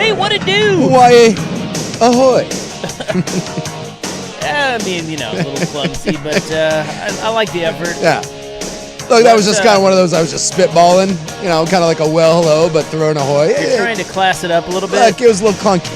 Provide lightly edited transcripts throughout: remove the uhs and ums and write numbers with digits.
Hey, what it do? Hawaii, ahoy. I mean, a little clumsy, but I like the effort. Yeah. Look, that was just kind of one of those, I was just spitballing, kind of like a well hello, but throwing ahoy. You're trying to class it up a little bit. Look, it was a little clunky.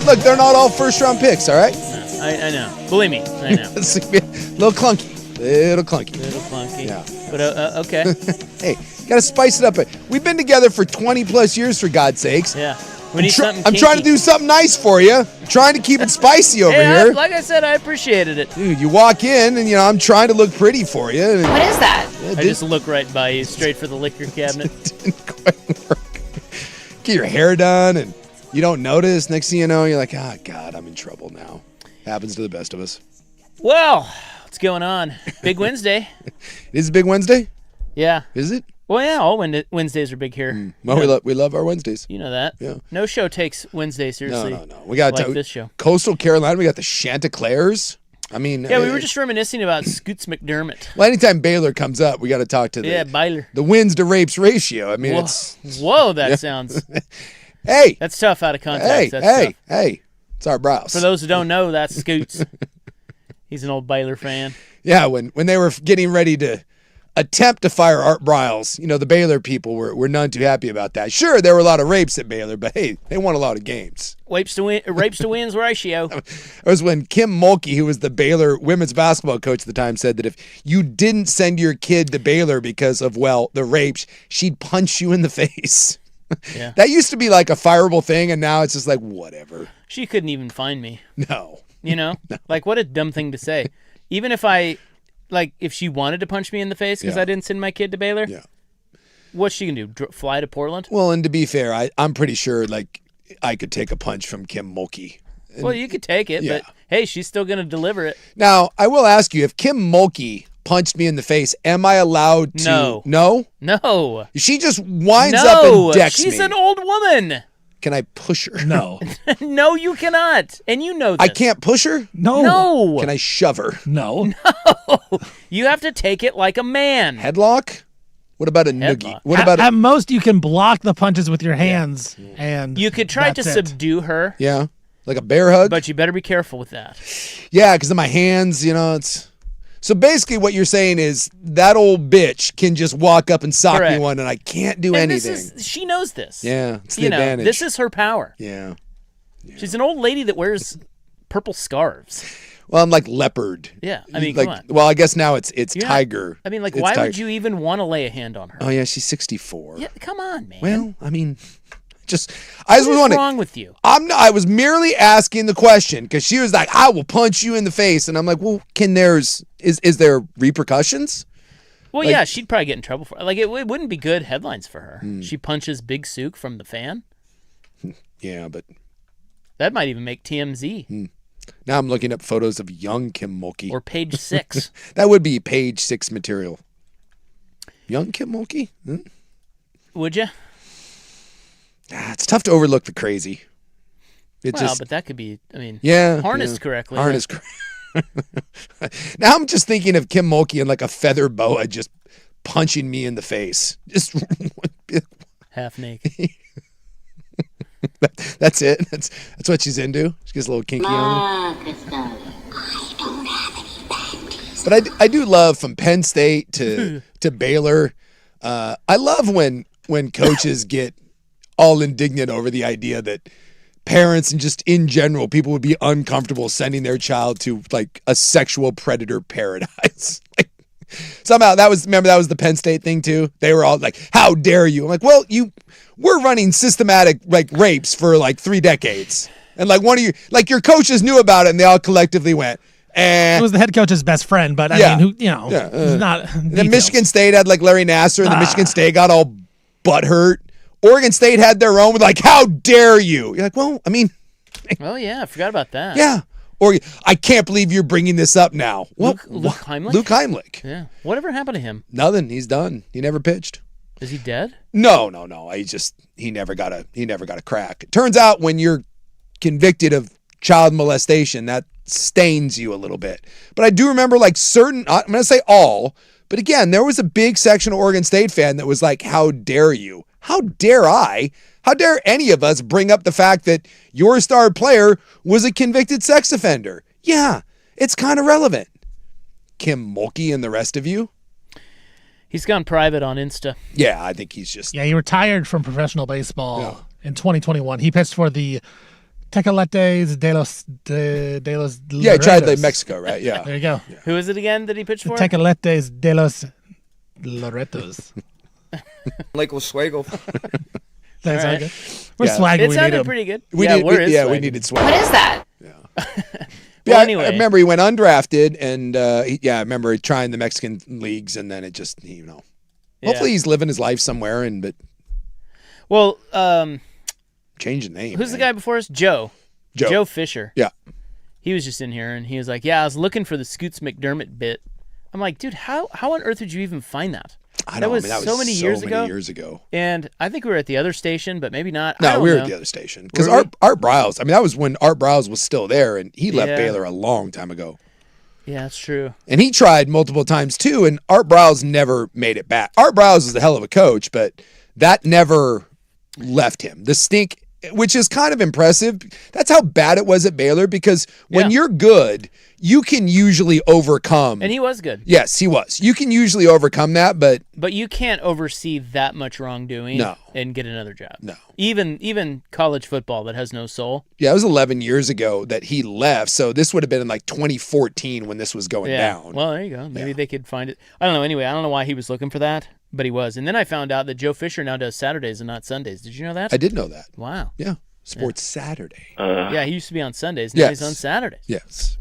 Look, they're not all first-round picks, all right? I know. Believe me, I know. Little clunky. Little clunky. Yeah. But, okay. Hey, got to spice it up. We've been together for 20-plus years, for God's sakes. Yeah. We need something I'm trying to do something nice for you. I'm trying to keep it spicy over here. Like I said, I appreciated it. Dude, you walk in, and, I'm trying to look pretty for you. What is that? I just look right by you, straight for the liquor cabinet. It didn't quite work. Get your hair done, and you don't notice. Next thing you know, you're like, oh, God, I'm in trouble now. Happens to the best of us. Well, what's going on? Big Wednesday. It is a big Wednesday? Yeah. Is it? Well, yeah, all Wednesdays are big here. Well, we love our Wednesdays. You know that. Yeah. No show takes Wednesday seriously. No. We got this show. Coastal Carolina. We got the Chanticleers. I mean, yeah, we were just reminiscing about Scoots McDermott. Well, anytime Baylor comes up, we got to talk to Baylor. The wins to rapes ratio. I mean, whoa, that sounds. Hey, that's tough out of context. Hey, it's our brows. For those who don't know, that's Scoots. He's an old Baylor fan. Yeah, when they were getting ready to attempt to fire Art Briles, the Baylor people were none too happy about that. Sure, there were a lot of rapes at Baylor, but hey, they won a lot of games. Rapes to wins ratio. It was when Kim Mulkey, who was the Baylor women's basketball coach at the time, said that if you didn't send your kid to Baylor because of, the rapes, she'd punch you in the face. Yeah. That used to be like a fireable thing, and now it's just like, whatever. She couldn't even find me. No. No. Like, what a dumb thing to say. Even if if she wanted to punch me in the face because I didn't send my kid to Baylor, what's she going to do, fly to Portland? Well, and to be fair, I'm pretty sure, I could take a punch from Kim Mulkey. Well, you could take it, but hey, she's still going to deliver it. Now, I will ask you, if Kim Mulkey punched me in the face, am I allowed to? No? No. She just winds up and decks me. She's an old woman. Can I push her? No. No, you cannot. And you know this. I can't push her? No. Can I shove her? No. No. You have to take it like a man. Headlock? What about a noogie? What about at most you can block the punches with your hands, and you could try to subdue her. Yeah, like a bear hug. But you better be careful with that. Yeah, because of my hands, it's. So basically, what you're saying is that old bitch can just walk up and sock me one, and I can't do anything. She knows this. Yeah, it's the advantage. This is her power. Yeah. She's an old lady that wears purple scarves. Well, I'm like leopard. Yeah, I mean, come on. Well, I guess now it's tiger. I mean, why would you even want to lay a hand on her? Oh yeah, she's 64. Yeah, come on, man. Well, I mean, What's wrong with you? I was merely asking the question because she was like, "I will punch you in the face," and I'm like, "Well, is there repercussions?" Well, yeah, she'd probably get in trouble for it. It wouldn't be good headlines for her. She punches Big Sook from the Fan. Yeah, but that might even make TMZ. Now I'm looking up photos of young Kim Mulkey. Or Page 6. That would be Page 6 material. Young Kim Mulkey? Would you? It's tough to overlook the crazy. But that could be, harnessed correctly. Harnessed correctly. Now I'm just thinking of Kim Mulkey in a feather boa just punching me in the face. Just half naked. That's it. That's what she's into. She gets a little kinky on it. But I do love from Penn State to Baylor. I love when coaches get all indignant over the idea that parents and just in general people would be uncomfortable sending their child to a sexual predator paradise. Somehow that was the Penn State thing too. They were all like, "How dare you?" I'm like, "Well, we're running systematic rapes for 3 decades." And one of your coaches knew about it and they all collectively went, It was the head coach's best friend, but I mean, not. Then Michigan State had Larry Nassar, and the Michigan State got all butthurt. Oregon State had their own with "How dare you?" You're like, well, I mean. Oh yeah, I forgot about that. Yeah. Or I can't believe you're bringing this up now. Luke Heimlich? Luke Heimlich. Yeah. Whatever happened to him? Nothing. He's done. He never pitched. Is he dead? No. He never got a crack. It turns out when you're convicted of child molestation, that stains you a little bit. But I do remember certain, I'm going to say all, but again, there was a big section of Oregon State fan that was like, "How dare you? How dare I How dare any of us bring up the fact that your star player was a convicted sex offender? Yeah, it's kind of relevant. Kim Mulkey and the rest of you. He's gone private on Insta. Yeah, I think he's just... Yeah, he retired from professional baseball in 2021. He pitched for the Tecaletes de los Yeah, he tried like Mexico, right? Yeah. There you go. Yeah. Who is it again that he pitched for? Tecaletes de los Loretos. Lake Oswego. That's All right. good. We're swagging. It we sounded need pretty good. We needed swag. What is that? Well, anyway. I remember he went undrafted, and I remember trying the Mexican leagues, and then it just, hopefully he's living his life somewhere, Well, change the name. who's the guy before us? Joe Fisher. Yeah. He was just in here, and he was like, yeah, I was looking for the Scoots McDermott bit. I'm like, dude, how on earth did you even find that? That was so many years ago. And I think we were at the other station, but maybe not. No, we were at the other station. Because Art Briles, that was when Art Briles was still there, and he left Baylor a long time ago. Yeah, that's true. And he tried multiple times too, and Art Briles never made it back. Art Briles was a hell of a coach, but that never left him. The stink, which is kind of impressive. That's how bad it was at Baylor, because when you're good, you can usually overcome. And he was good. Yes, he was. You can usually overcome that, but you can't oversee that much wrongdoing and get another job. No. Even college football that has no soul. Yeah, it was 11 years ago that he left, so this would have been in like 2014 when this was going down. Well, there you go. Maybe they could find it. I don't know. Anyway, I don't know why he was looking for that, but he was. And then I found out that Joe Fisher now does Saturdays and not Sundays. Did you know that? I did know that. Wow. Yeah. Sports Saturday. Yeah, he used to be on Sundays. Now he's on Saturdays. Yes.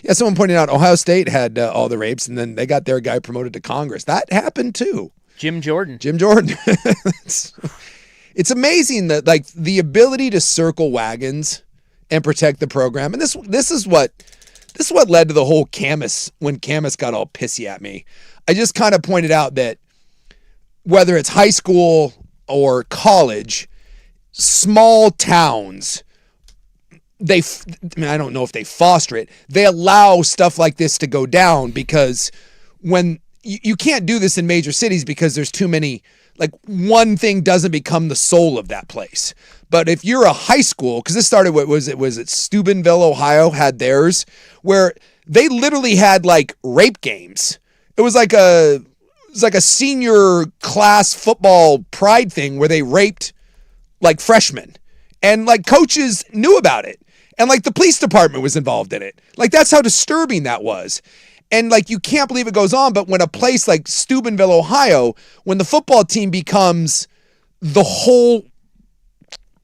Yeah, someone pointed out Ohio State had all the rapes, and then they got their guy promoted to Congress. That happened too. Jim Jordan. It's amazing that the ability to circle wagons and protect the program. And this is what led to the whole Camus, when Camus got all pissy at me. I just kind of pointed out that whether it's high school or college, small towns, I don't know if they foster it. They allow stuff like this to go down, because when you can't do this in major cities because there's too many, one thing doesn't become the soul of that place. But if you're a high school, because this started, was it Steubenville, Ohio had theirs, where they literally had rape games. It was like a senior class football pride thing where they raped freshmen, and coaches knew about it. And the police department was involved in it. That's how disturbing that was. And you can't believe it goes on, but when a place like Steubenville, Ohio, when the football team becomes the whole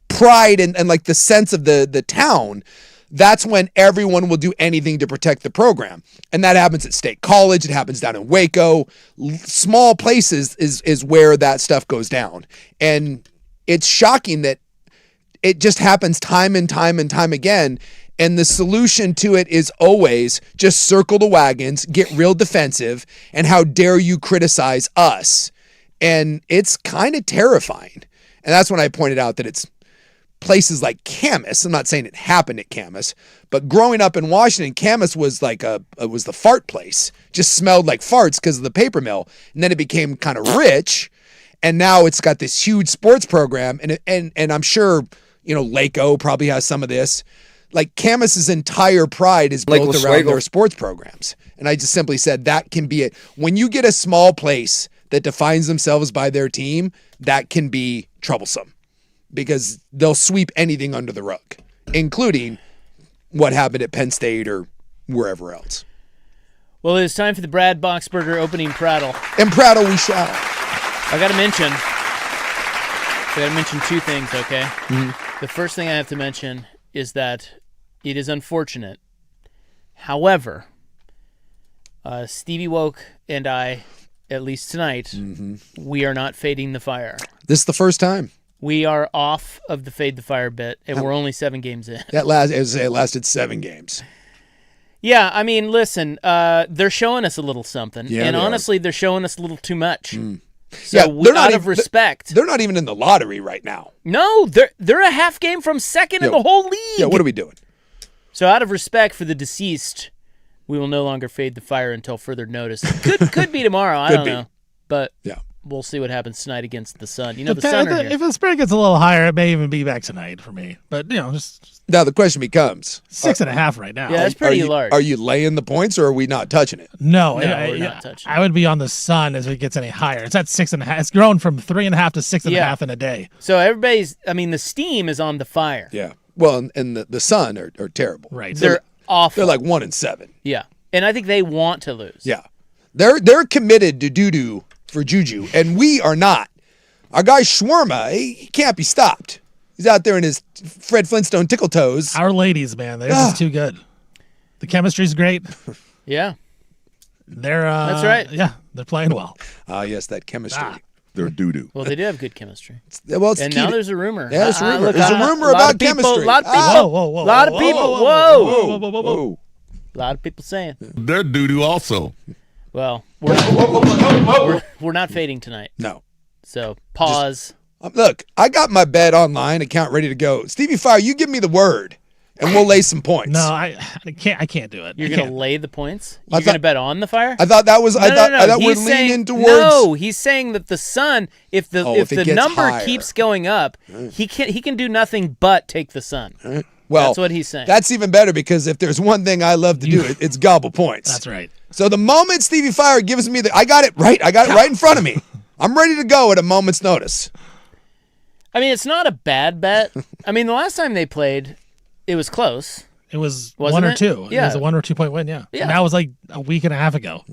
pride and the sense of the town, that's when everyone will do anything to protect the program. And that happens at State College. It happens down in Waco. Small places is where that stuff goes down. And it's shocking that it just happens time and time and time again. And the solution to it is always just circle the wagons, get real defensive, and how dare you criticize us. And it's kind of terrifying. And that's when I pointed out that it's places like Camas. I'm not saying it happened at Camas, but growing up in Washington, Camas was was the fart place. Just smelled like farts because of the paper mill. And then it became kind of rich. And now it's got this huge sports program. And I'm sure, Laco probably has some of this. Camus's entire pride is built around their sports programs. And I just simply said that can be it. When you get a small place that defines themselves by their team, that can be troublesome, because they'll sweep anything under the rug, including what happened at Penn State or wherever else. Well, it's time for the Brad Boxberger opening prattle. And prattle we shall. I got to mention two things, okay? Mm-hmm. The first thing I have to mention is that it is unfortunate. However, Stevie Woke and I, at least tonight, we are not fading the fire. This is the first time. We are off of the fade the fire bit, and we're only 7 games in. It lasted 7 games. Yeah, I mean, listen, they're showing us a little something, yeah, and honestly, they're showing us a little too much. Mm. So out of respect, they're not even in the lottery right now. No, they're a half game from second in the whole league. Yeah, what are we doing? So out of respect for the deceased, we will no longer fade the fire until further notice. Could be tomorrow. I don't know, but we'll see what happens tonight against the Sun. The Sun are here. If the spread gets a little higher, it may even be back tonight for me. But just Now the question becomes 6.5 right now. Yeah, that's pretty large. Are you laying the points, or are we not touching it? No, we're not touching I would be on the Sun as it gets any higher. It's at 6.5. It's grown from 3.5 to 6.5 in a day. So the steam is on the fire. Yeah. Well, and the Sun are terrible. Right. They're awful. They're like 1-7. Yeah. And I think they want to lose. Yeah. They're committed to doo-doo for Juju, and we are not. Our guy Shawarma, he can't be stopped. He's out there in his Fred Flintstone tickle toes. Our ladies, man, they're just too good. The chemistry's great. Yeah. They're That's right. Yeah, they're playing well. Yes, that chemistry. They're doo-doo. Well, they do have good chemistry. Well, it's And key now to- there's a rumor. Yeah, there's a rumor. Look, There's a rumor lot about of people, chemistry. A lot of people. Ah. Whoa. lot of people. Whoa. Whoa. A lot of people saying. They're doo-doo also. Well, we're not fading tonight. No. So pause. Look, I got my bet online account ready to go. Stevie Fire, you give me the word, and we'll lay some points. No, I can't do it. You're I going to can't. lay the points? I You're going to thought- bet on the Fire? I thought that was. I thought we're He's saying, leaning towards. No, he's saying that the Sun, if the if it the gets number higher. keeps going up, he can do nothing but take the Sun. Well, That's what he's saying. That's even better because if there's one thing I love to do, it's gobble points. That's right. So the moment Stevie Fire gives me I got it right. I got it right in front of me. I'm ready to go at a moment's notice. I mean, it's not a bad bet. I mean, the last time they played, it was close. It was Wasn't 1 or it? 2. Yeah. It was a 1 or 2 point win, yeah. Yeah. And that was like a week and a half ago.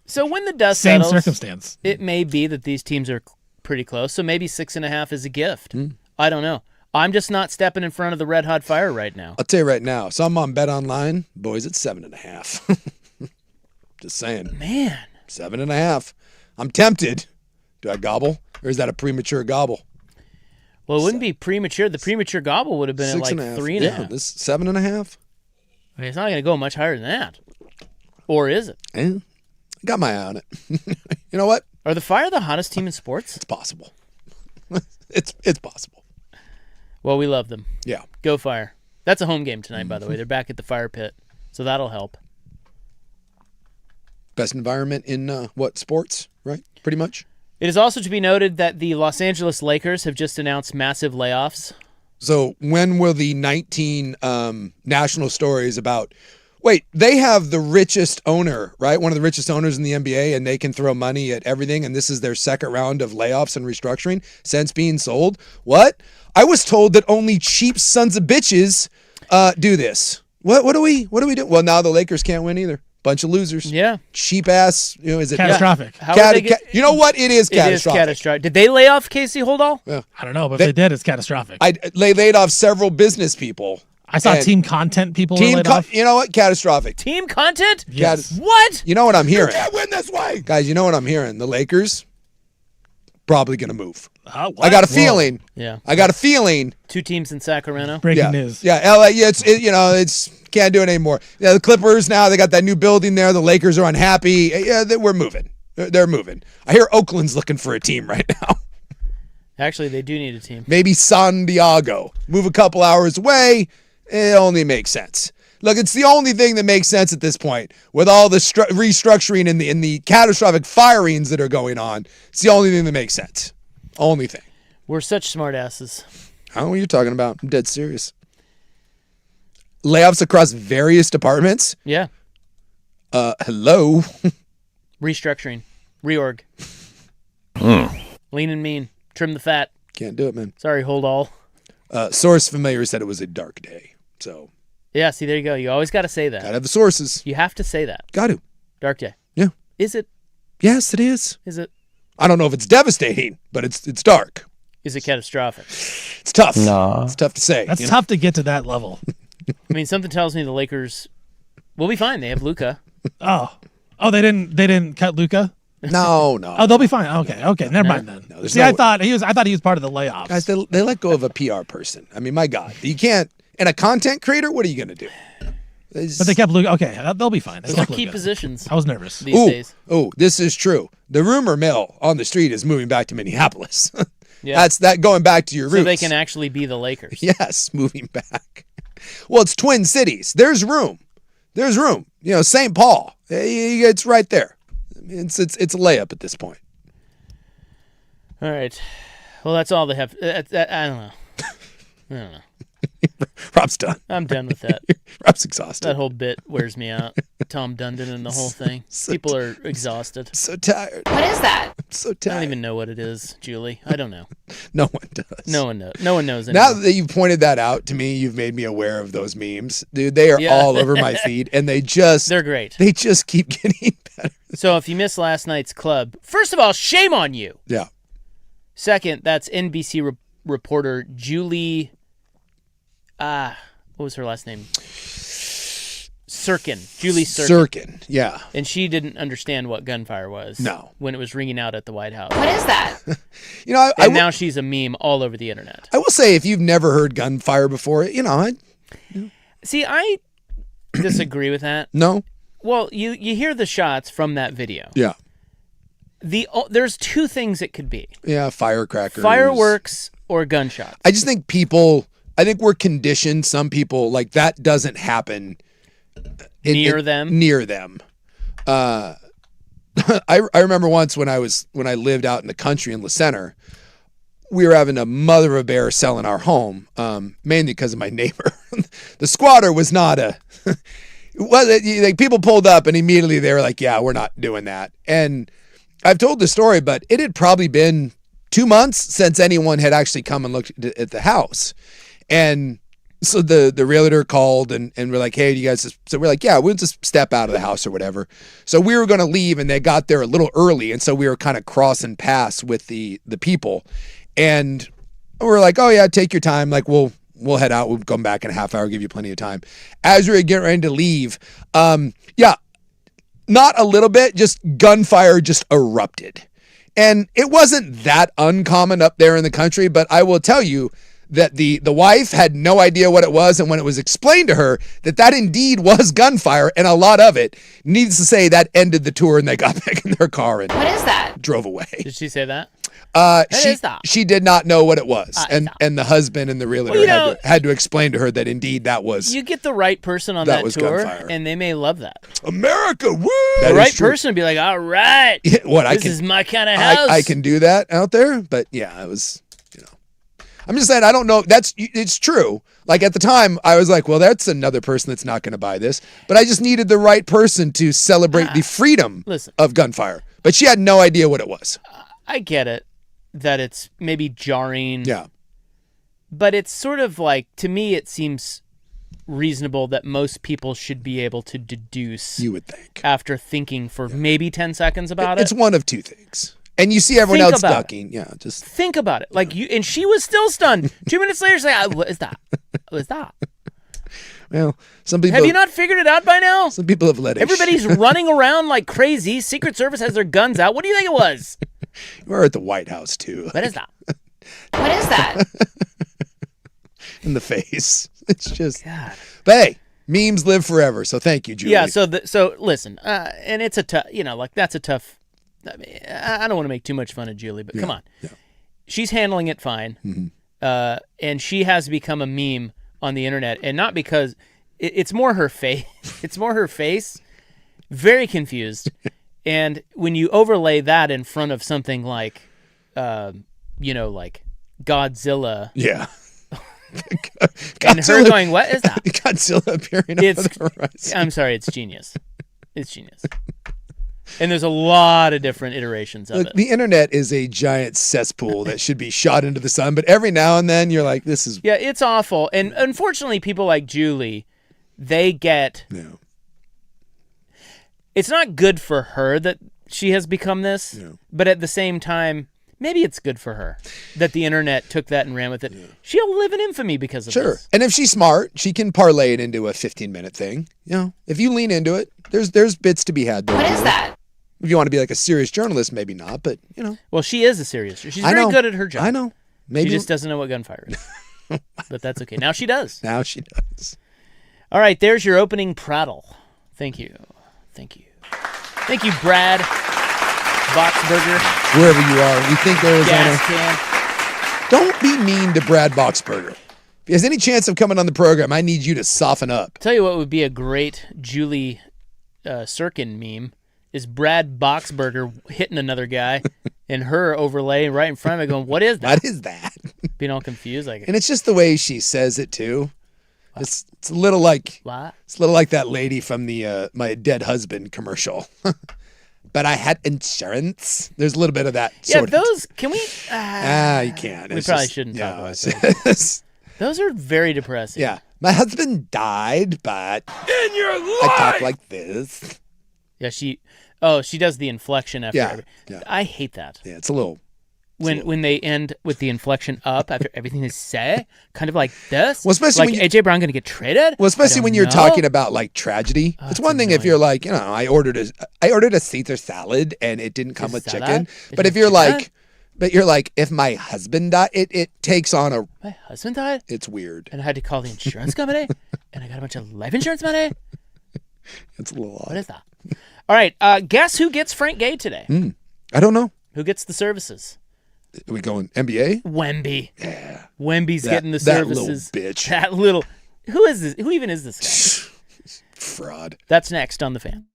So when the dust Same settles, circumstance. it may be that these teams are pretty close. So maybe 6.5 is a gift. I don't know. I'm just not stepping in front of the red hot Fire right now. I'll tell you right now. So I'm on Bet Online. Boys, it's 7.5. Just saying. Man, 7.5. I'm tempted. Do I gobble, or is that a premature gobble? well, it wouldn't be premature. The premature gobble would have been at like 6.5. 3.5. Yeah, this 7.5. I mean, it's not going to go much higher than that, or is it? Got my eye on it. You know what? Are the Fire the hottest team in sports? It's possible. It's possible. Well, we love them. Yeah. Go Fire. That's a home game tonight, by the way. They're back at the Fire Pit, so that'll help. Best environment in sports, right? Pretty much. It is also to be noted that the Los Angeles Lakers have just announced massive layoffs. So when will the 19 national stories about? Wait, they have the richest owner, right? One of the richest owners in the NBA, and they can throw money at everything. And this is their second round of layoffs and restructuring since being sold. What? I was told that only cheap sons of bitches do this. What do we do? Well, now the Lakers can't win either. Bunch of losers. Yeah. Cheap ass. Is it Catastrophic. How would they get? You know what? It is It is catastrophic. catastrophic. Did they lay off Casey Holdall? I don't know, but if they did, it's catastrophic. They laid off several business people. I saw and team content people were laid off. You know what? Catastrophic. Team content? Yes. What? You know what I'm hearing? Can't win this way. Guys, you know what I'm hearing? The Lakers probably going to move. What? I got a feeling. Yeah. I got a feeling. 2 teams in Sacramento. Breaking Yeah. news. Yeah, LA, yeah, it's can't do it anymore. Yeah, the Clippers now, they got that new building there. The Lakers are unhappy. Yeah, we're moving. They're moving. I hear Oakland's looking for a team right now. Actually, they do need a team. Maybe San Diego. Move a couple hours away. It only makes sense. Look, it's the only thing that makes sense at this point. With all the restructuring and the catastrophic firings that are going on, it's the only thing that makes sense. Only thing. We're such smart asses. I don't know what you're talking about. I'm dead serious. Layoffs across various departments. Yeah. Hello. Restructuring. Reorg. Lean and mean. Trim the fat. Can't do it, man. Sorry, hold all. Source familiar said it was a dark day. So, Yeah, see, there you go. You always got to say that. gotta have the sources. You have to say that. Got to. Dark day. Yeah. Is it? Yes, it is. Is it? I don't know if it's devastating, but it's dark. Is it catastrophic? It's tough. No. It's tough to say. That's you know? tough to get to that level. I mean, something tells me the Lakers will be fine. They have Luka. Oh, they didn't cut Luca. No. Oh, they'll be fine. Okay, never mind then. there's See, no- I thought he was part of the layoffs. Guys, they let go of a PR person. I mean, my God. You can't. And a content creator, what are you going to do? But they kept Luca. Okay, they'll be fine. They Those are kept key Luka. positions I was nervous. these days. This is true. The rumor mill on the street is moving back to Minneapolis. Yeah. That's that going back to your roots. So they can actually be the Lakers. Yes, moving back. Well, it's Twin Cities. There's room. There's room. St. Paul. It's right there. It's a layup at this point. All right. Well, that's all they have. I don't know. Rob's done. I'm done with that. Rob's exhausted. That whole bit wears me out. Tom Dundon and the whole thing. People are exhausted. So tired. What is that? I'm so I tired. don't even know what it is, Julie. I don't know. No one does. No one knows. No one knows Now anymore. that you've pointed that out to me, you've made me aware of those memes. Dude, they are Yeah. all over my feed, and they just great. They just keep getting better. So if you missed last night's club, first of all, shame on you. Yeah. Second, that's NBC reporter Julie. What was her last name? Sirkin. Julie Sirkin. Sirkin. Yeah. And she didn't understand what gunfire was. No. When it was ringing out at the White House. What is that? You know, And now she's a meme all over the internet. I will say, if you've never heard gunfire before, you know, See, I disagree with that. no. Well, you hear the shots from that video. Yeah. There's two things it could be. Yeah. Firecrackers. Fireworks or gunshots. I just think I think we're conditioned. Some people, like, that doesn't happen Near them? Near them. I remember once when I lived out in the country in La Center, we were having a mother of a bear selling our home, mainly because of my neighbor. The squatter was not like, people pulled up and immediately they were like, yeah, we're not doing that. And I've told the story, but it had probably been 2 months since anyone had actually come and looked at the house. And so the realtor called and we're like, hey, do you guys so we're like, yeah, we'll just step out of the house or whatever. So we were going to leave and they got there a little early. And so we were kind of crossing paths with the people. And we're like, oh yeah, take your time. Like we'll head out. We'll come back in a half hour, give you plenty of time. As we were getting ready to leave, yeah, not a little bit, just gunfire just erupted. And it wasn't that uncommon up there in the country, but I will tell you that the wife had no idea what it was, and when it was explained to her that indeed was gunfire, and a lot of it, needless to say, that ended the tour, and they got back in their car and What is that? drove away. Did she say that? She did not know what it was, and the husband and the realtor Well, had to explain to her that indeed that was You get the right person on That that was tour, gunfire. and they may love that. America, woo! that The is right true. person would be like, all right, What this is my kind of house. I can do that out there, but yeah, it was, I'm just saying, I don't know. It's true. Like at the time I was like, well, that's another person that's not going to buy this, but I just needed the right person to celebrate the freedom Listen. of gunfire. But she had no idea what it was. I get it, that it's maybe jarring. Yeah. But it's sort of like, to me, it seems reasonable that most people should be able to deduce You would think. after thinking for maybe 10 seconds about It's it. one of two things. And you see everyone Think else about ducking. Yeah, just Think about it. Like and she was still stunned. 2 minutes later, she's like, what is that? What is that? well, some people Have you not figured it out by now? some people have let it. Everybody's running around like crazy. Secret Service has their guns out. What do you think it was? We're at the White House too. What is that? What is that? In the face. It's just God. But hey, memes live forever. So thank you, Julie. Yeah. So listen, and it's a tough. That's a tough. I mean, I don't want to make too much fun of Julie, but come on, she's handling it fine, and she has become a meme on the internet, and not because it's more her face. It's more her face, very confused, and when you overlay that in front of something like, like Godzilla, Yeah. and her going, "What is that?" Godzilla appearing It's- over the horizon. I'm sorry, it's genius. It's genius. And there's a lot of different iterations of Look, it. the internet is a giant cesspool that should be shot into the sun, but every now and then you're like, this is Yeah, it's awful. And unfortunately, people like Julie, they get... no. It's not good for her that she has become this, Yeah. but at the same time, maybe it's good for her that the internet took that and ran with it. She'll live in infamy because of Sure. this. And if she's smart, she can parlay it into a 15-minute thing. If you lean into it, there's bits to be had there. What is that? If you want to be like a serious journalist, maybe not, but Well, she is a serious... She's I very know. good at her job. I know. Maybe She just doesn't know what gunfire is. But that's okay. Now she does. now she does. All right, there's your opening prattle. Thank you. Thank you. Thank you, Brad Boxberger. Wherever you are, we think Arizona. Gas can. Don't be mean to Brad Boxberger. If he has any chance of coming on the program, I need you to soften up. Tell you what would be a great Julie Sirkin meme is Brad Boxberger hitting another guy and her overlay right in front of me going, what is that? What is that? Being all confused. Like, And it's just the way she says it too. It's a little like what? it's a little like that lady from the my dead husband commercial. But I had insurance. There's a little bit of that. Yeah, sort those, can we? you can't. We It's probably just- shouldn't talk about it's- Those are very depressing. Yeah, my husband died, but In your I talk like this. Yeah, she does the inflection after Yeah, every. yeah. I hate that. Yeah, it's a little. When they end with the inflection up after everything they say, kind of like this. Well, especially like when you- AJ Brown going to get traded. Well, especially I when don't you're know. talking about like tragedy. It's it's one thing if annoying. you're like, I ordered a Caesar salad and it didn't come with Salad? chicken. It But if didn't you're have chicken? like, if my husband died, it takes on a. My husband died, It's weird. and I had to call the insurance company, and I got a bunch of life insurance money. It's a little What odd. is that? All right, guess who gets Frank Gay today? I don't know. Who gets the services? Are we going NBA? Wemby. Yeah. Wemby's That- getting the that little services. bitch. That little. Who is this? Who even is this guy? Fraud. That's next on The Fan.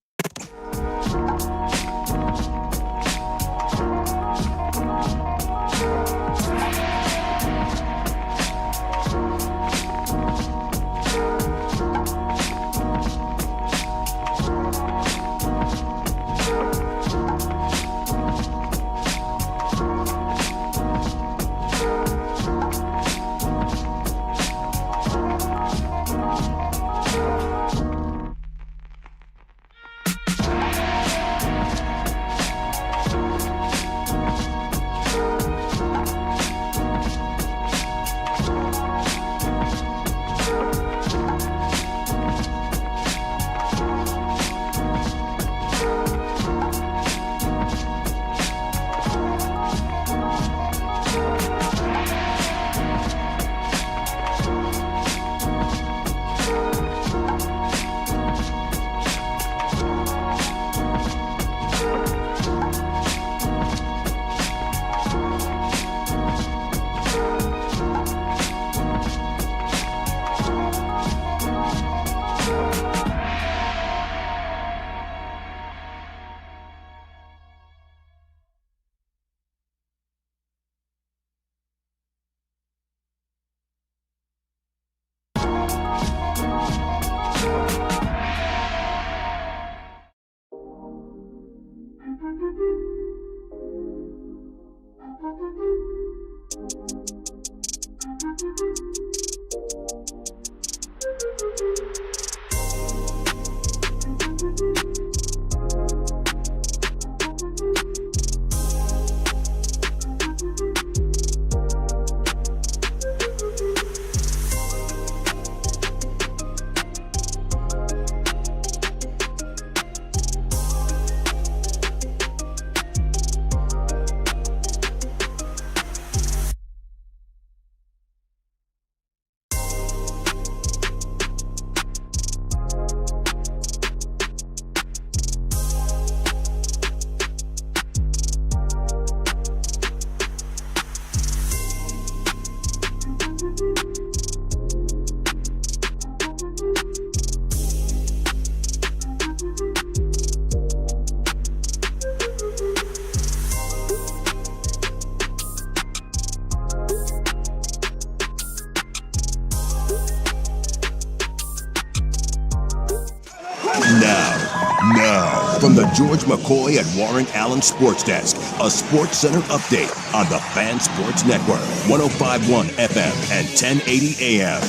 Now, from the George McCoy and Warren Allen Sports Desk, a Sports Center update on the Fan Sports Network, 105.1 FM and 1080 AM.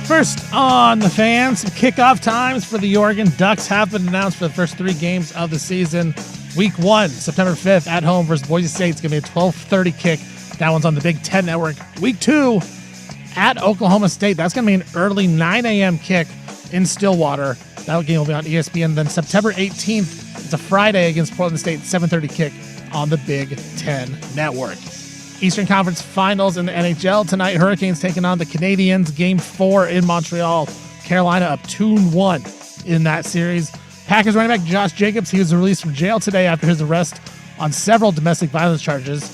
First on The Fan, some kickoff times for the Oregon Ducks have been announced for the first 3 games of the season. Week 1, September 5th, at home versus Boise State. It's going to be a 12:30 kick. That one's on the Big Ten Network. Week 2, at Oklahoma State. That's going to be an early 9 a.m. kick in Stillwater. That game will be on ESPN. Then September 18th, it's a Friday against Portland State, 7:30 kick on the Big Ten Network. Eastern Conference Finals in the NHL tonight. Hurricanes taking on the Canadiens. Game 4 in Montreal. Carolina up 2-1 in that series. Packers running back Josh Jacobs, he was released from jail today after his arrest on several domestic violence charges,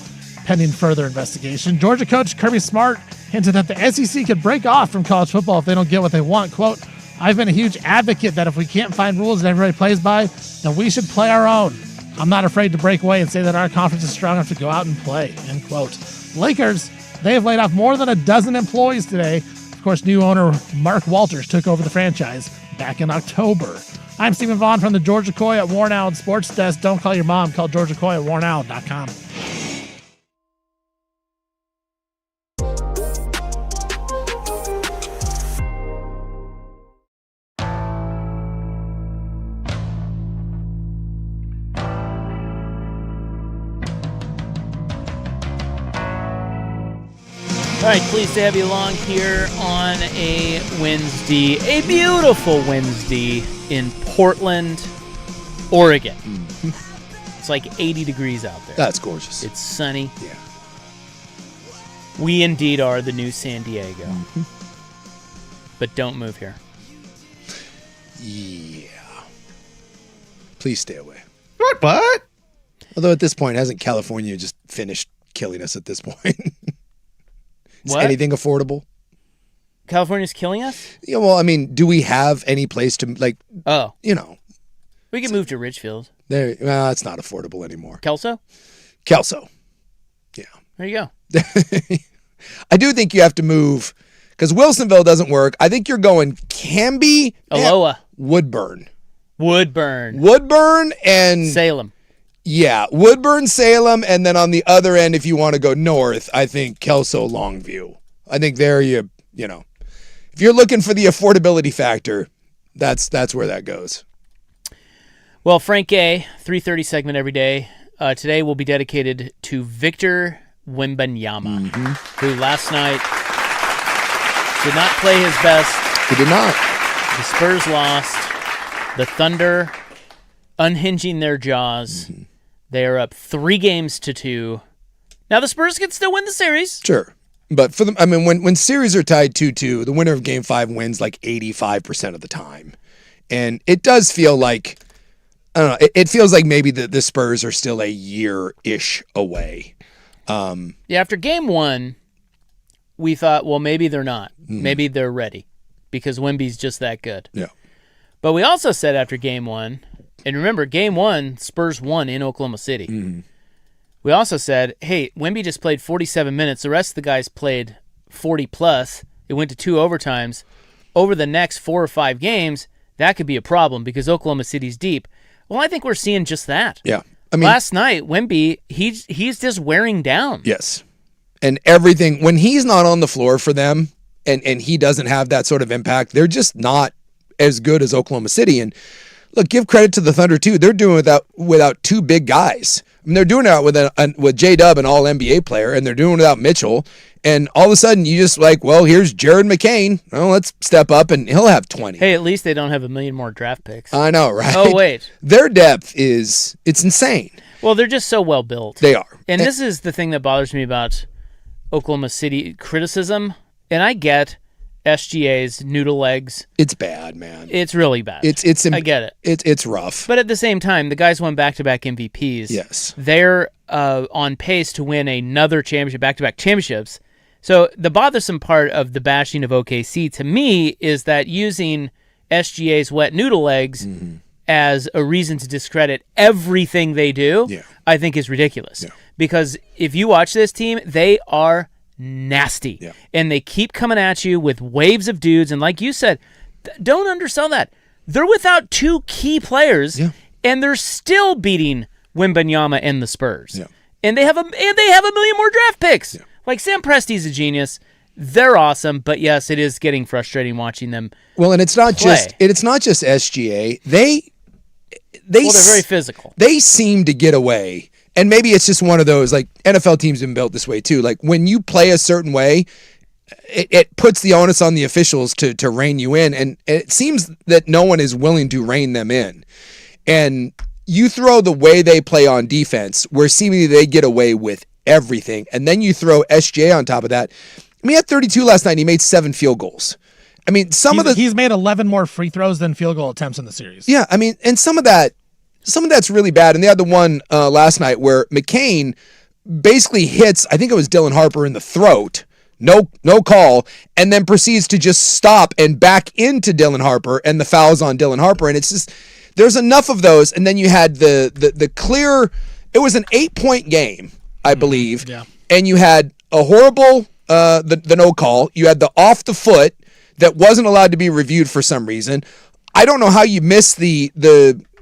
pending further investigation. Georgia coach Kirby Smart hinted that the SEC could break off from college football if they don't get what they want. Quote, "I've been a huge advocate that if we can't find rules that everybody plays by, then we should play our own." I'm not afraid to break away and say that our conference is strong enough to go out and play, end quote. Lakers, they have laid off more than a dozen employees today. Of course, new owner Mark Walters took over the franchise back in October. I'm Stephen Vaughn from the Georgia Coy at Warren Allen Sports Desk. Don't call your mom. Call Georgia Coy at warrenallen.com. All right, pleased to have you along here on a Wednesday, a beautiful Wednesday in Portland, Oregon. It's like 80 degrees out there. That's gorgeous. It's sunny. Yeah. We indeed are the new San Diego. But don't move here. Yeah. Please stay away. What? Although at this point, hasn't California just finished killing us at this point? Is What? anything affordable? California's killing us? Yeah, well, I mean, do we have any place to, like, Oh, you know, we can move to Ridgefield. there? Well, it's not affordable anymore. Kelso? Kelso. Yeah. There you go. I do think you have to move because Wilsonville doesn't work. I think you're going Canby, Aloha. Woodburn. Woodburn. And Salem. yeah, Woodburn, Salem, and then on the other end, if you want to go north, I think Kelso, Longview. I think there you know, if you're looking for the affordability factor, that's where that goes. Well, Frank Gay, 3:30 segment every day. Today will be dedicated to Victor Wembanyama, who last night did not play his best. He did not. The Spurs lost. The Thunder unhinging their jaws. They are up 3-2. Now the Spurs can still win the series. Sure. But for them, I mean, when series are tied 2-2, the winner of Game 5 wins like 85% of the time. And it does feel like, I don't know, it feels like maybe the Spurs are still a year-ish away. Yeah, after Game 1, we thought, well, maybe they're not. Maybe they're ready because Wemby's just that good. Yeah. But we also said after Game 1, and remember, Game 1, Spurs won in Oklahoma City. We also said, hey, Wemby just played 47 minutes. The rest of the guys played 40-plus. It went to 2 overtimes. Over the next 4 or 5 games, that could be a problem because Oklahoma City's deep. Well, I think we're seeing just that. Yeah. I mean, last night, Wemby, he's just wearing down. yes. And everything, when he's not on the floor for them and he doesn't have that sort of impact, they're just not as good as Oklahoma City. And look, give credit to the Thunder, too. They're doing it without 2 big guys. I mean, they're doing it with J-Dub, an all-NBA player, and they're doing it without Mitchell. And all of a sudden, you just like, well, here's Jared McCain. Well, let's step up, and he'll have 20. Hey, at least they don't have a million more draft picks. I know, right? Oh, wait. Their depth it's insane. Well, they're just so well built. They are. And this is the thing that bothers me about Oklahoma City criticism. And I get SGA's noodle legs. It's bad, man. It's really bad. I get it. It's rough. But at the same time, the guys won back-to-back MVPs. Yes. They're on pace to win another championship, back-to-back championships. So the bothersome part of the bashing of OKC to me is that using SGA's wet noodle legs as a reason to discredit everything they do, I think is ridiculous. Yeah. Because if you watch this team, they are nasty. Yeah. And they keep coming at you with waves of dudes. And like you said, don't undersell that. They're without 2 key players, and they're still beating Wembanyama and the Spurs. Yeah. And they have a million more draft picks. Yeah. Like Sam Presti's a genius. They're awesome, but yes, it is getting frustrating watching them. Well, and it's not play. just SGA. They're very physical. They seem to get away. And maybe it's just one of those, like, NFL teams have been built this way too. Like, when you play a certain way, it puts the onus on the officials to rein you in. And it seems that no one is willing to rein them in. And you throw the way they play on defense, where seemingly they get away with everything. And then you throw SGA on top of that. I mean, he had 32 last night, and he made 7 field goals. I mean, he's made 11 more free throws than field goal attempts in the series. Yeah, I mean, and some of that's really bad. And they had the one last night where McCain basically hits, I think it was Dylan Harper in the throat, no call, and then proceeds to just stop and back into Dylan Harper, and the foul's on Dylan Harper. And it's just, there's enough of those, and then you had the clear. It was an 8-point game, I believe, and you had a horrible the no call. You had the off the foot that wasn't allowed to be reviewed for some reason. I don't know how you missed the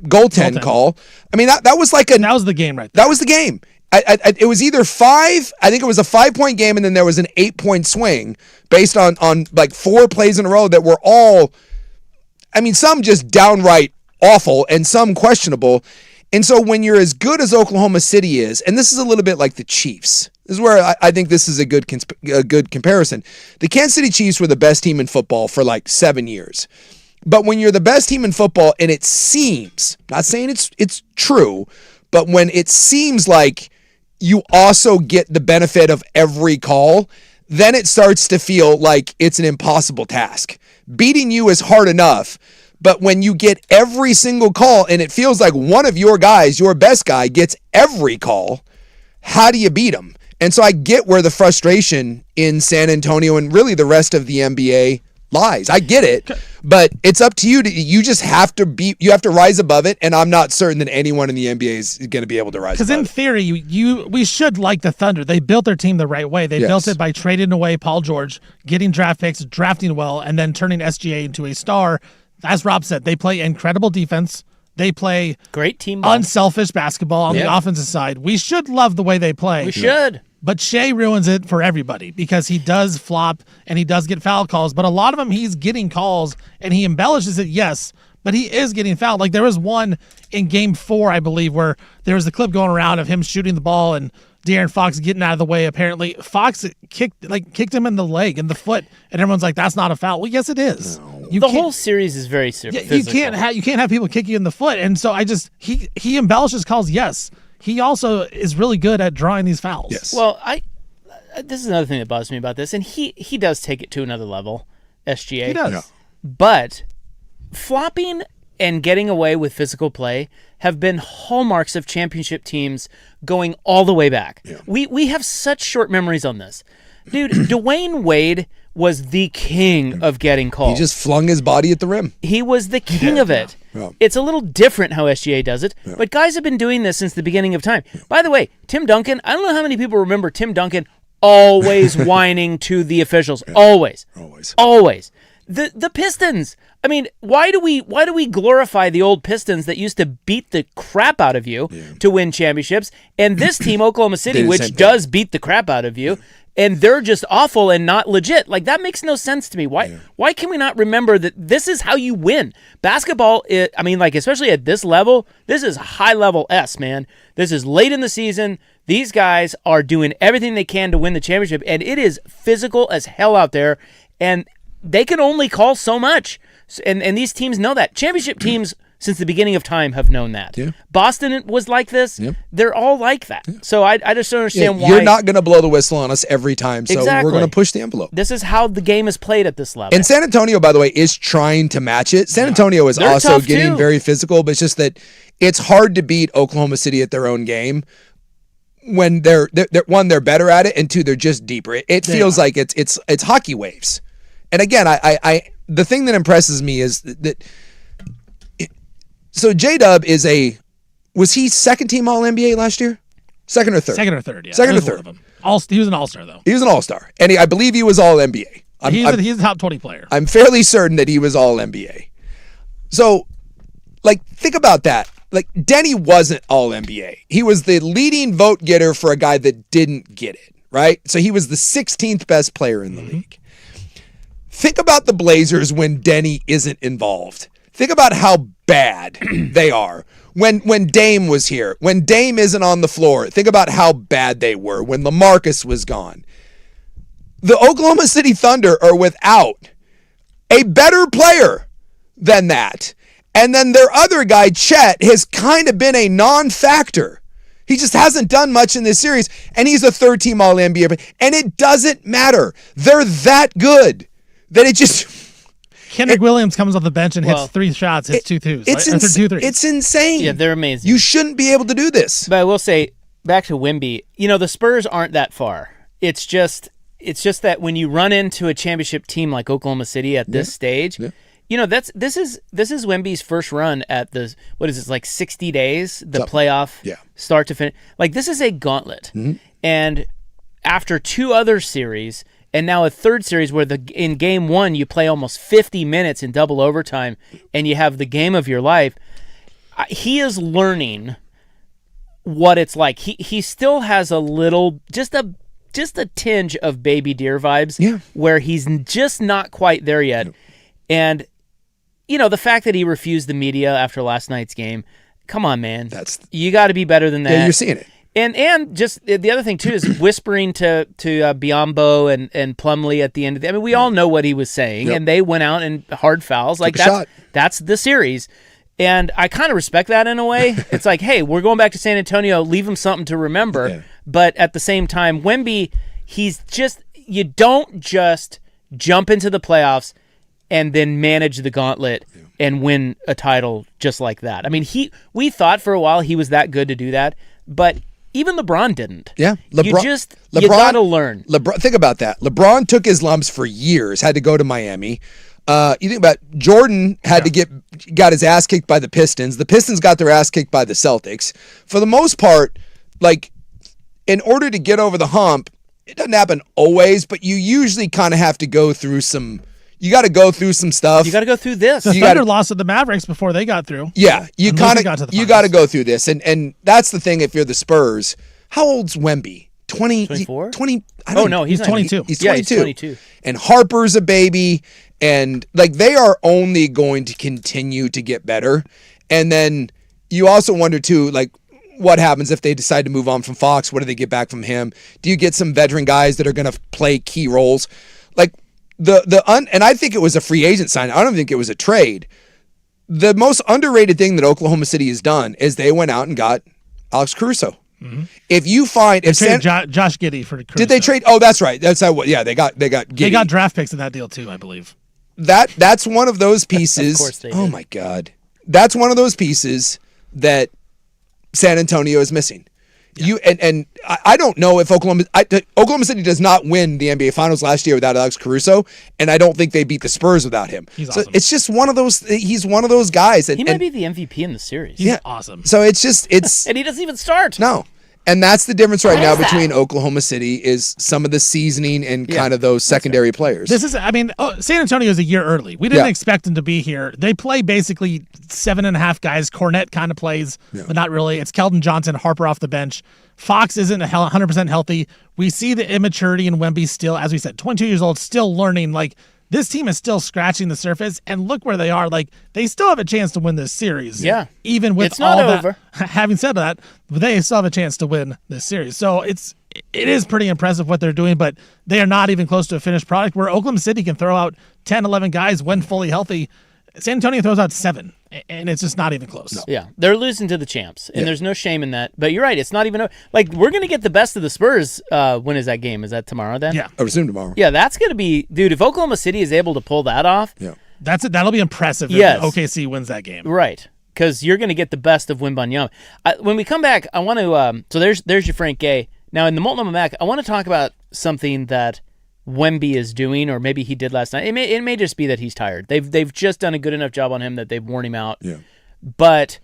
goaltend call. I mean, that was like that was the game right there. That was the game. It was either 5. I think it was a 5-point game, and then there was an 8-point swing based on like 4 plays in a row that were all, I mean, some just downright awful and some questionable. And so when you're as good as Oklahoma City is, and this is a little bit like the Chiefs, this is where I think this is a good comparison. The Kansas City Chiefs were the best team in football for like 7 years. But when you're the best team in football, and it seems, not saying it's true, but when it seems like you also get the benefit of every call, then it starts to feel like it's an impossible task. Beating you is hard enough, but when you get every single call and it feels like one of your guys, your best guy, gets every call, how do you beat them? And so I get where the frustration in San Antonio and really the rest of the NBA lies. I get it, but it's up to you. You just have to you have to rise above it, and I'm not certain that anyone in the NBA is going to be able to rise above it. Because in theory, we should like the Thunder. They built their team the right way. They built it by trading away Paul George, getting draft picks, drafting well, and then turning SGA into a star. As Rob said, they play incredible defense. They play great team ball. Unselfish basketball on the offensive side. We should love the way they play. We should. But Shea ruins it for everybody because he does flop and he does get foul calls. But a lot of them, he's getting calls and he embellishes it, yes, but he is getting fouled. Like there was one in Game 4, I believe, where there was a clip going around of him shooting the ball and De'Aaron Fox getting out of the way. Apparently, Fox kicked him in the leg, in the foot, and everyone's like, "That's not a foul." Well, yes, it is. No. The whole series is very serious. You can't have people kick you in the foot, and so he embellishes calls, yes. He also is really good at drawing these fouls. Yes. Well, this is another thing that bothers me about this, and he does take it to another level, SGA. He does. Yeah. But flopping and getting away with physical play have been hallmarks of championship teams going all the way back. Yeah. We have such short memories on this. Dude, Dwayne Wade was the king of getting called. He just flung his body at the rim. He was the king of it. Yeah. It's a little different how SGA does it, but guys have been doing this since the beginning of time. By the way, Tim Duncan, I don't know how many people remember Tim Duncan always whining to the officials. Yeah. Always. The Pistons. I mean, why do we glorify the old Pistons that used to beat the crap out of you to win championships? And this team, Oklahoma City, which does beat the crap out of you, and they're just awful and not legit. Like, that makes no sense to me. Why can we not remember that this is how you win? Basketball, especially at this level, this is high-level S, man. This is late in the season. These guys are doing everything they can to win the championship, and it is physical as hell out there, and they can only call so much. And these teams know that. Championship teams, since the beginning of time, have known that. Yeah. Boston was like this. Yeah. They're all like that. Yeah. So I just don't understand why. You're not going to blow the whistle on us every time, so we're going to push the envelope. This is how the game is played at this level. And San Antonio, by the way, is trying to match it. San Antonio is also getting very physical, but it's just that it's hard to beat Oklahoma City at their own game when they're one, they're better at it, and two, they're just deeper. It feels like it's hockey waves. And again, I the thing that impresses me is that so J-Dub was he second team All-NBA last year? Second or third? Second or third, yeah. Second or third. He was an All-Star, though. He was an All-Star. And I believe he was All-NBA. He's a top 20 player. I'm fairly certain that he was All-NBA. So, think about that. Denny wasn't All-NBA. He was the leading vote getter for a guy that didn't get it, right? So he was the 16th best player in the league. Think about the Blazers when Denny isn't involved. Think about how bad they are. When Dame was here, when Dame isn't on the floor, think about how bad they were when LaMarcus was gone. The Oklahoma City Thunder are without a better player than that. And then their other guy, Chet, has kind of been a non-factor. He just hasn't done much in this series, and he's a third-team All-NBA. And it doesn't matter. They're that good that it just... Kendrick Williams comes off the bench and hits 3 shots, hits 2 twos. It's insane. Yeah, they're amazing. You shouldn't be able to do this. But I will say, back to Wemby, the Spurs aren't that far. It's just that when you run into a championship team like Oklahoma City at this stage, this is Wemby's first run at the what is this, like 60 days, the playoff start to finish. Like, this is a gauntlet. And after 2 other series and now a third series where in game 1 you play almost 50 minutes in double overtime and you have the game of your life, he is learning what it's like. He still has a little, just a tinge of Baby Deer vibes, where he's just not quite there yet. And the fact that he refused the media after last night's game, come on, man. You got to be better than that. Yeah, you're seeing it. And just the other thing too is whispering to Biombo and Plumlee at the end of the. I mean, we all know what he was saying, and they went out and hard fouls. Like, that's the series. And I kind of respect that in a way. It's like, hey, we're going back to San Antonio. Leave him something to remember. Yeah. But at the same time, Wemby, you don't just jump into the playoffs and then manage the gauntlet and win a title just like that. I mean, we thought for a while he was that good to do that, but even LeBron didn't. Yeah, you got to learn. Think about that. LeBron took his lumps for years, had to go to Miami. You think about Jordan got his ass kicked by the Pistons. The Pistons got their ass kicked by the Celtics. For the most part, like, in order to get over the hump, it doesn't happen always, but you usually kind of have to go through some. You got to go through some stuff. You got to go through this. The Thunder lost to the Mavericks before they got through. Yeah, you got to go through this, and that's the thing. If you're the Spurs, how old's Wemby? 24? 20. He's 22. He's 22. Yeah, he's 22. And Harper's a baby, and like, they are only going to continue to get better. And then you also wonder too, like, what happens if they decide to move on from Fox? What do they get back from him? Do you get some veteran guys that are going to play key roles? Like, and I think it was a free agent sign. I don't think it was a trade. The most underrated thing that Oklahoma City has done is they went out and got Alex Caruso. Mm-hmm. If Josh Giddey for Caruso. Did they trade? Oh, that's right. That's how. Yeah, they got Giddey. They got draft picks in that deal too, I believe. That's one of those pieces. Of course they did. Oh my God, that's one of those pieces that San Antonio is missing. Yeah. I don't know if Oklahoma City does not win the NBA Finals last year without Alex Caruso, and I don't think they beat the Spurs without him. He's awesome. It's just one of those. He's one of those guys. He might be the MVP in the series. He's awesome. So it's and he doesn't even start. No. And that's the difference right now between Oklahoma City is some of the seasoning and kind of those secondary players. San Antonio is a year early. We didn't expect them to be here. They play basically 7.5 guys. Cornette kind of plays, but not really. It's Keldon Johnson, Harper off the bench. Fox isn't 100% healthy. We see the immaturity in Wemby still, as we said, 22 years old, still learning. Like, this team is still scratching the surface, and look where they are. Like, they still have a chance to win this series. Yeah. Even with it's not all over. That. Having said that, they still have a chance to win this series. So it is pretty impressive what they're doing, but they are not even close to a finished product, where Oklahoma City can throw out 10, 11 guys when fully healthy. San Antonio throws out 7, and it's just not even close. No. Yeah, they're losing to the champs, and there's no shame in that. But you're right, it's not even like, we're going to get the best of the Spurs. When is that game? Is that tomorrow then? Yeah. I presume tomorrow. Yeah, that's going to be, dude, if Oklahoma City is able to pull that off. Yeah. That's it. That'll be impressive if OKC wins that game. Right, because you're going to get the best of Wembanyama. When we come back, I want to, so there's your Frank Gay. Now, in the Multnomah Mac, I want to talk about something that Wemby is doing, or maybe he did last night. It may just be that he's tired. They've just done a good enough job on him that they've worn him out. Yeah. But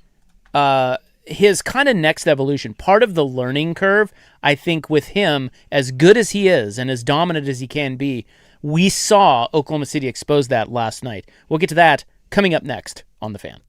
his kind of next evolution, part of the learning curve, I think, with him, as good as he is and as dominant as he can be, we saw Oklahoma City expose that last night. We'll get to that coming up next on The Fan.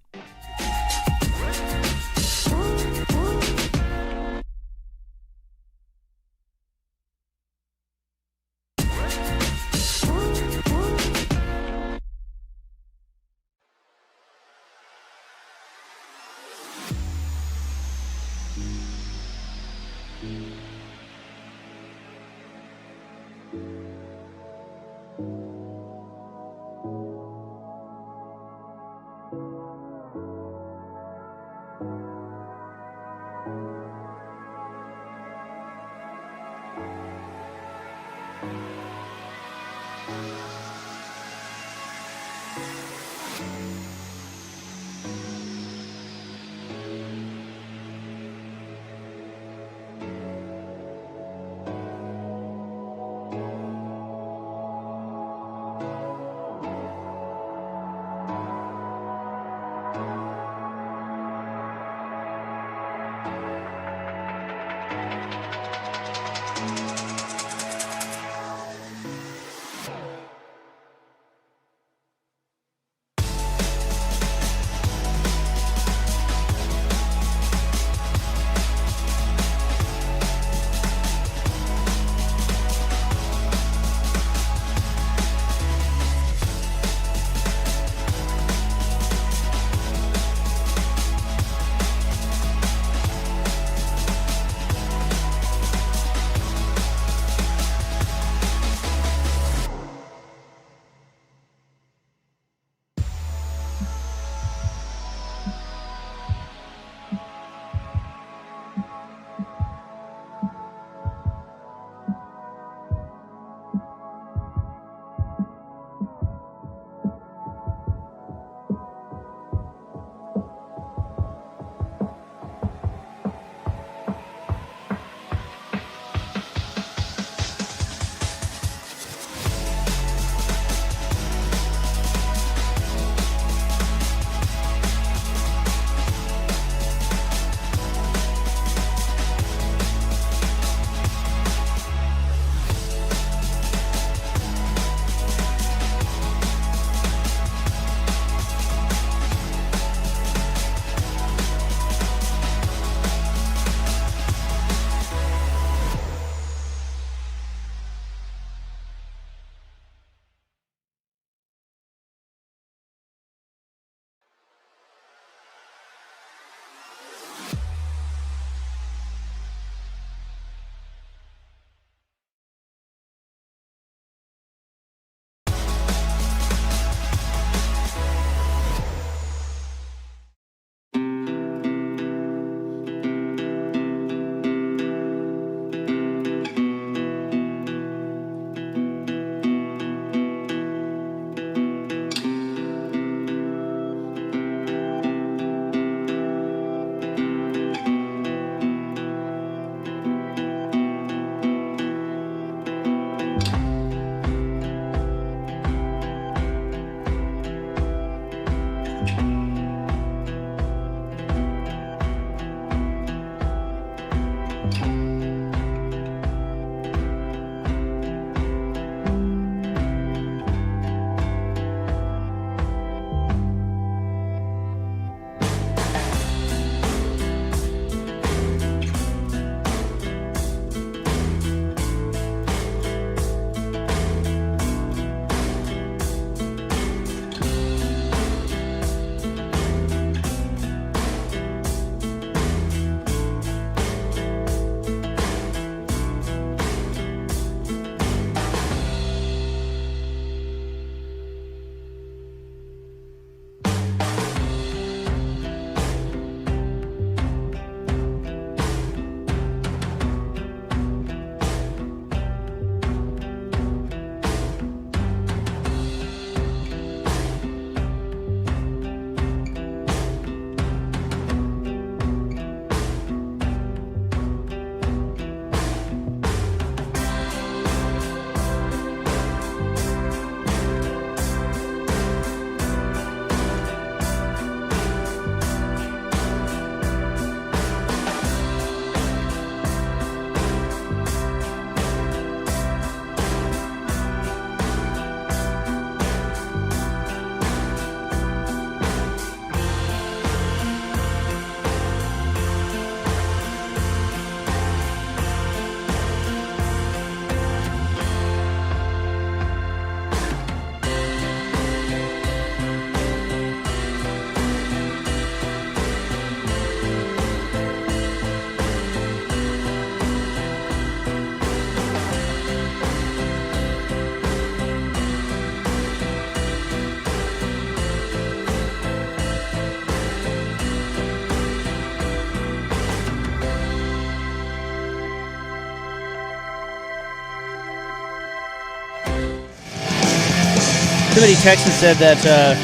Somebody texted and said that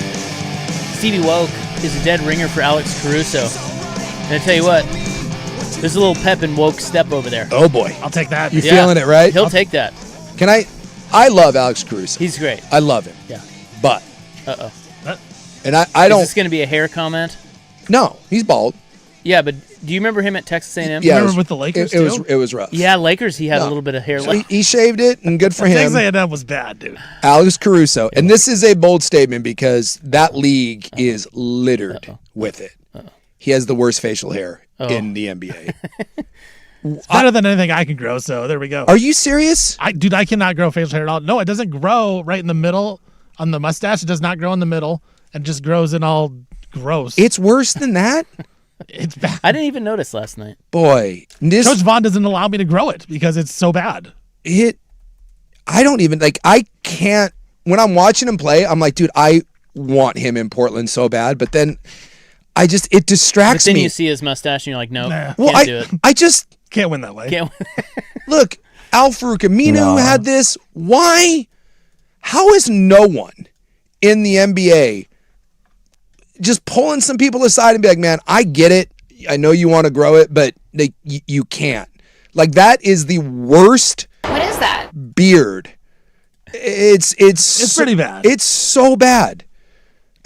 Stevie Woke is a dead ringer for Alex Caruso. And I tell you what, there's a little pep and Woke step over there. Oh, boy. I'll take that. You feeling it, right? He'll take that. Can I love Alex Caruso. He's great. I love him. Yeah. But. Uh-oh. And I Is don't. this going to be a hair comment? No, he's bald. Yeah, but do you remember him at Texas A&M? Yeah, Remember with the Lakers, it was rough. Yeah, Lakers, he had No. a little bit of hair So left. he shaved it, and good for Texas him. A&M was bad, dude. Alex Caruso. And this is a bold statement because that league is littered with it. He has the worst facial hair in the NBA. It's better than anything I can grow, so there we go. Are you serious? I cannot grow facial hair at all. No, it doesn't grow right in the middle on the mustache. It does not grow in the middle. It just grows in all gross. It's worse than that? It's bad. I didn't even notice last night. Boy. Coach Vaughn doesn't allow me to grow it because it's so bad. I don't even, I can't, when I'm watching him play, I'm like, dude, I want him in Portland so bad, but then it distracts But then me. you see his mustache and you're like, no, Nah. Well, can't do it. I just, Can't win that way. Can't. look, Al-Farouq Aminu who had this. Why? How is no one in the NBA just pulling some people aside and be like, man, I get it. I know you want to grow it, but you can't. Like, that is the worst What is that? beard. It's pretty bad. It's so bad.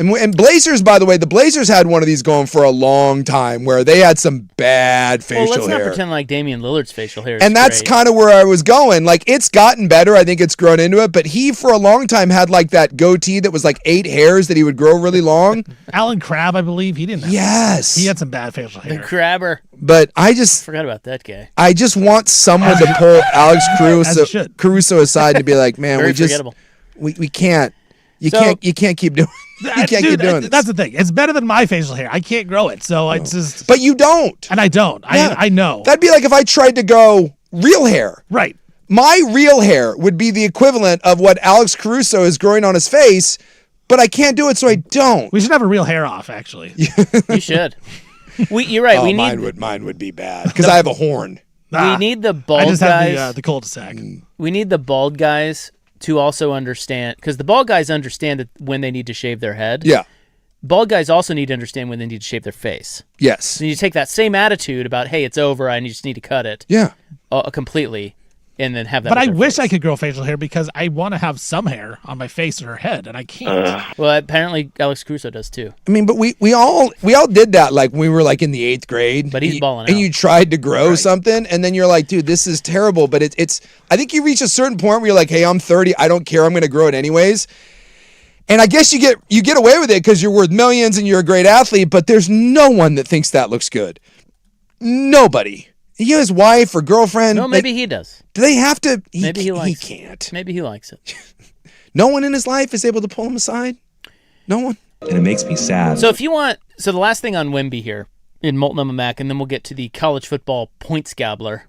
And Blazers, by the way, the Blazers had one of these going for a long time where they had some bad facial Well, let's not hair. pretend like Damian Lillard's facial hair is And that's great. kind of where I was going. Like, it's gotten better. I think it's grown into it. But he, for a long time, had like that goatee that was like 8 hairs that he would grow really long. Alan Crabb, I believe, he didn't have Yes. He had some bad facial The hair. crabber. But I Forgot about that guy. just want someone to pull Alex As you should. Caruso aside and be like, man, Very we just forgettable. we can't. You So- can't keep doing. You can't keep Dude, doing this. That's the thing. It's better than my facial hair. I can't grow it, so I just. But you don't. And I don't. Yeah. I know. That'd be like if I tried to go real hair. Right. My real hair would be the equivalent of what Alex Caruso is growing on his face, but I can't do it, so I don't. We should have a real hair off, actually. You should. You're right. we need mine would be bad because I have a horn. we need the I bald just guys. have the cul-de-sac. We need the bald guys to also understand, because the bald guys understand that when they need to shave their head. Yeah. Bald guys also need to understand when they need to shave their face. Yes. So you take that same attitude about, hey, it's over, I just need to cut it Yeah. completely, and then have that. But with I their wish face. I could grow facial hair because I want to have some hair on my face or head, and I can't. Well, apparently Alex Caruso does too. I mean, but we all did that like when we were like in the 8th grade. But he's and balling And out. you tried to grow something, and then you're like, dude, this is terrible. But it's. I think you reach a certain point where you're like, hey, I'm 30. I don't care. I'm going to grow it anyways. And I guess you get away with it because you're worth millions and you're a great athlete. But there's no one that thinks that looks good. Nobody. His wife or girlfriend. No, maybe he does. Do they have to? Maybe he likes He can't. Maybe he likes it. No one in his life is able to pull him aside. No one. And it makes me sad. So if you want, the last thing on Wemby here in Multnomah Mac, and then we'll get to the college football points gobbler.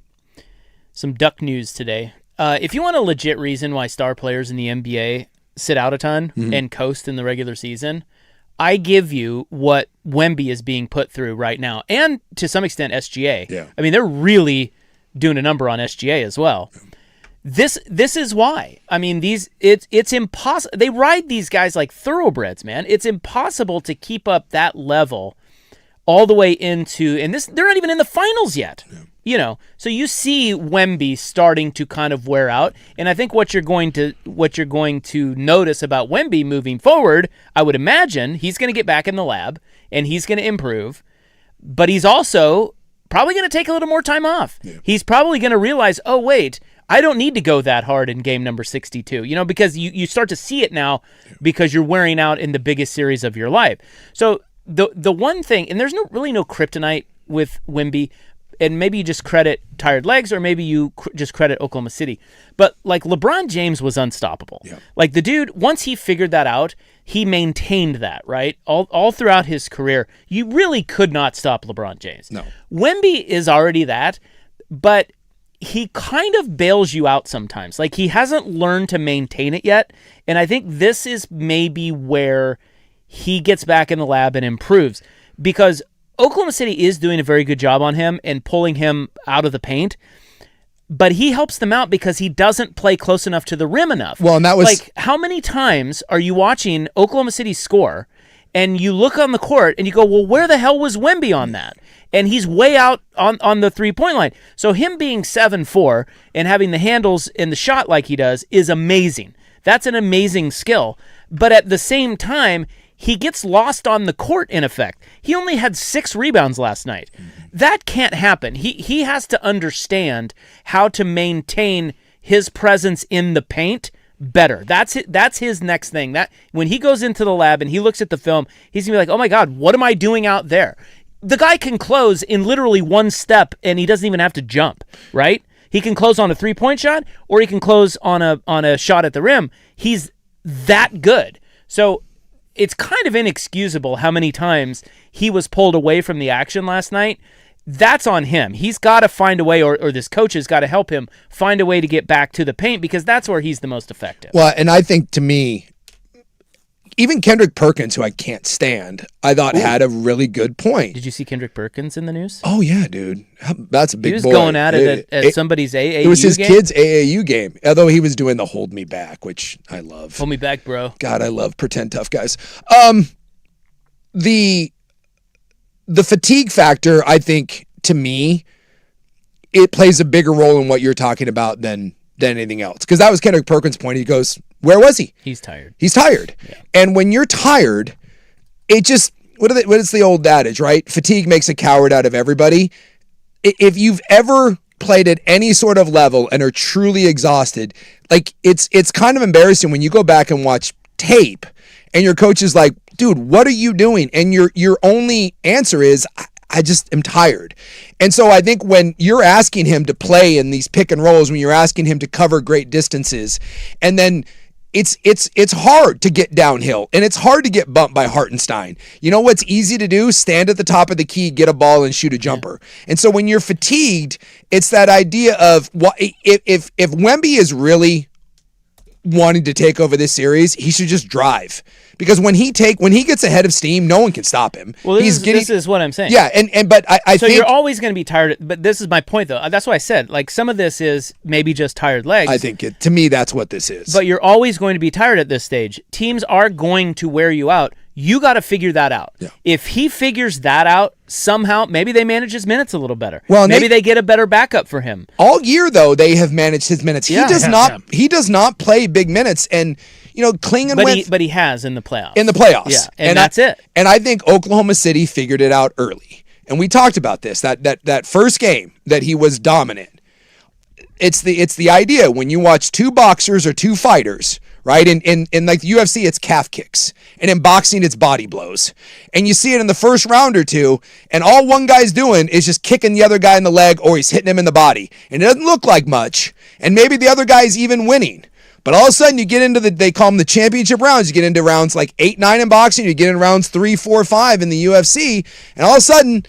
Some Duck news today. If you want a legit reason why star players in the NBA sit out a ton and coast in the regular season, I give you what Wemby is being put through right now, and to some extent SGA. Yeah. I mean, they're really doing a number on SGA as well. This is why. I mean, it's impossible. They ride these guys like thoroughbreds, man. It's impossible to keep up that level all the way into, and they're not even in the finals yet. Yeah. You know, so you see Wemby starting to kind of wear out, and I think what you're going to notice about Wemby moving forward, I would imagine he's going to get back in the lab and he's going to improve, but he's also probably going to take a little more time off. Yeah. He's probably going to realize, oh wait, I don't need to go that hard in game number 62, you know, because you start to see it now because you're wearing out in the biggest series of your life. So the one thing, and there's really no kryptonite with Wemby, and maybe you just credit tired legs, or maybe you just credit Oklahoma City. But like LeBron James was unstoppable. Yeah. Like the dude, once he figured that out, he maintained that, right? All throughout his career, you really could not stop LeBron James. No. Wemby is already that, but he kind of bails you out sometimes. Like he hasn't learned to maintain it yet. And I think this is maybe where he gets back in the lab and improves, because Oklahoma City is doing a very good job on him and pulling him out of the paint. but he helps them out because he doesn't play close enough to the rim enough. Well, and that was like, how many times are you watching Oklahoma City score and you look on the court and you go, well, where the hell was Wemby on that? And he's way out on the three-point line. So him being 7'4" and having the handles in the shot like he does is amazing. That's an amazing skill. But at the same time, he gets lost on the court in effect. He only had 6 rebounds last night. That can't happen. He has to understand how to maintain his presence in the paint better. That's his next thing. That when he goes into the lab and he looks at the film, he's going to be like, oh my God, what am I doing out there? The guy can close in literally one step and he doesn't even have to jump, right? He can close on a three-point shot or he can close on a shot at the rim. He's that good. So it's kind of inexcusable how many times he was pulled away from the action last night. That's on him. He's got to find a way, or this coach has got to help him find a way to get back to the paint because that's where he's the most effective. Well, and I think to me, even Kendrick Perkins, who I can't stand, I thought had a really good point. Did you see Kendrick Perkins in the news? Oh, yeah, dude. That's a big boy. He was going at it at somebody's AAU game. It was his kid's AAU game, although he was doing the hold me back, which I love. Hold me back, bro. God, I love pretend tough guys. The fatigue factor, I think, to me, it plays a bigger role in what you're talking about than anything else. Because that was Kendrick Perkins' point. He goes, where was he? He's tired. He's tired. Yeah. And when you're tired, it just, what is the old adage, right? Fatigue makes a coward out of everybody. If you've ever played at any sort of level and are truly exhausted, like it's kind of embarrassing when you go back and watch tape and your coach is like, dude, what are you doing? And your only answer is, I just am tired. And so I think when you're asking him to play in these pick and rolls, when you're asking him to cover great distances, and then it's hard to get downhill and it's hard to get bumped by Hartenstein. You know what's easy to do? Stand at the top of the key, get a ball and shoot a jumper. And so when you're fatigued, it's that idea of what if Wemby is really wanting to take over this series, he should just drive. Because when he gets ahead of steam, no one can stop him. Well, this is what I'm saying. Yeah, but I so think you're always going to be tired. But this is my point, though. That's why I said, like, some of this is maybe just tired legs. I think to me that's what this is. But you're always going to be tired at this stage. Teams are going to wear you out. You got to figure that out. Yeah. If he figures that out somehow, maybe they manage his minutes a little better. Well, maybe they get a better backup for him. All year though, they have managed his minutes. He does not play big minutes, and Klingon but he has in the playoffs. Yeah, and that's it. And I think Oklahoma City figured it out early. And we talked about this that first game that he was dominant. It's the idea when you watch two boxers or two fighters, right? In like the UFC, it's calf kicks. And in boxing, it's body blows. And you see it in the first round or two, and all one guy's doing is just kicking the other guy in the leg or he's hitting him in the body. And it doesn't look like much. And maybe the other guy's even winning. But all of a sudden, you get into they call them the championship rounds. You get into rounds like 8, 9 in boxing. You get in rounds 3, 4, 5 in the UFC. And all of a sudden,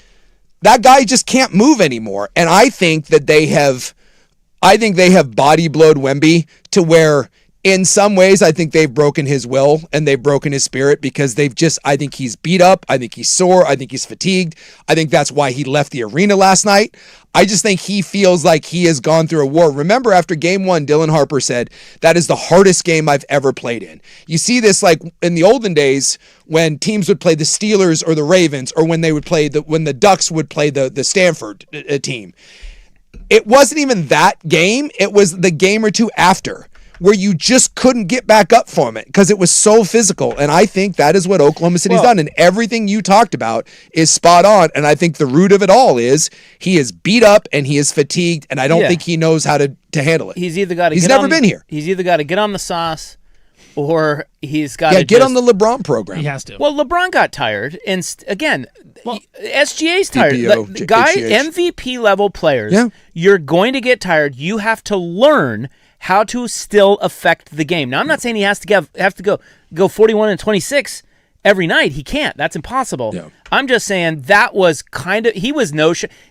that guy just can't move anymore. And I think that they have body blowed Wemby to where in some ways I think they've broken his will and they've broken his spirit because I think he's beat up. I think he's sore. I think he's fatigued. I think that's why he left the arena last night. I just think he feels like he has gone through a war. Remember after game 1, Dylan Harper said, that is the hardest game I've ever played in. You see this like in the olden days when teams would play the Steelers or the Ravens or when they would play when the Ducks would play the Stanford team. It wasn't even that game. It was the game or two after where you just couldn't get back up from it because it was so physical. And I think that is what Oklahoma City's done. And everything you talked about is spot on. And I think the root of it all is he is beat up and he is fatigued. And I don't think he knows how to handle it. He's either got to He's never been here. He's either got to get on the sauce or he's got to get on the LeBron program. He has to. Well, LeBron got tired. And again, SGA's tired. PPO, Guy, HGH. MVP level players, you're going to get tired. You have to learn how to still affect the game. Now, I'm not saying he has to go 41 and 26 every night. He can't. That's impossible. Yeah. I'm just saying that was he was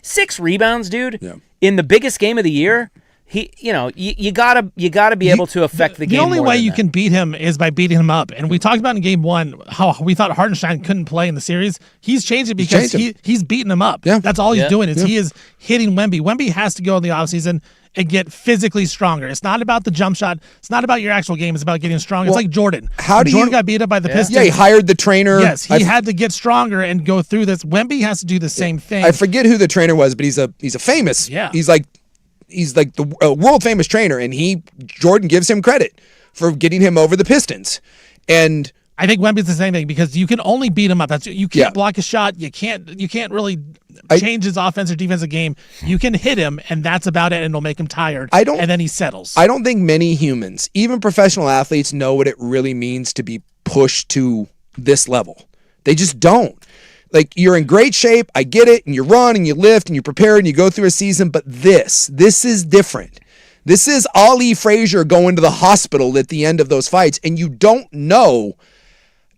6 rebounds, dude. Yeah. In the biggest game of the year, you gotta be able to affect the game. The only more way than you that. can beat him is by beating him up. And we talked about in game 1 how we thought Hartenstein couldn't play in the series. He's changed it because he's beating him up. Yeah. That's all he's doing is Yeah. he is hitting Wemby. Wemby has to go in the offseason and get physically stronger. It's not about the jump shot. It's not about your actual game. It's about getting stronger. Well, it's like Jordan. how When do Jordan you- got beat up by the Pistons. Yeah, he hired the trainer. Yes, he had to get stronger and go through this. Wemby has to do the same thing. I forget who the trainer was, but he's a famous. Yeah. He's like the world famous trainer, and Jordan gives him credit for getting him over the Pistons. And I think Wemby's the same thing because you can only beat him up. You can't Yeah. block a shot. You can't really change his offense or defensive game. You can hit him, and that's about it, and it'll make him tired. And then he settles. I don't think many humans, even professional athletes, know what it really means to be pushed to this level. They just don't. Like, you're in great shape, I get it, and you run and you lift and you prepare and you go through a season, but this is different. This is Ali Frazier going to the hospital at the end of those fights, and you don't know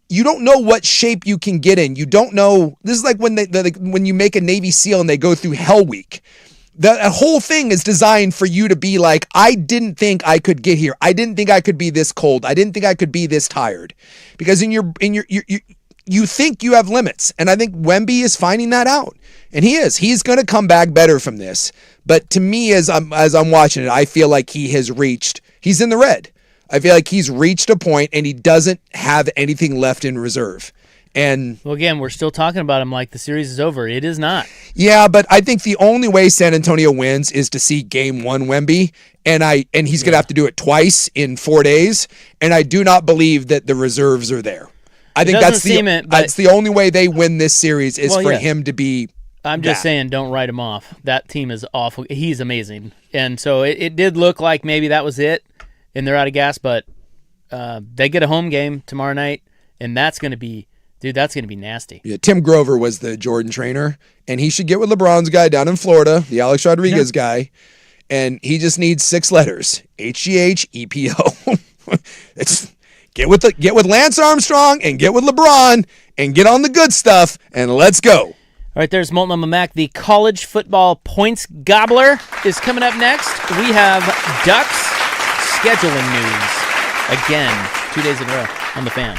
what shape you can get in. You don't know. This is like when you make a Navy SEAL and they go through Hell Week. That whole thing is designed for you to be like, I didn't think I could get here. I didn't think I could be this cold. I didn't think I could be this tired. Because you think you have limits. And I think Wemby is finding that out. And he is. He's going to come back better from this. But to me, as I'm watching it, I feel like he's in the red. I feel like he's reached a point and he doesn't have anything left in reserve. And Well, again, we're still talking about him like the series is over. It is not. yeah, but I think the only way San Antonio wins is to see game 1 Wemby, and he's going to have to do it twice in 4 days, and I do not believe that the reserves are there. I think that's the only way they win this series is for him to be. I'm just saying, don't write him off. That team is awful. He's amazing, and so it did look like maybe that was it, and they're out of gas. But they get a home game tomorrow night, and that's going to be nasty. Yeah, Tim Grover was the Jordan trainer, and he should get with LeBron's guy down in Florida, the Alex Rodriguez guy, and he just needs 6 letters: HGHEPO. It's get with Lance Armstrong and get with LeBron and get on the good stuff and let's go. All right, there's Molten Mac. The college football points gobbler is coming up next. We have Ducks scheduling news again, 2 days in a row on the Fan.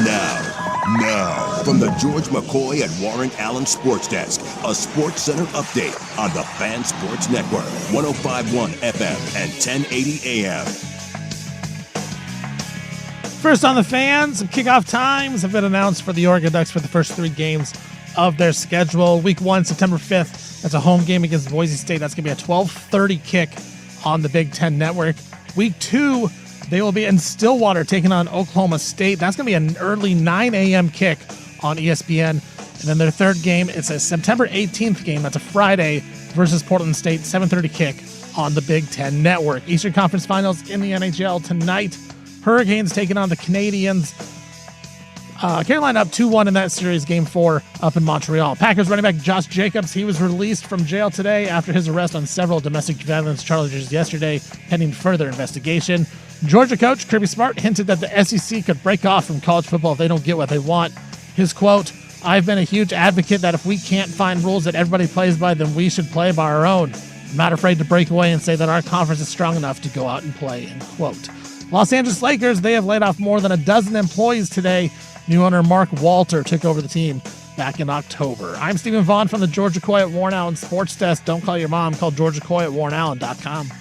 Now, from the George McCoy and Warren Allen Sports Desk, a Sports Center update on the Fan Sports Network, 105.1 FM and 1080 AM. First on the Fans, some kickoff times have been announced for the Oregon Ducks for the first 3 games of their schedule. Week 1, September 5th, that's a home game against Boise State. That's going to be a 12:30 kick on the Big Ten Network. Week 2, they will be in Stillwater taking on Oklahoma State. That's going to be an early 9 a.m. kick on ESPN. And then their third game, it's a September 18th game. That's a Friday versus Portland State, 7:30 kick on the Big Ten Network. Eastern Conference Finals in the NHL tonight. Hurricanes taking on the Canadians. Carolina up 2-1 in that series, Game 4 up in Montreal. Packers running back Josh Jacobs, he was released from jail today after his arrest on several domestic violence charges yesterday, pending further investigation. Georgia coach Kirby Smart hinted that the SEC could break off from college football if they don't get what they want. His quote, "I've been a huge advocate that if we can't find rules that everybody plays by, then we should play by our own. I'm not afraid to break away and say that our conference is strong enough to go out and play," end quote. Los Angeles Lakers, they have laid off more than a dozen employees today. New owner Mark Walter took over the team back in October. I'm Stephen Vaughn from the Georgia Coy at Warren Allen Sports Desk. Don't call your mom. Call Georgia Coy at warrenallen.com.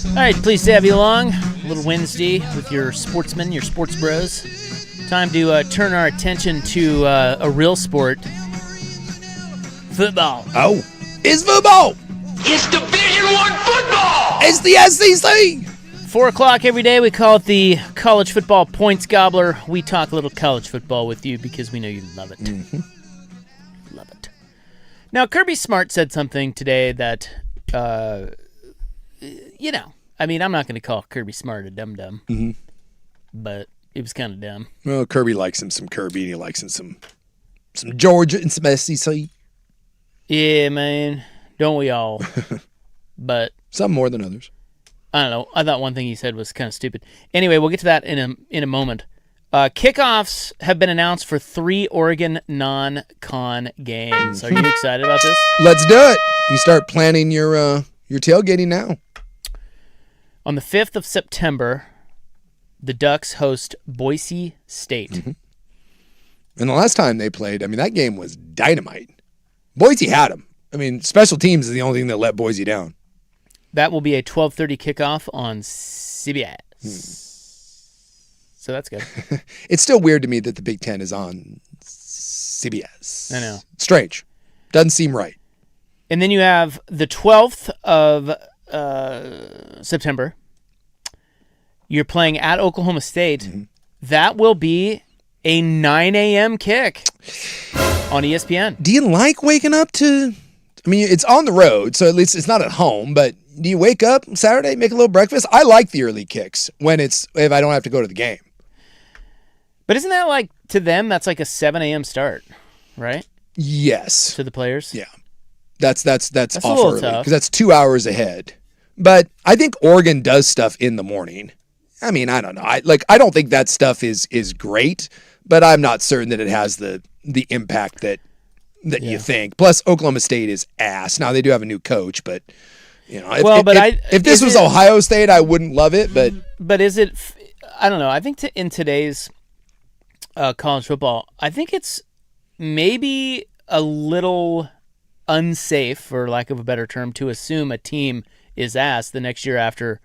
All right, pleased to have you along. A little Wednesday with your sportsmen, your sports bros. Time to turn our attention to a real sport. Football. Oh, it's football. It's Division I football! It's the SEC. 4 o'clock every day, we call it the College Football Points Gobbler. We talk a little college football with you because we know you love it. Mm-hmm. Love it. Now, Kirby Smart said something today that, I'm not going to call Kirby Smart a dum-dum, but it was kind of dumb. Well, Kirby likes him some Kirby, and he likes him some Georgia and some SEC. Yeah, man. Don't we all? But some more than others. I don't know. I thought one thing he said was kind of stupid. Anyway, we'll get to that in a moment. Kickoffs have been announced for 3 Oregon non-con games. Are you excited about this? Let's do it. You start planning your tailgating now. On the 5th of September, the Ducks host Boise State. Mm-hmm. And the last time they played, that game was dynamite. Boise had them. Special teams is the only thing that let Boise down. That will be a 12:30 kickoff on CBS. So that's good. It's still weird to me that the Big Ten is on CBS. I know. Strange. Doesn't seem right. And then you have the 12th of September. You're playing at Oklahoma State. Mm-hmm. That will be a 9 a.m. kick on ESPN. Do you like waking up to... it's on the road, so at least it's not at home, but do you wake up Saturday, make a little breakfast? I like the early kicks if I don't have to go to the game. But isn't that like, to them, that's like a 7 a.m. start, right? Yes. To the players? Yeah. That's awful early because that's 2 hours ahead. But I think Oregon does stuff in the morning. I don't know. I don't think that stuff is great, but I'm not certain that it has the impact that you think. Plus, Oklahoma State is ass. Now they do have a new coach, but if this was Ohio State, I wouldn't love it. But is it? I don't know. I think in today's college football, I think it's maybe a little unsafe, for lack of a better term, to assume a team is ass the next year after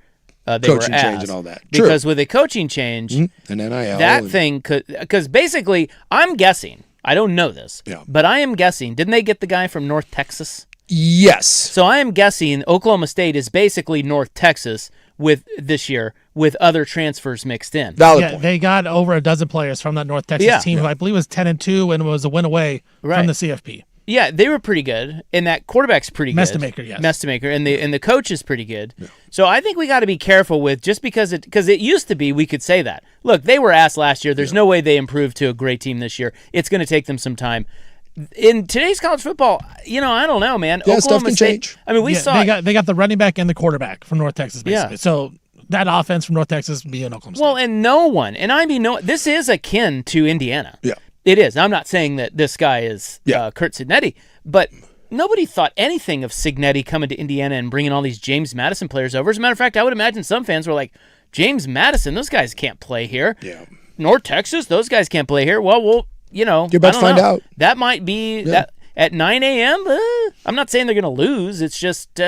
they coaching were ass. Change and all that. Because with a coaching change, and NIL, that thing could, because basically, I'm guessing, I don't know this, but I am guessing, didn't they get the guy from North Texas? Yes. So I am guessing Oklahoma State is basically North Texas with this year, with other transfers mixed in. Valid point. They got over a dozen players from that North Texas team, who I believe was 10-2 and was a win away from the CFP. Yeah, they were pretty good, and that quarterback's pretty good. Mestemaker, yes. Mestemaker, and the coach is pretty good. Yeah. So I think we got to be careful with just because it used to be we could say that. Look, they were ass last year. There's no way they improved to a great team this year. It's going to take them some time. In today's college football, I don't know, man. Yeah, Oklahoma stuff can State, change. I mean, we saw they got the running back and the quarterback from North Texas, basically. Yeah. So that offense from North Texas would be in Oklahoma State. Well, and no one, and I mean, this is akin to Indiana. Yeah. It is. I'm not saying that this guy is Kurt Signetti, but nobody thought anything of Signetti coming to Indiana and bringing all these James Madison players over. As a matter of fact, I would imagine some fans were like, James Madison, those guys can't play here. Yeah. North Texas, those guys can't play here. Well, you're about to find out. That might be that at 9 a.m. I'm not saying they're going to lose. It's just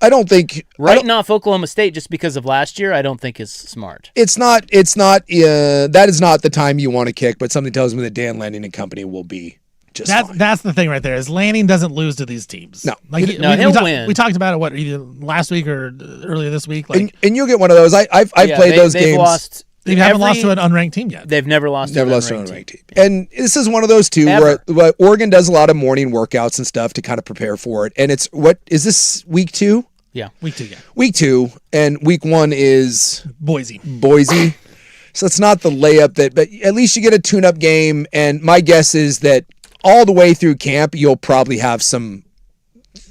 I don't think writing off Oklahoma State just because of last year, I don't think is smart. It's not. That is not the time you want to kick. But something tells me that Dan Lanning and company will be just fine. That's the thing right there. Is Lanning doesn't lose to these teams. No, he'll win. We talked about it either last week or earlier this week. Like, and you'll get one of those. I've played those games. They haven't lost to an unranked team yet. They've never lost to an unranked team. And this is one of those two where Oregon does a lot of morning workouts and stuff to kind of prepare for it. And it's what is this week 2? Yeah, week 2. Yeah, week 2, and week 1 is Boise. So it's not the layup but at least you get a tune-up game. And my guess is that all the way through camp, you'll probably have some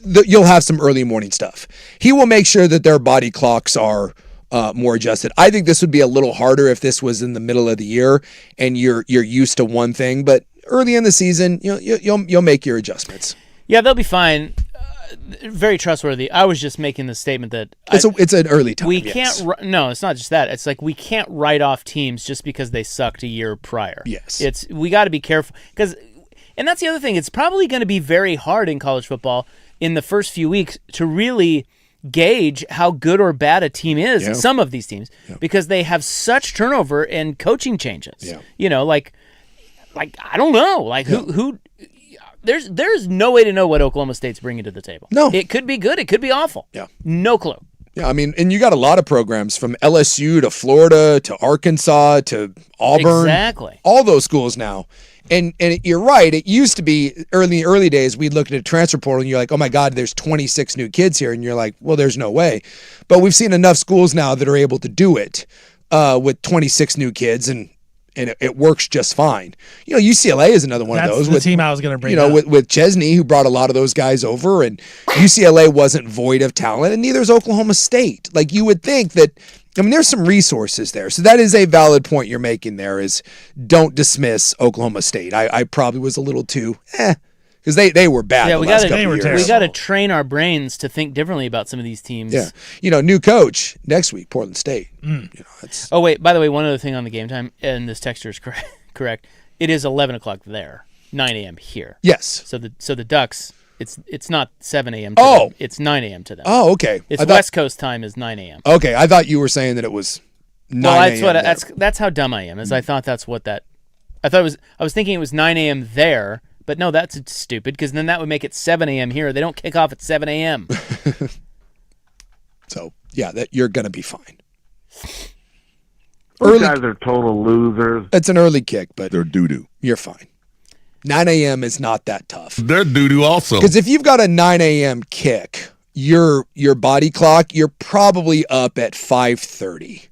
early morning stuff. He will make sure that their body clocks are more adjusted. I think this would be a little harder if this was in the middle of the year and you're used to one thing, but early in the season, you'll make your adjustments. Yeah, they'll be fine. Very trustworthy. I was just making the statement that it's an early time. We can't. No, it's not just that. It's like we can't write off teams just because they sucked a year prior. Yes, we got to be careful and that's the other thing. It's probably going to be very hard in college football in the first few weeks to really gauge how good or bad a team is, some of these teams, because they have such turnover and coaching changes. Yeah. Like I don't know, who there's no way to know what Oklahoma State's bringing to the table. No. It could be good, it could be awful. Yeah. No clue. Yeah, I mean, and you got a lot of programs from LSU to Florida to Arkansas to Auburn. Exactly. All those schools now. And you're right. It used to be early days, we'd look at a transfer portal and you're like, oh my God, there's 26 new kids here. And you're like, well, there's no way. But we've seen enough schools now that are able to do it with 26 new kids and it works just fine. UCLA is another one of those. That's the team I was going to bring up. With Chesney, who brought a lot of those guys over, and UCLA wasn't void of talent, and neither is Oklahoma State. Like you would think that. I mean, there's some resources there. So that is a valid point you're making there is don't dismiss Oklahoma State. I probably was a little too, because they were bad the last couple of years. We got to train our brains to think differently about some of these teams. Yeah. New coach next week, Portland State. Oh, wait, by the way, one other thing on the game time, and this texture is correct. It is 11 o'clock there, 9 a.m. here. Yes. So the Ducks... It's not 7 a.m. to them. It's 9 a.m. to them. Oh, okay. West Coast time is 9 a.m. Okay, I thought you were saying that it was 9 a.m. That's how dumb I am. I thought that's what that. I was thinking it was 9 a.m. there, but no, that's stupid because then that would make it 7 a.m. here. They don't kick off at 7 a.m. So yeah, that you're gonna be fine. Those guys are total losers. It's an early kick, but they're doo-doo. You're fine. 9 a.m. is not that tough. They're doo-doo also. Because if you've got a 9 a.m. kick, your body clock, you're probably up at 5:30.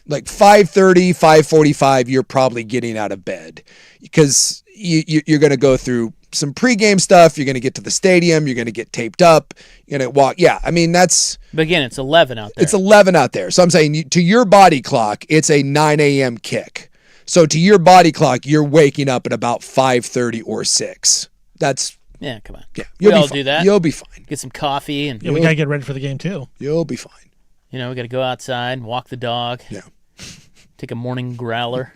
Like 5:30, 5:45, you're probably getting out of bed. Because you're going to go through some pregame stuff. You're going to get to the stadium. You're going to get taped up. You're going to walk. Yeah, I mean, that's... But again, it's 11 out there. It's 11 out there. So I'm saying to your body clock, it's a 9 a.m. kick. So to your body clock, you're waking up at about 5:30 or 6. That's... Yeah, come on. Yeah, we all do that. You'll be fine. Get some coffee. And we got to get ready for the game, too. You'll be fine. We got to go outside, walk the dog. Yeah. Take a morning growler.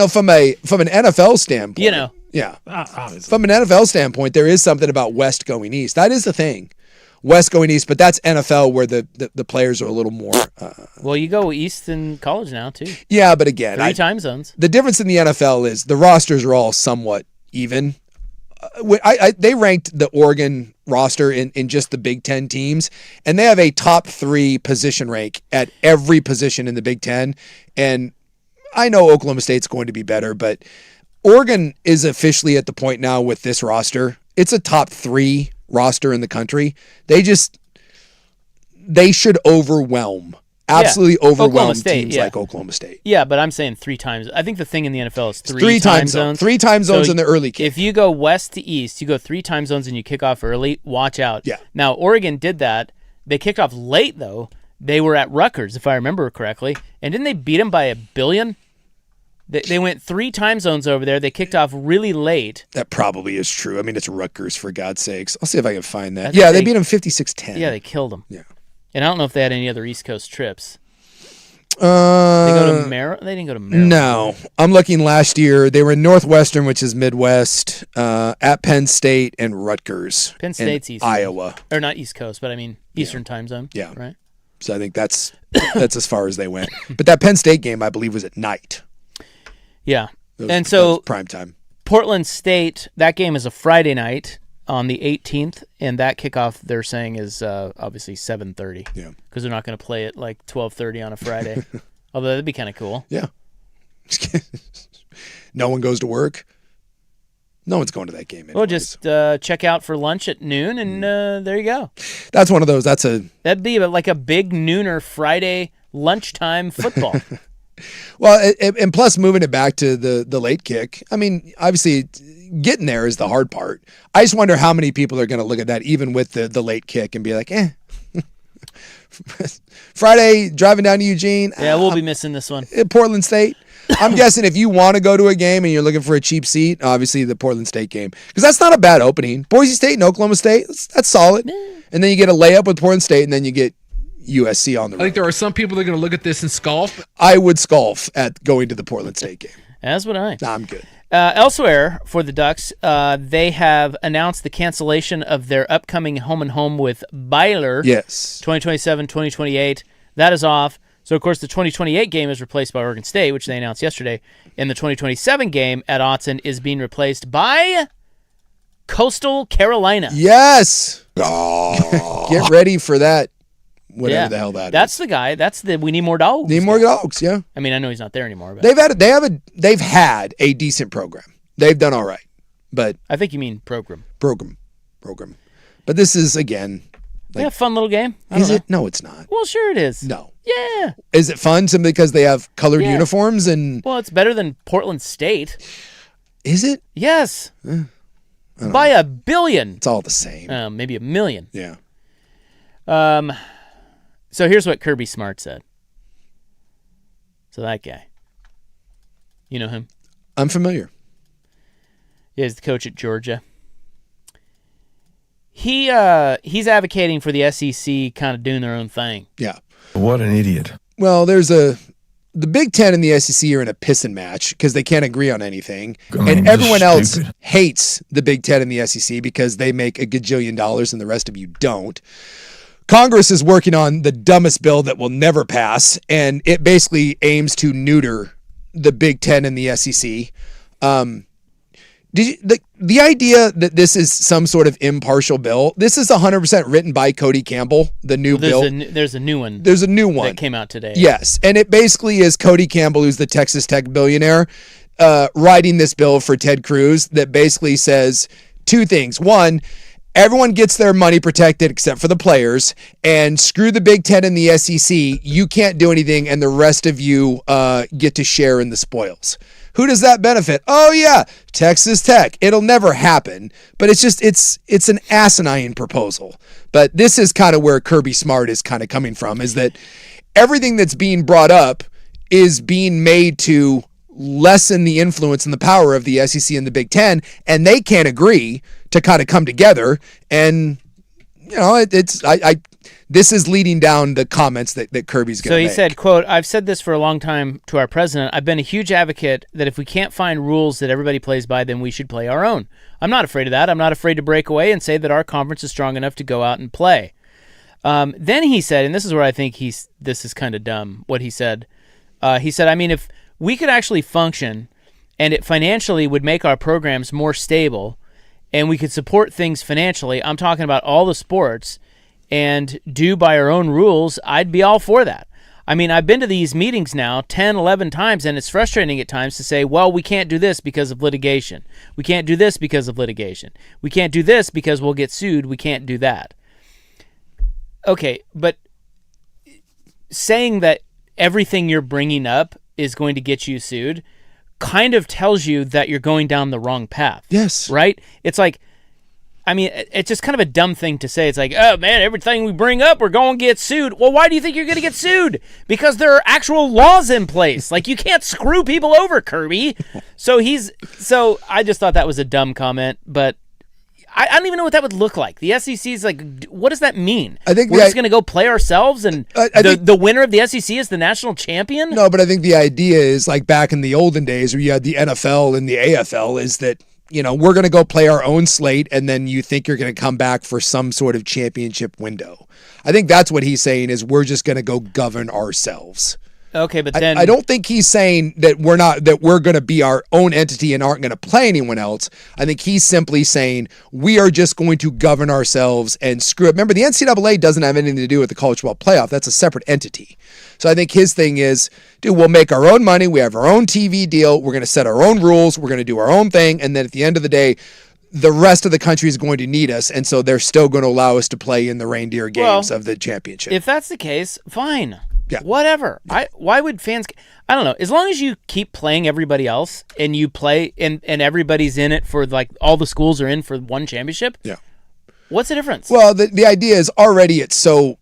From an NFL standpoint. Yeah. Obviously. From an NFL standpoint, there is something about West going East. That is the thing. West going East, but that's NFL where the players are a little more... well, you go East in college now, too. Yeah, but again... 3 time zones. The difference in the NFL is the rosters are all somewhat even. They ranked the Oregon roster in just the Big Ten teams, and they have a top 3 position rank at every position in the Big Ten. And I know Oklahoma State's going to be better, but Oregon is officially at the point now with this roster it's a top 3 roster in the country. They should absolutely overwhelm teams like Oklahoma State. Yeah, but I'm saying 3 times. I think the thing in the NFL is three time zones. 3 time zones in the early kick. If you go west to east, you go 3 time zones and you kick off early, watch out. Yeah. Now, Oregon did that. They kicked off late, though. They were at Rutgers, if I remember correctly. And didn't they beat them by 1 billion? They went 3 time zones over there. They kicked off really late. That probably is true. I mean, it's Rutgers, for God's sakes. I'll see if I can find that. Yeah, they beat them 56-10. Yeah, they killed them. Yeah. And I don't know if they had any other East Coast trips. They didn't go to Maryland. No. I'm looking last year. They were in Northwestern, which is Midwest, at Penn State and Rutgers. Penn State's East Iowa. Or not East Coast, but I mean Eastern time zone. Yeah. Right? So I think that's as far as they went. But that Penn State game, I believe, was at night. Yeah. That was prime time. Portland State, that game is a Friday night on the 18th, and that kickoff they're saying is obviously 7:30. Yeah. Because they're not going to play it like 12:30 on a Friday. Although that'd be kind of cool. Yeah. No one goes to work. No one's going to that game anyways. Well, just check out for lunch at noon, and there you go. That's one of those. That'd be like a big nooner Friday lunchtime football. Well, and plus moving it back to the late kick. I mean, obviously, getting there is the hard part. I just wonder how many people are going to look at that, even with the late kick, and be like, Friday, driving down to Eugene. Yeah, we'll be missing this one. Portland State. I'm guessing if you want to go to a game and you're looking for a cheap seat, obviously the Portland State game. Because that's not a bad opening. Boise State and Oklahoma State, that's solid. And then you get a layup with Portland State, and then you get USC on the road. I think there are some people that are going to look at this and scoff. I would scoff at going to the Portland State game. As would I. Nah, I'm good. Elsewhere for the Ducks, they have announced the cancellation of their upcoming home-and-home with Baylor. Yes. 2027, 2028. That is off. So, of course, the 2028 game is replaced by Oregon State, which they announced yesterday. And the 2027 game at Autzen is being replaced by Coastal Carolina. Yes. Get ready for that. Whatever the hell that That's is. the guy. That's the we need more dogs. Need more dogs, yeah. I mean, I know he's not there anymore. But They've had a decent program. They've done all right. But I think you mean program. Program. But this is, again, a fun little game. Is it? No, it's not. Well, sure it is. No. Yeah. Is it fun simply because they have colored uniforms and Well, it's better than Portland State. Is it? Yes. By 1 billion. It's all the same. Maybe 1 million. Yeah. So here's what Kirby Smart said. So that guy. You know him? I'm familiar. Yeah, he's the coach at Georgia. He's advocating for the SEC kind of doing their own thing. Yeah. What an idiot. Well, the Big Ten and the SEC are in a pissing match because they can't agree on anything. And everyone else hates the Big Ten and the SEC because they make a gajillion dollars and the rest of you don't. Congress is working on the dumbest bill that will never pass, and it basically aims to neuter the Big Ten and the SEC. The idea that this is some sort of impartial bill, this is 100% written by Cody Campbell, the new bill. There's a new one. There's a new one. That came out today. Yes, and it basically is Cody Campbell, who's the Texas Tech billionaire, writing this bill for Ted Cruz that basically says 2 things. One, everyone gets their money protected except for the players, and screw the Big Ten and the SEC. You can't do anything, and the rest of you get to share in the spoils. Who does that benefit? Oh, yeah, Texas Tech. It'll never happen, but it's an asinine proposal. But this is kind of where Kirby Smart is kind of coming from, is that everything that's being brought up is being made to lessen the influence and the power of the SEC and the Big Ten, and they can't agree to kind of come together. And this is leading down the comments that Kirby's going to make. So he said, quote, "I've said this for a long time to our president. I've been a huge advocate that if we can't find rules that everybody plays by, then we should play our own. I'm not afraid of that. I'm not afraid to break away and say that our conference is strong enough to go out and play." Then he said, and this is where I think this is kind of dumb, what he said. He said, I mean, if we could actually function and it financially would make our programs more stable and we could support things financially, I'm talking about all the sports, and do by our own rules, I'd be all for that. I mean, I've been to these meetings now 10, 11 times, and it's frustrating at times to say, well, we can't do this because of litigation. We can't do this because of litigation. We can't do this because we'll get sued. We can't do that. Okay, but saying that everything you're bringing up is going to get you sued kind of tells you that you're going down the wrong path. Yes. Right? It's like, I mean, it's just kind of a dumb thing to say. It's like, oh, man, everything we bring up, we're going to get sued. Well, why do you think you're going to get sued? Because there are actual laws in place. Like, you can't screw people over, Kirby. So I just thought that was a dumb comment, but I don't even know what that would look like. The SEC is like, what does that mean? I think we're just going to go play ourselves, and the winner of the SEC is the national champion? No, but I think the idea is like back in the olden days where you had the NFL and the AFL is that, we're going to go play our own slate, and then you think you're going to come back for some sort of championship window. I think that's what he's saying is we're just going to go govern ourselves. Okay, but then I don't think he's saying that we're going to be our own entity and aren't going to play anyone else. I think he's simply saying we are just going to govern ourselves and screw it. Remember, the NCAA doesn't have anything to do with the college football playoff. That's a separate entity. So I think his thing is, dude, we'll make our own money. We have our own TV deal. We're going to set our own rules. We're going to do our own thing. And then at the end of the day, the rest of the country is going to need us, and so they're still going to allow us to play in the reindeer games of the championship. If that's the case, fine. Yeah. Whatever. Why would fans? I don't know. As long as you keep playing everybody else and you play and everybody's in it for, like, all the schools are in for one championship. Yeah. What's the difference? Well, the idea is already it's so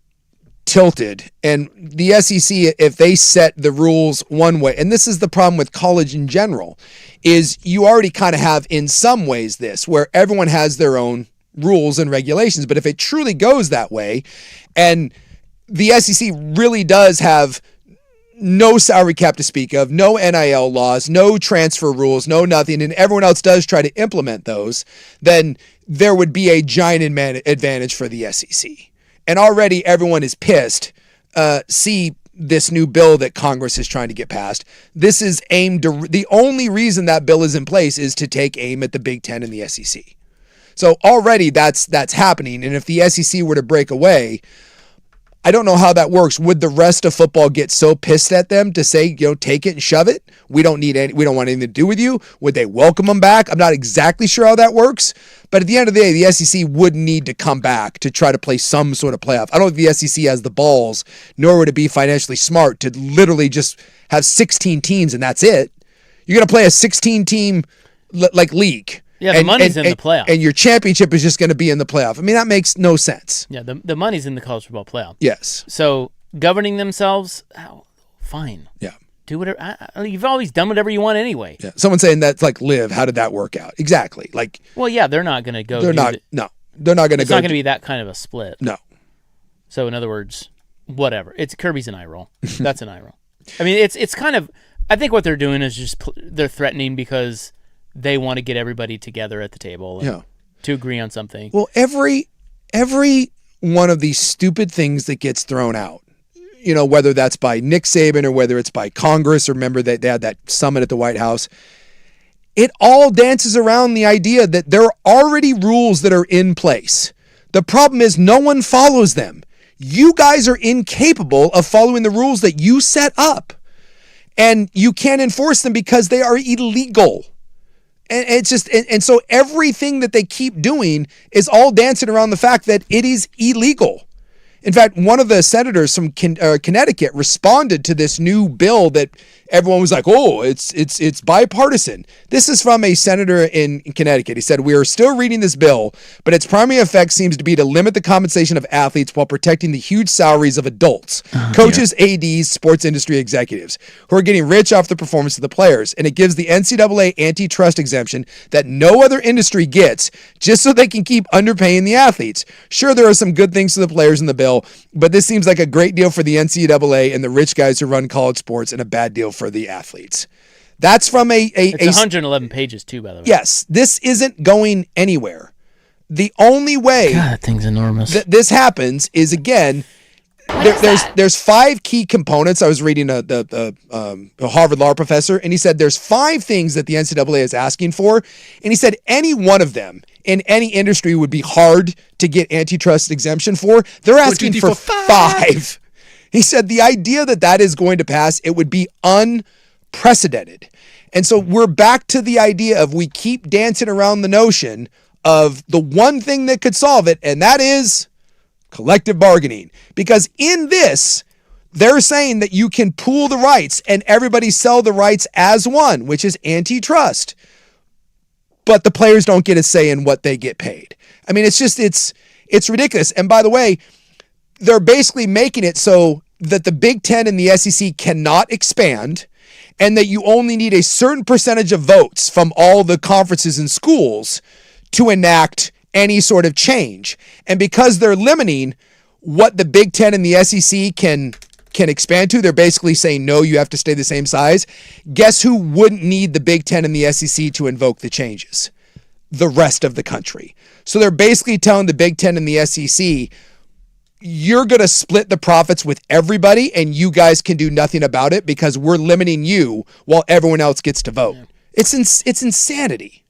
tilted, and the SEC, if they set the rules one way, and this is the problem with college in general, is you already kind of have in some ways this where everyone has their own rules and regulations. But if it truly goes that way, and the SEC really does have no salary cap to speak of, no NIL laws, no transfer rules, no nothing, and everyone else does try to implement those, then there would be a giant advantage for the SEC. And already everyone is pissed. See this new bill that Congress is trying to get passed. This is aimed to, the only reason that bill is in place is to take aim at the Big Ten and the SEC. So already that's happening. And if the SEC were to break away, I don't know how that works. Would the rest of football get so pissed at them to say, take it and shove it? We don't want anything to do with you. Would they welcome them back? I'm not exactly sure how that works. But at the end of the day, the SEC would need to come back to try to play some sort of playoff. I don't think the SEC has the balls, nor would it be financially smart to literally just have 16 teams and that's it. You're going to play a 16-team league. Yeah, the money's in the playoff. And your championship is just going to be in the playoff. I mean, that makes no sense. Yeah, the money's in the college football playoff. Yes. So governing themselves, fine. Yeah. Do whatever. You've always done whatever you want anyway. Yeah. Someone saying that's like live. How did that work out? Exactly. Like. Well, yeah, they're not going to go. They're not. No, they're not going to go. It's not going to be that kind of a split. No. So in other words, whatever. It's Kirby's an eye roll. That's an eye roll. I mean, it's kind of. I think what they're doing is just they're threatening because they want to get everybody together at the table to agree on something. Well, every one of these stupid things that gets thrown out, whether that's by Nick Saban or whether it's by Congress, or remember that they had that summit at the White House, it all dances around the idea that there are already rules that are in place. The problem is no one follows them. You guys are incapable of following the rules that you set up, and you can't enforce them because they are illegal. And it's just, and so everything that they keep doing is all dancing around the fact that it is illegal. In fact, one of the senators from Connecticut responded to this new bill that everyone was like, oh, it's bipartisan. This is from a senator in Connecticut. He said, we are still reading this bill, but its primary effect seems to be to limit the compensation of athletes while protecting the huge salaries of adults, coaches, ADs, sports industry executives, who are getting rich off the performance of the players. And it gives the NCAA antitrust exemption that no other industry gets, just so they can keep underpaying the athletes. Sure, there are some good things for the players in the bill, but this seems like a great deal for the NCAA and the rich guys who run college sports, and a bad deal for the athletes. That's from it's 111 pages too, by the way. Yes, this isn't going anywhere. The only way God, that thing's enormous. This happens is, again, there's 5 key components. I was reading a Harvard law professor, and he said there's 5 things that the NCAA is asking for, and he said any one of them in any industry would be hard to get antitrust exemption for. They're asking for 5. He said the idea that that is going to pass, it would be unprecedented. And so we're back to the idea of we keep dancing around the notion of the one thing that could solve it, and that is collective bargaining. Because in this, they're saying that you can pool the rights and everybody sell the rights as one, which is antitrust. But the players don't get a say in what they get paid. I mean, it's ridiculous. And by the way, they're basically making it so that the Big Ten and the SEC cannot expand, and that you only need a certain percentage of votes from all the conferences and schools to enact any sort of change. And because they're limiting what the Big Ten and the SEC can expand to, they're basically saying, no, you have to stay the same size. Guess who wouldn't need the Big Ten and the SEC to invoke the changes? The rest of the country. So they're basically telling the Big Ten and the SEC, you're going to split the profits with everybody and you guys can do nothing about it because we're limiting you while everyone else gets to vote. Yeah. It's insanity.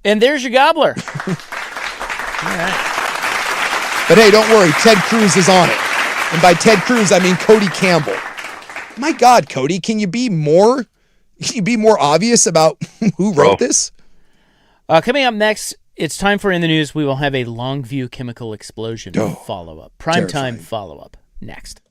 And there's your gobbler. All right. But hey, don't worry. Ted Cruz is on it. And by Ted Cruz, I mean Cody Campbell. My God, Cody, can you be more obvious about who wrote this? Coming up next, it's time for In the News. We will have a Longview chemical explosion follow-up. Primetime follow-up next.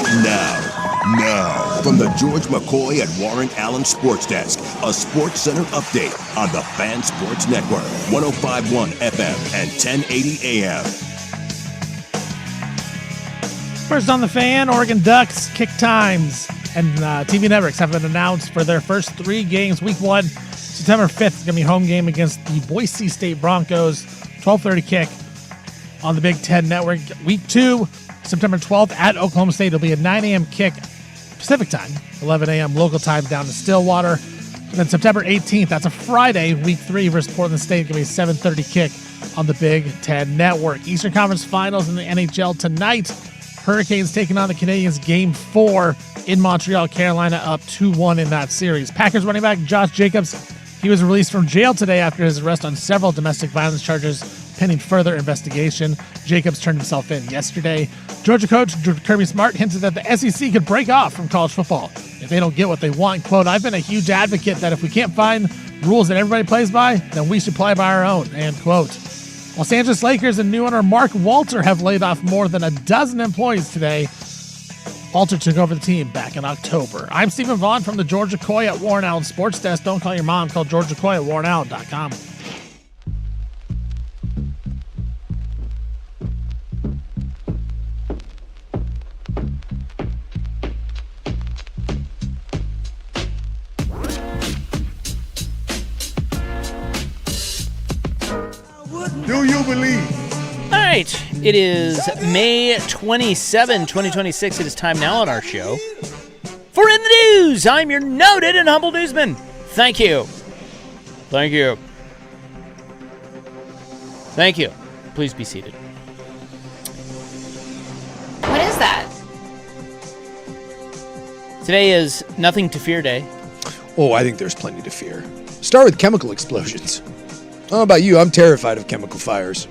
Now, from the George McCoy at Warren Allen Sports Desk, a Sports Center update on the Fan Sports Network, 105.1 FM and 1080 AM. First on the Fan, Oregon Ducks kick times and TV networks have been announced for their first 3 games. Week 1, September 5th, is going to be a home game against the Boise State Broncos. 12:30 kick on the Big Ten Network. Week 2, September 12th at Oklahoma State. It'll be a 9 a.m. kick Pacific time, 11 a.m. local time down to Stillwater. And then September 18th, that's a Friday, Week 3 versus Portland State. Going to be a 7:30 kick on the Big Ten Network. Eastern Conference Finals in the NHL tonight. Hurricanes taking on the Canadiens, Game 4 in Montreal, Carolina, up 2-1 in that series. Packers running back Josh Jacobs, he was released from jail today after his arrest on several domestic violence charges pending further investigation. Jacobs turned himself in yesterday. Georgia coach Kirby Smart hinted that the SEC could break off from college football if they don't get what they want. Quote, I've been a huge advocate that if we can't find rules that everybody plays by, then we should play by our own, end quote. Los Angeles Lakers and new owner Mark Walter have laid off more than a dozen employees today. Walter took over the team back in October. I'm Stephen Vaughn from the Georgia Coy at Warren Allen Sports Desk. Don't call your mom. Call Georgia Coy at warrenallen.com. Do you believe? All right, it is May 27, 2026. It is time now on our show for In the News. I'm your noted and humble newsman. Thank you. Thank you. Thank you. Please be seated. What is that? Today is Nothing to Fear Day. Oh, I think there's plenty to fear. Start with chemical explosions. I don't know about you, I'm terrified of chemical fires.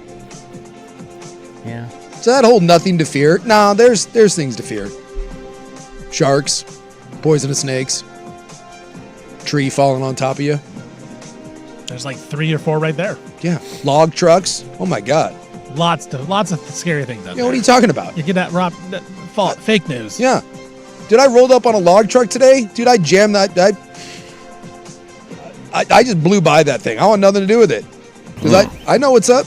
Yeah. So that whole nothing to fear, nah, there's things to fear. Sharks, poisonous snakes, tree falling on top of you. There's like 3 or 4 right there. Yeah, log trucks. Oh my God. Lots of scary things out there. Yeah, what are you talking about? You get that fake news. Yeah. Dude, I rolled up on a log truck today. Dude, I jammed that. I just blew by that thing. I want nothing to do with it. Because I know what's up.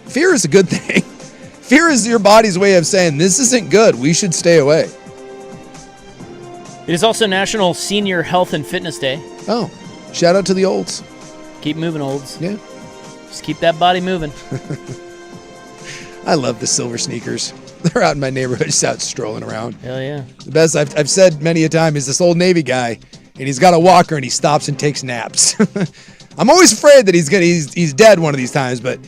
Fear is a good thing. Fear is your body's way of saying, this isn't good. We should stay away. It is also National Senior Health and Fitness Day. Oh, shout out to the olds. Keep moving, olds. Yeah. Just keep that body moving. I love the silver sneakers. They're out in my neighborhood, just out strolling around. Hell yeah. The best I've said many a time is this old Navy guy, and he's got a walker, and he stops and takes naps. I'm always afraid that he's dead one of these times, but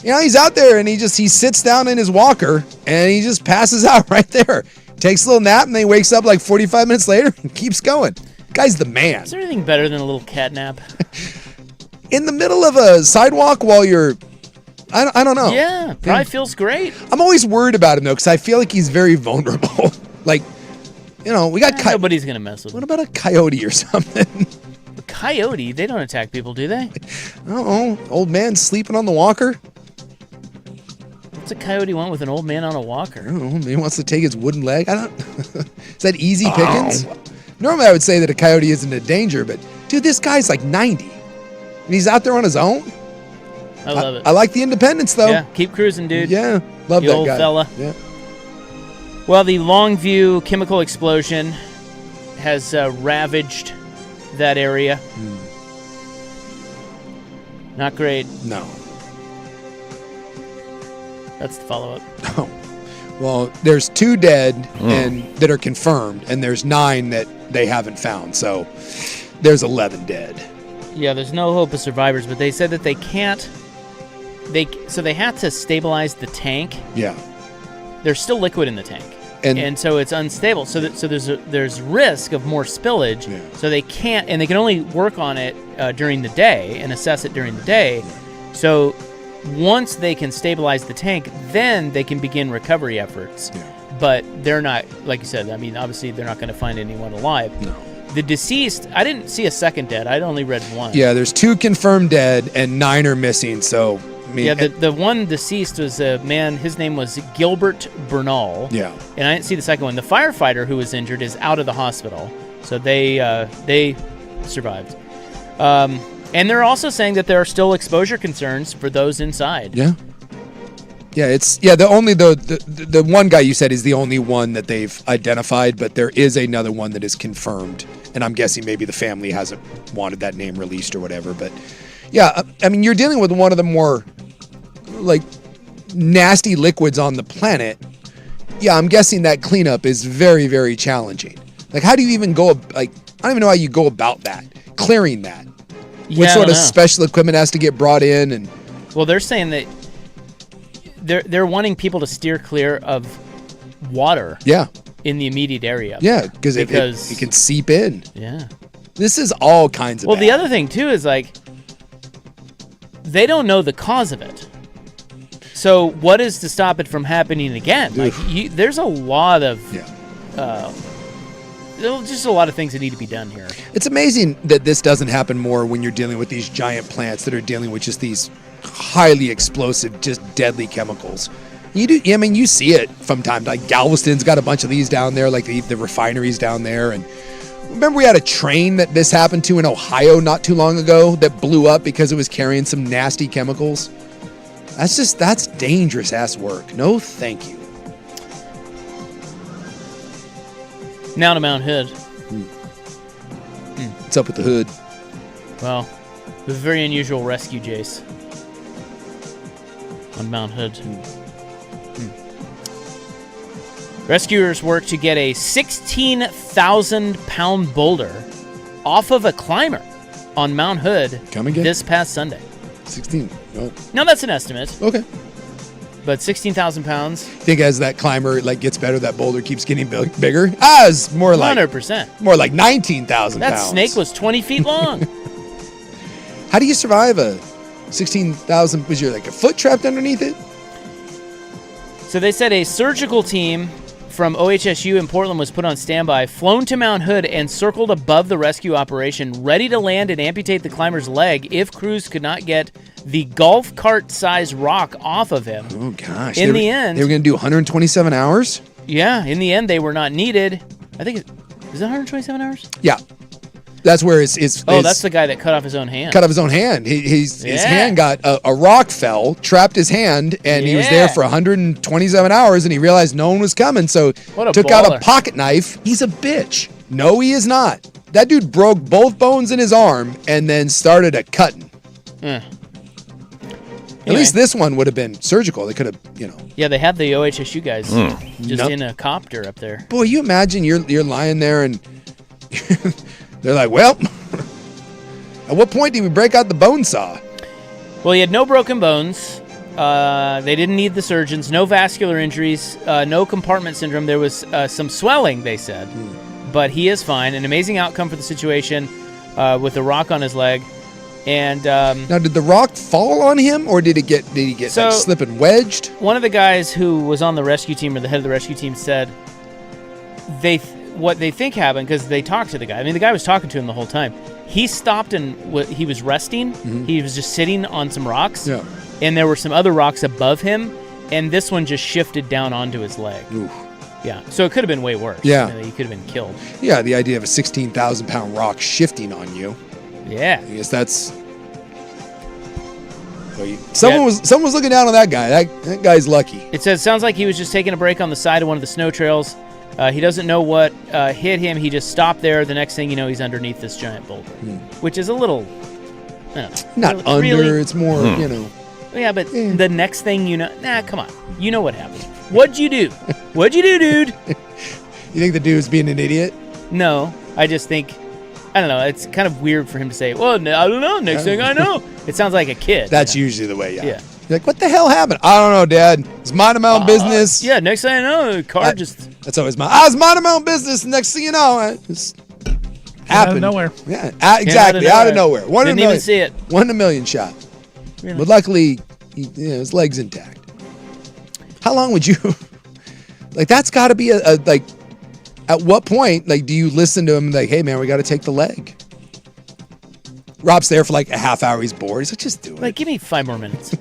you know, he's out there and he sits down in his walker and he just passes out right there. Takes a little nap and then he wakes up like 45 minutes later and keeps going. Guy's the man. Is there anything better than a little cat nap? In the middle of a sidewalk while you're, I don't know. Yeah, probably feels great. I'm always worried about him though, because I feel like he's very vulnerable. Like, you know, we got nobody's gonna mess with him. What about a coyote or something? A coyote? They don't attack people, do they? Oh, old man sleeping on the walker. What's a coyote want with an old man on a walker? I don't know. Maybe he wants to take his wooden leg. I don't. Is that easy pickings? Normally, I would say that a coyote isn't a danger, but dude, this guy's like 90, and he's out there on his own. I love it. I like the independence, though. Yeah, keep cruising, dude. Yeah, love you that old guy. Fella. Yeah. Well, the Longview chemical explosion has ravaged that area. Not great. No. That's the follow-up. Oh. Well, there's 2 dead and that are confirmed, and there's 9 that they haven't found. So there's 11 dead. Yeah, there's no hope of survivors, but they said that they can't. They had to stabilize the tank. Yeah. There's still liquid in the tank, and so it's unstable. So there's risk of more spillage. Yeah. So they can't, and they can only work on it during the day and assess it during the day. So once they can stabilize the tank, then they can begin recovery efforts. Yeah. But they're not, like you said, I mean, obviously they're not going to find anyone alive. No. The deceased, I didn't see a second dead. I'd only read 1. Yeah, there's 2 confirmed dead and 9 are missing. So mean, Yeah, the one deceased was a man. His name was Gilbert Bernal. Yeah. And I didn't see the second one. The firefighter who was injured is out of the hospital, so they survived. And they're also saying that there are still exposure concerns for those inside. Yeah. Yeah, the one guy you said is the only one that they've identified, but there is another one that is confirmed, and I'm guessing maybe the family hasn't wanted that name released or whatever. But yeah, I mean, you're dealing with one of the more like nasty liquids on the planet. Yeah, I'm guessing that cleanup is very, very challenging. Like, how do you even go? Like, I don't even know how you go about that, clearing that. What sort of special equipment has to get brought in? And well, they're saying that they're wanting people to steer clear of water. Yeah. In the immediate area. Yeah, because it can seep in. Yeah. This is all kinds of. Well, bad. the other thing too is like they don't know the cause of it. So what is to stop it from happening again? Like there's a lot of there's just a lot of things that need to be done here. It's amazing that this doesn't happen more when you're dealing with these giant plants that are dealing with just these highly explosive, just deadly chemicals. You see it from time to time. Like Galveston's got a bunch of these down there, like the refineries down there. And remember we had a train that this happened to in Ohio not too long ago that blew up because it was carrying some nasty chemicals. That's dangerous ass work. No, thank you. Now to Mount Hood. What's up with the hood? Well, it was a very unusual rescue, Jace. On Mount Hood. Rescuers worked to get a 16,000-pound boulder off of a climber on Mount Hood this past Sunday. 16. Oh. Now that's an estimate. Okay. But 16,000 pounds. I think as that climber gets better, that boulder keeps getting bigger. It's more like 100%. More like 19,000 pounds. That snake was 20 feet long. How do you survive a 16,000? Was your a foot trapped underneath it? So they said a surgical team from OHSU in Portland was put on standby, flown to Mount Hood, and circled above the rescue operation, ready to land and amputate the climber's leg if crews could not get the golf cart-sized rock off of him. Oh, gosh. In the end... They were going to do 127 hours? Yeah, in the end, they were not needed. I think... Is it 127 hours? Yeah. That's where his that's the guy that cut off his own hand. Cut off his own hand. His hand got a rock fell, trapped his hand, and he was there for 127 hours, and he realized no one was coming, so took out a pocket knife. He's a bitch. No, he is not. That dude broke both bones in his arm and then started a cutting. At least this one would have been surgical. They could have, Yeah, they had the OHSU guys just in a copter up there. Boy, you imagine you're lying there and they're like, well, at what point did we break out the bone saw? Well, he had no broken bones. They didn't need the surgeons. No vascular injuries. No compartment syndrome. There was some swelling, they said. But he is fine. An amazing outcome for the situation with the rock on his leg. And now, did the rock fall on him, or did he get slip and wedged? One of the guys who was on the rescue team, or the head of the rescue team, said what they think happened, because they talked to the guy. I mean, the guy was talking to him the whole time. He stopped and he was resting. He was just sitting on some rocks. Yeah. And there were some other rocks above him, and this one just shifted down onto his leg. Oof. Yeah. So it could have been way worse. Yeah. He could have been killed. Yeah, the idea of a 16,000-pound rock shifting on you. Yeah. I guess that's... Someone was looking down on that guy. That guy's lucky. It sounds like he was just taking a break on the side of one of the snow trails. He doesn't know what hit him. He just stopped there. The next thing you know, he's underneath this giant boulder, which is a little... I don't know. Not under, it's more, Yeah, but the next thing you know... Nah, come on. You know what happened. What'd you do? What'd you do, dude? You think the dude's being an idiot? No, I just think... I don't know. It's kind of weird for him to say, well, I don't know. Next thing I know. It sounds like a kid. That's usually the way, yeah. Yeah. You're like, what the hell happened? I don't know, Dad. It's minding my own business. Yeah, next thing I know, the car just... That's always I was minding my own business, and next thing you know, it just happened. Out of nowhere. Yeah, exactly. Out of nowhere. Didn't even see it. 1 in a million shot. Really? But luckily, his leg's intact. How long would you... that's got to be at what point, do you listen to him hey, man, we got to take the leg? Rob's there for a half hour. He's bored. He's like, just do it. Give me 5 more minutes.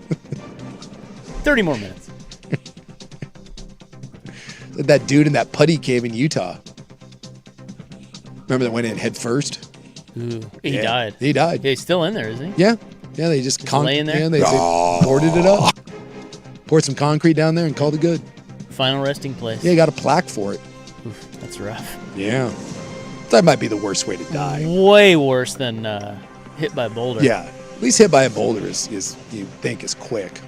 30 more minutes. That dude in that putty cave in Utah. Remember that went in head first? Ooh, he died. He died. Yeah, he's still in there, isn't he? Yeah. Yeah, they just laying there? Yeah, they boarded it up. Poured some concrete down there and called it good. Final resting place. Yeah, you got a plaque for it. Oof, that's rough. Yeah. That might be the worst way to die. Way worse than hit by a boulder. Yeah. At least hit by a boulder is you think is quick.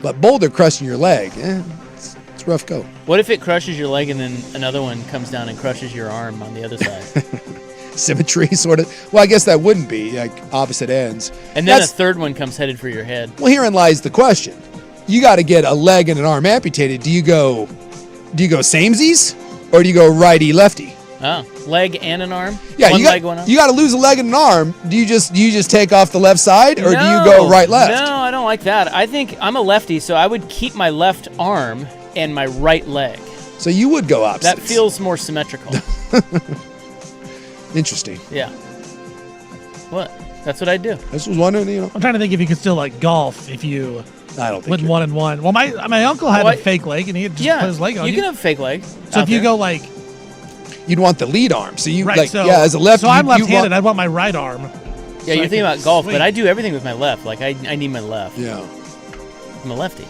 But boulder crushing your leg, it's rough go. What if it crushes your leg and then another one comes down and crushes your arm on the other side? Symmetry, sort of. Well, I guess that wouldn't be, like, opposite ends. And then a third one comes headed for your head. Well, herein lies the question. You got to get a leg and an arm amputated. Do you go samesies or do you go righty lefty? Oh, leg and an arm? Yeah, one you leg, one arm? got to lose a leg and an arm. Do you just take off the left side or do you go right left? No, I don't like that. I think I'm a lefty, so I would keep my left arm and my right leg. So you would go opposites. That feels more symmetrical. Interesting. Yeah. What? That's what I do. I just was wondering, I'm trying to think if you could still like golf if you I don't think went 1 and 1. Well, my uncle had a fake leg and he had just put his leg on. You can have a fake leg. So if you go like, you'd want the lead arm. So you right, as a lefty. So I'm left-handed. I'd want my right arm. Yeah, you're thinking about golf, but I do everything with my left. Like I need my left. Yeah. I'm a lefty.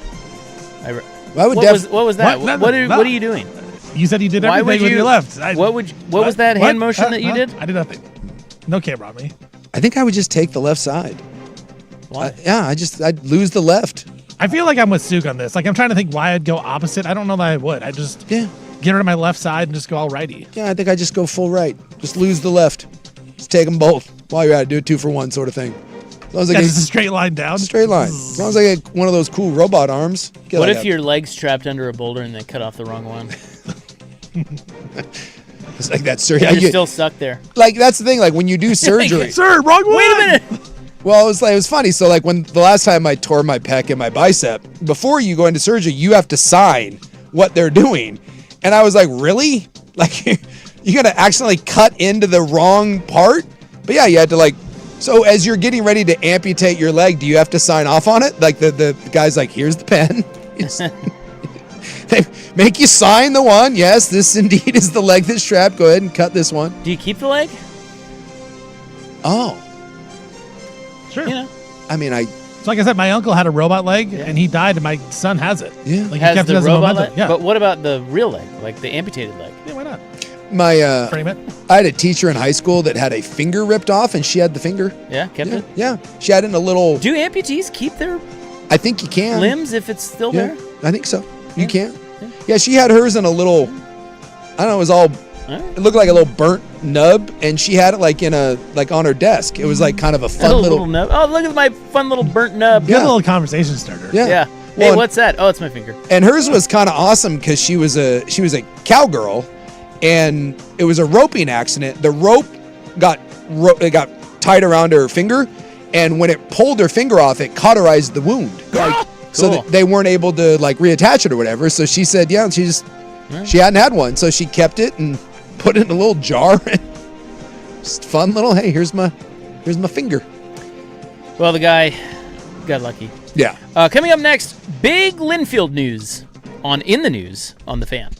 What was that? What are you doing? You said you did everything with your left. What was that hand motion that you did? I did nothing. No camera on me. I think I would just take the left side. Why? I'd lose the left. I feel like I'm with Suk on this. Like I'm trying to think why I'd go opposite. I don't know that I would. I just get rid of my left side and just go all righty. Yeah, I think I just go full right. Just lose the left. Just take them both. While you're at it, do a 2-for-1 sort of thing. As long as I just a straight line down. Straight line. As long as I get one of those cool robot arms. What if your leg's trapped under a boulder and they cut off the wrong one? It's like that surgery. You're still stuck there. Like that's the thing. Like when you do surgery. Sir, wrong one. Wait a minute. Well, it was funny. So like when the last time I tore my pec and my bicep, before you go into surgery, you have to sign what they're doing, and I was like, really? Like you're gonna accidentally cut into the wrong part? But yeah, you had to like. So as you're getting ready to amputate your leg, do you have to sign off on it? Like the guy's like, here's the pen. They make you sign the one. Yes, this indeed is the leg that's strapped. Go ahead and cut this one. Do you keep the leg? Oh. Sure. You know. I mean, So like I said, my uncle had a robot leg and he died, and my son has it. Yeah. Like Has he kept the it as a robot memento. leg? Yeah. But what about the real leg, like the amputated leg? Yeah, why not? my Frame it. I had a teacher in high school that had a finger ripped off, and she had the finger. Yeah, kept it. Yeah, she had it in a little. Do amputees keep their I think you can. limbs if it's still Yeah, there? I think so. You can. Yeah, she had hers in a little. I don't know. It was all. It looked like a little burnt nub, and she had it like on her desk. It was like kind of a fun little nub. Oh, look at my fun little burnt nub. Good little conversation starter. Yeah. Yeah. Hey, Well, what's that? Oh, it's my finger. And hers was kind of awesome because she was a cowgirl, and it was a roping accident. The rope got tied around her finger, and when it pulled her finger off, it cauterized the wound. So Cool. that they weren't able to like reattach it or whatever. So she said, yeah, she hadn't had one, so she kept it and put it in a little jar. Just fun little. Hey, here's my finger. Well, the guy got lucky. Yeah. Coming up next, big Linfield news in the news on the Fan.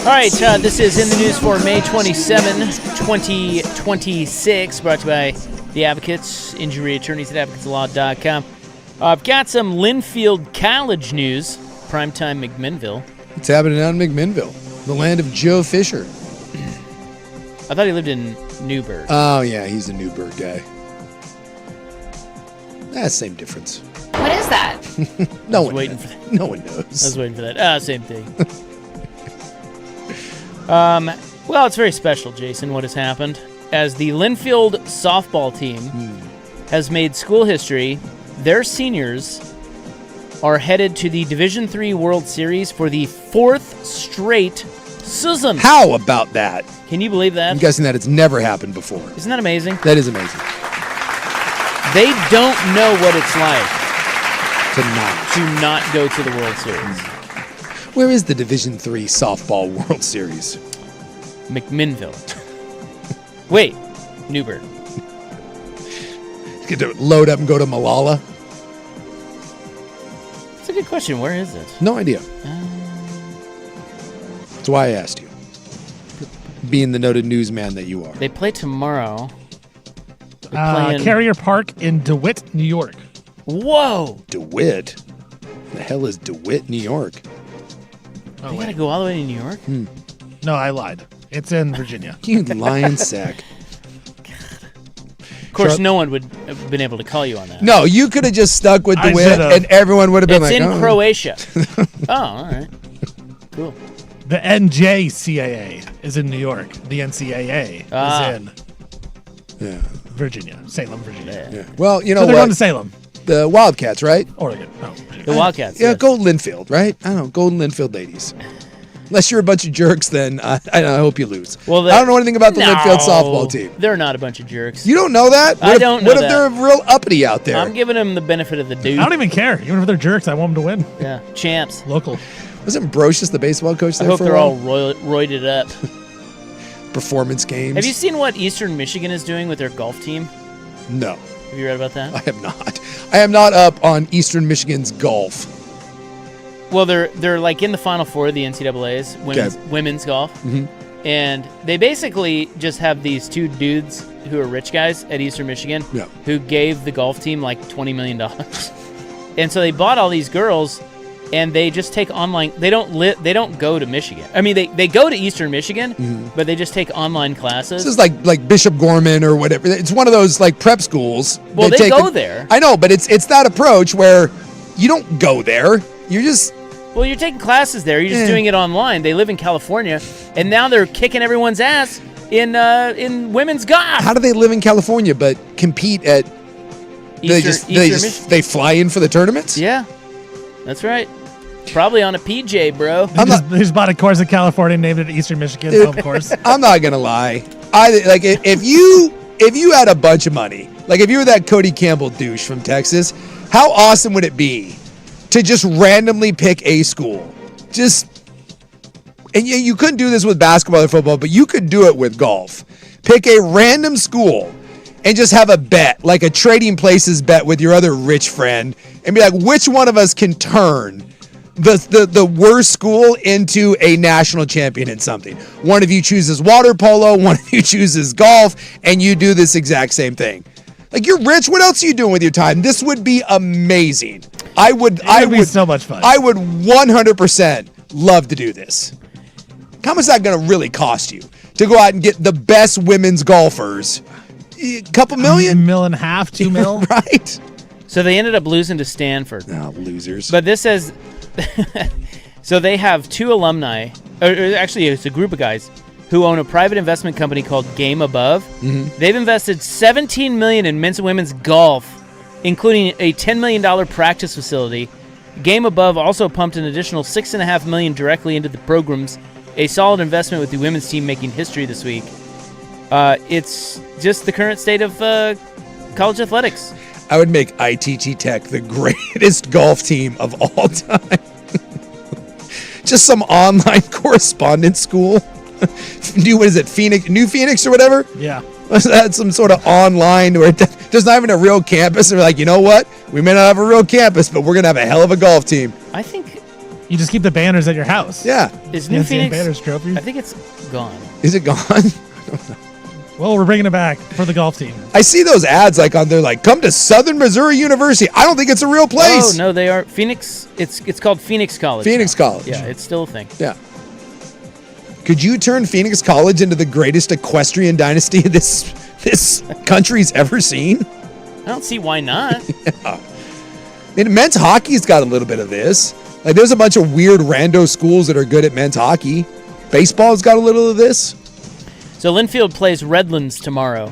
All right, this is In the News for May 27, 2026, brought to you by The Advocates, injury attorneys at advocatslaw.com. I've got some Linfield College news, Primetime McMinnville. It's happening out in McMinnville, the land of Joe Fisher. I thought he lived in Newburgh. Oh, yeah, he's a Newburgh guy. Same difference. What is that? No one I knows. was waiting for that. Same thing. Well, it's very special, Jason, what has happened. As the Linfield softball team has made school history, their seniors are headed to the Division III World Series for the 4th straight season. How about that? Can you believe that? I'm guessing that it's never happened before. Isn't that amazing? That is amazing. They don't know what it's like To to not go to the World Series. Where is the Division III Softball World Series? McMinnville. Wait, Newburgh. Get to load up and go to Malala? That's a good question. Where is it? No idea. That's why I asked you. Being the noted newsman that you are. They play tomorrow. Carrier Park in DeWitt, New York. Whoa! DeWitt? The hell is DeWitt, New York? They gotta go all the way to New York? No, I lied. It's in Virginia. You lying sack. Of course, no one would have been able to call you on that. No, you could have just stuck with I DeWitt should've. and everyone would have been It's like, in oh. Croatia. Oh, all right. Cool. The NJCAA is in New York. The NCAA is in Yeah. Virginia. Salem, Virginia. Yeah. Well, you know So they're what? going to Salem. The Wildcats, right? Oregon. No, Virginia. The Wildcats. Yeah, yes. Golden Linfield, right? I don't know, Golden Linfield ladies. Unless you're a bunch of jerks, then I hope you lose. Well, I don't know anything about the No, Linfield softball team. They're not a bunch of jerks. You don't know that? I don't know What if that. they're real uppity out there? I'm giving them the benefit of the doubt. I don't even care. Even if they're jerks, I want them to win. Yeah, champs. Local. Wasn't Brocious the baseball coach I there hope for they're a all while? roided up. Performance games? Have you seen what Eastern Michigan is doing with their golf team? No, Have you read about that? I have not. I am not up on Eastern Michigan's golf. Well, they're like in the Final Four of the NCAA's women's golf, and they basically just have these two dudes who are rich guys at Eastern Michigan who gave the golf team like $20 million, and so they bought all these girls, and they just take online. They don't go to Michigan. I mean, they go to Eastern Michigan, but they just take online classes. This is like Bishop Gorman or whatever. It's one of those like prep schools. Well, they go there. I know, but it's that approach where you don't go there. You're just. Well, you're taking classes there. You're just doing it online. They live in California, and now they're kicking everyone's ass in women's golf. How do they live in California but compete at? They fly in for the tournaments? Yeah, that's right. Probably on a PJ, bro. They just bought a course in California and named it Eastern Michigan home course. I'm not gonna lie. If you had a bunch of money, like if you were that Cody Campbell douche from Texas, how awesome would it be to just randomly pick a school? And you couldn't do this with basketball or football, but you could do it with golf. Pick a random school and just have a bet, like a trading places bet with your other rich friend, and be like, which one of us can turn the worst school into a national champion in something? One of you chooses water polo, one of you chooses golf, and you do this exact same thing. Like, you're rich. What else are you doing with your time? This would be amazing. It would be so much fun. I would 100% love to do this. How much is that going to really cost you to go out and get the best women's golfers? A couple million? $1.5 million, $2 million. Right. So they ended up losing to Stanford. Oh, losers. But this says, so they have two alumni, or actually it's a group of guys who own a private investment company called Game Above. They've invested $17 million in men's and women's golf, including a $10 million practice facility. Game Above also pumped an additional $6.5 million directly into the programs, a solid investment with the women's team making history this week. It's just the current state of college athletics. I would make ITT Tech the greatest golf team of all time. Just some online correspondence school. What is it, New Phoenix or whatever? Yeah. That's some sort of online where there's not even a real campus. And we're like, you know what? We may not have a real campus, but we're going to have a hell of a golf team. I think you just keep the banners at your house. Yeah. Is New Phoenix banners trophy? I think it's gone. Is it gone? I don't know. Well, we're bringing it back for the golf team. I see those ads like on there, like, come to Southern Missouri University. I don't think it's a real place. Oh, no, they are. Phoenix, it's called Phoenix College. Phoenix College. Yeah, it's still a thing. Yeah. Could you turn Phoenix College into the greatest equestrian dynasty this country's ever seen? I don't see why not. Yeah. I mean, men's hockey's got a little bit of this. Like, there's a bunch of weird rando schools that are good at men's hockey. Baseball's got a little of this. So Linfield plays Redlands tomorrow.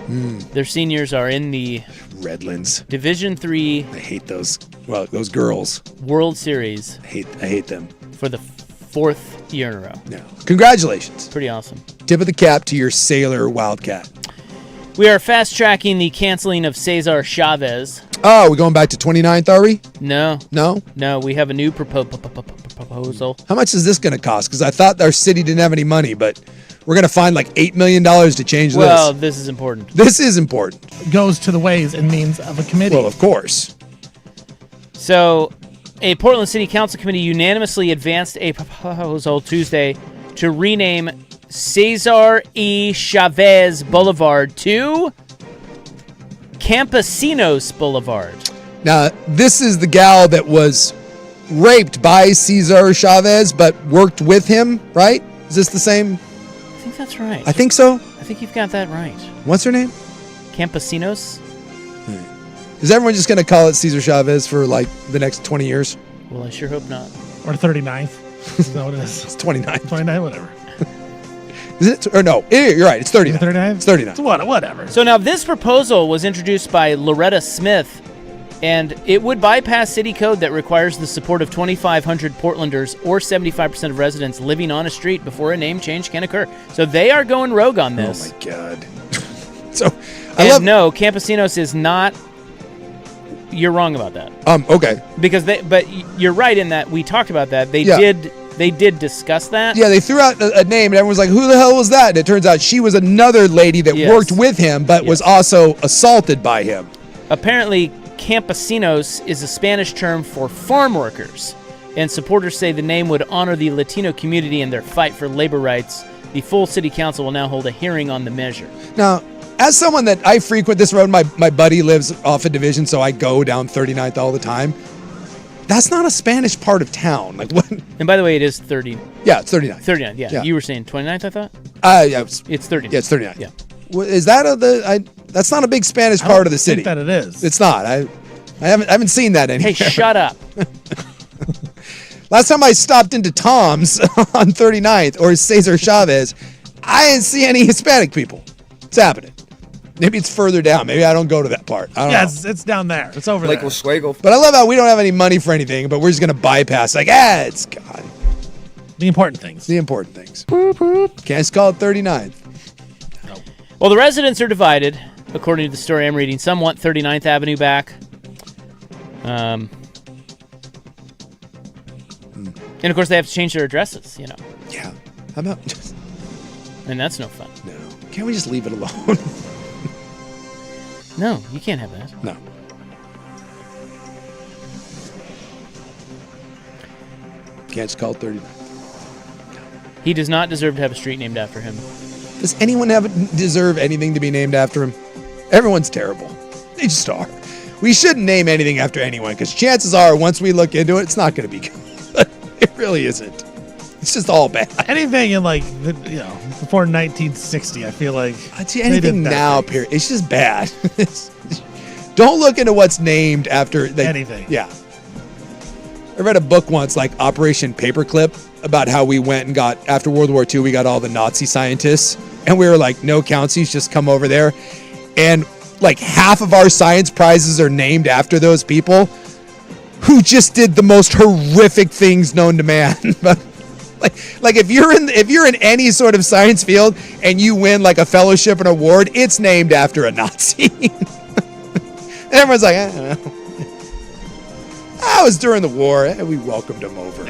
Their seniors are in the Redlands Division III. I hate those. Well, those girls. World Series. I hate them. For the fourth year in a row. No. Congratulations. Pretty awesome. Tip of the cap to your Sailor Wildcat. We are fast-tracking the canceling of Cesar Chavez. Oh, we're going back to 29th, are we? No. No? No, we have a new proposal. How much is this going to cost? Because I thought our city didn't have any money, but we're going to find like $8 million to change this. Well, this is important. This is important. Goes to the ways and means of a committee. Well, of course. So, a Portland City Council committee unanimously advanced a proposal Tuesday to rename Cesar E. Chavez Boulevard to Campesinos Boulevard. Now, this is the gal that was raped by Cesar Chavez but worked with him, right? Is this the same? I think that's right. I think so. I think you've got that right. What's her name? Campesinos? Is everyone just going to call it Cesar Chavez for like the next 20 years? Well, I sure hope not. Or 39th. Is that what it is? It's 29. 29, whatever. Is it? Or no, you're right. It's 39. 39? It's 39. It's whatever. So now this proposal was introduced by Loretta Smith, and it would bypass city code that requires the support of 2,500 Portlanders or 75% of residents living on a street before a name change can occur. So they are going rogue on this. Oh my God. So no, Campesinos is not. You're wrong about that. Okay. Because but you're right in that we talked about that. They did discuss that. Yeah, they threw out a name, and everyone was like, who the hell was that? And it turns out she was another lady that worked with him, but was also assaulted by him. Apparently, campesinos is a Spanish term for farm workers, and supporters say the name would honor the Latino community in their fight for labor rights. The full city council will now hold a hearing on the measure. Now, as someone that I frequent this road, my buddy lives off a division, so I go down 39th all the time. That's not a Spanish part of town. Like what? And by the way, it is 30. Yeah, it's 39th. 39, yeah. You were saying 29th, I thought? Yeah, it's 39. Yeah, it's 39th. Yeah. Is that that's not a big Spanish part of the city. I think that it is. It's not. I haven't seen that anywhere. Hey, shut up. Last time I stopped into Tom's on 39th or Cesar Chavez, I didn't see any Hispanic people. It's happening. Maybe it's further down. Maybe I don't go to that part. I don't know. It's down there. It's over Lake there. Oswego. But I love how we don't have any money for anything, but we're just going to bypass. Like, it's God. The important things. The important things. Can't just call it 39th. Well, the residents are divided, according to the story I'm reading. Some want 39th Avenue back. And, of course, they have to change their addresses, you know. Yeah. How about just... And that's no fun. No. Can't we just leave it alone? No, you can't have that. No. Can't just call it 39th. He does not deserve to have a street named after him. Does anyone deserve anything to be named after him? Everyone's terrible. They just are. We shouldn't name anything after anyone because chances are, once we look into it, it's not going to be good. It really isn't. It's just all bad. Anything in before 1960, I feel like. I'd say anything now, period. It's just bad. Don't look into what's named after anything. Yeah. I read a book once, like Operation Paperclip, about how we went and got, after World War II, we got all the Nazi scientists. And we were like, no countsies, just come over there. And like half of our science prizes are named after those people who just did the most horrific things known to man. Like if you're in any sort of science field and you win like a fellowship and award, it's named after a Nazi. And everyone's like, I don't know. That was during the war. We welcomed him over.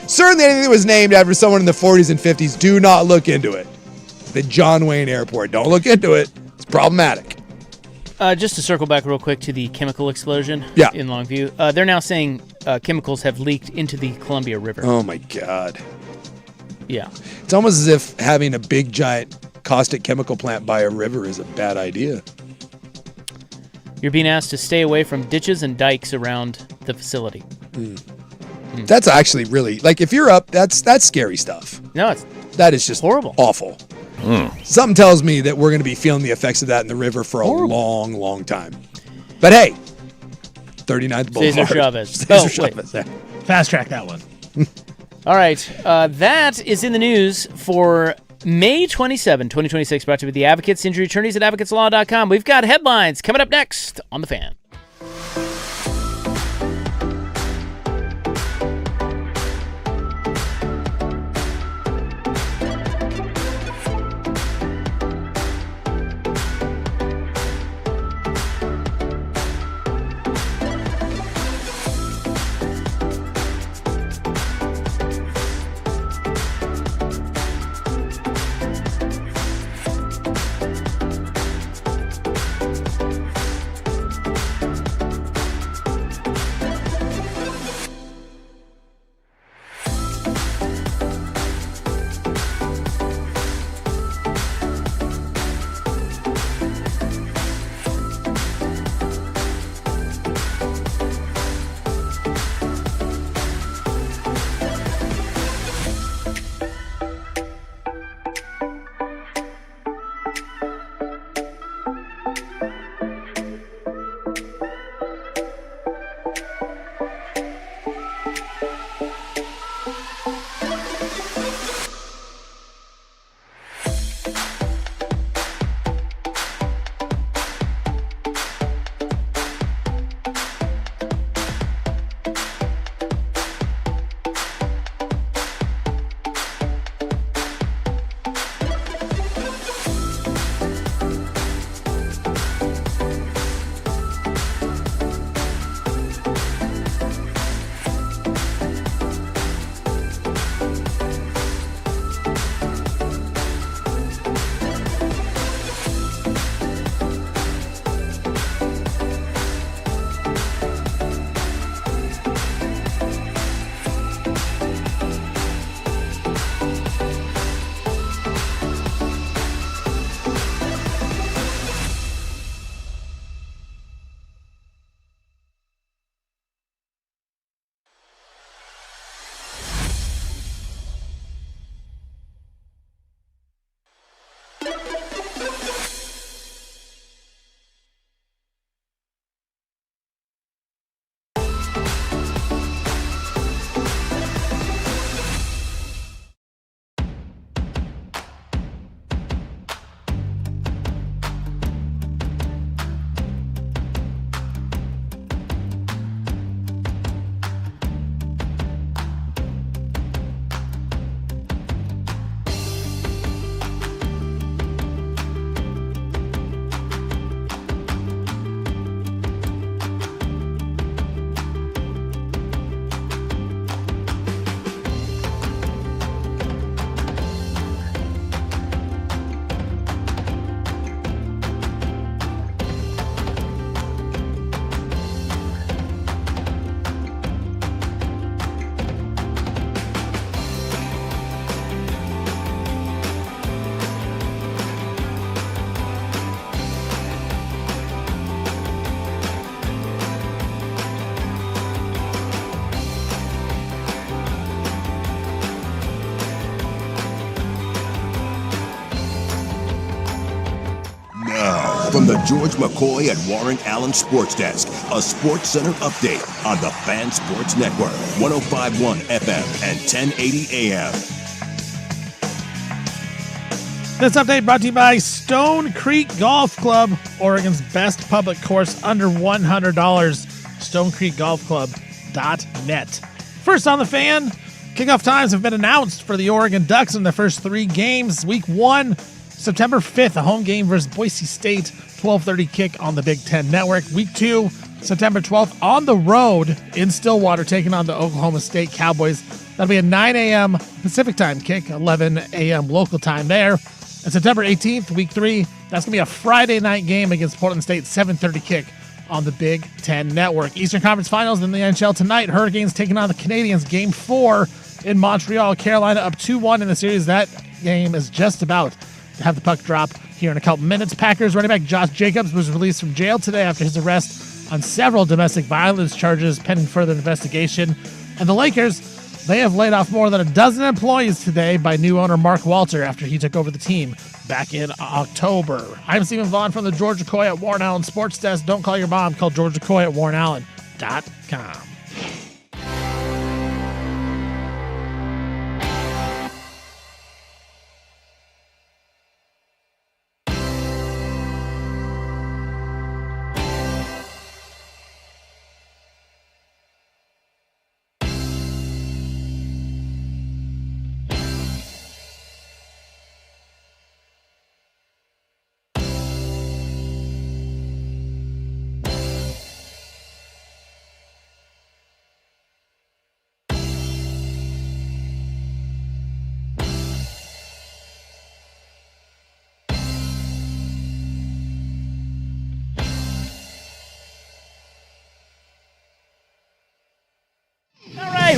Certainly anything that was named after someone in the 40s and 50s, do not look into it. The John Wayne Airport. Don't look into it. It's problematic. Just to circle back real quick to the chemical explosion in Longview. They're now saying chemicals have leaked into the Columbia River. Oh, my God. Yeah. It's almost as if having a big, giant caustic chemical plant by a river is a bad idea. You're being asked to stay away from ditches and dikes around the facility. That's actually really, like, if you're up, that's scary stuff. No, that is just horrible. Awful. Something tells me that we're going to be feeling the effects of that in the river for a long, long time. But hey, 39th Boulevard. Cesar Chavez. Cesar Chavez. Yeah. Fast track that one. All right. That is in the news for May 27, 2026, brought to you with the Advocates, injury attorneys at advocateslaw.com. We've got headlines coming up next on The Fan. From the George McCoy and Warren Allen Sports Desk, a Sports Center update on the Fan Sports Network, 105.1 FM and 1080 AM. This update brought to you by Stone Creek Golf Club, Oregon's best public course under $100. StoneCreekGolfClub.net. First on the Fan, kickoff times have been announced for the Oregon Ducks in their first 3 games. Week 1, September 5th, a home game versus Boise State, 12:30 kick on the Big Ten Network. Week 2, September 12th, on the road in Stillwater, taking on the Oklahoma State Cowboys. That'll be a 9 a.m. Pacific time kick, 11 a.m. local time there. And September 18th, week 3, that's going to be a Friday night game against Portland State, 7:30 kick on the Big Ten Network. Eastern Conference Finals in the NHL tonight. Hurricanes taking on the Canadiens, Game 4 in Montreal. Carolina up 2-1 in the series. That game is just about to have the puck drop here in a couple minutes. Packers running back Josh Jacobs was released from jail today after his arrest on several domestic violence charges pending further investigation. And the Lakers, they have laid off more than a dozen employees today by new owner Mark Walter after he took over the team back in October. I'm Stephen Vaughn from the George McCoy at Warren Allen Sports Desk. Don't call your mom. Call George McCoy at warrenallen.com.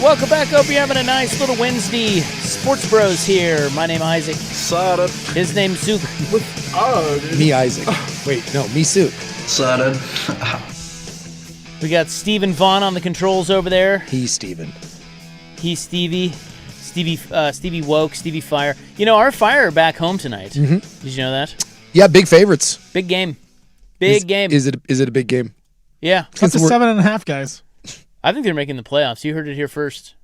Welcome back. Hope you're having a nice little Wednesday. Sports Bros here. My name is Isaac. Sada. His name's Zook. Me, Isaac. Wait, no, me, Sue. Sada. We got Stephen Vaughn on the controls over there. He's Steven. He's Stevie. Stevie Woke. Stevie Fire. You know, our Fire are back home tonight. Mm-hmm. Did you know that? Yeah, big favorites. Big game. Big game. Is it a big game? Yeah. Up to 7.5, guys. I think they're making the playoffs. You heard it here first.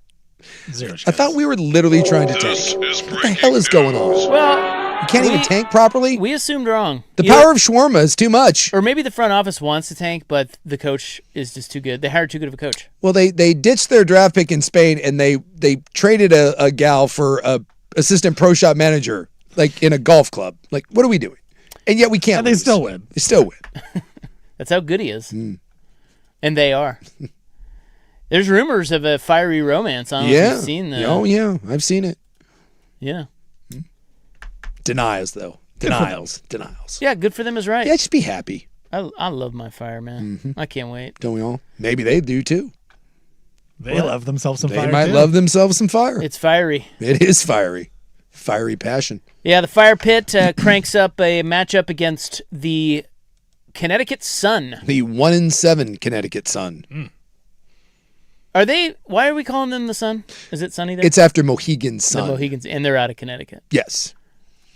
Zero chance. I thought we were literally trying to tank. What the hell is going on? Well, You can't even tank properly? we assumed wrong. The You know- power of shawarma is too much. Or maybe the front office wants to tank, but the coach is just too good. They hired too good of a coach. Well, they ditched their draft pick in Spain, and they traded a gal for a assistant pro shop manager, like in a golf club. Like, what are we doing? And yet we can't. And they lose. still win. They still win. That's how good he is. And they are. There's rumors of a fiery romance. I don't know if you've seen that. Oh, yeah. I've seen it. Yeah. Denials, though. Denials. Yeah, good for them is right. Yeah, just be happy. I love my Fire, man. I can't wait. Don't we all? Maybe they do, too. They love themselves some They fire, might too. love themselves some fire. It's fiery. It is fiery. Fiery passion. Yeah, the Fire Pit cranks up a matchup against the Connecticut Sun. The 1-7 Connecticut Sun. Are they? Why are we calling them the Sun? Is it sunny there? It's after Mohegan's the Sun. Mohegans, and they're out of Connecticut. Yes.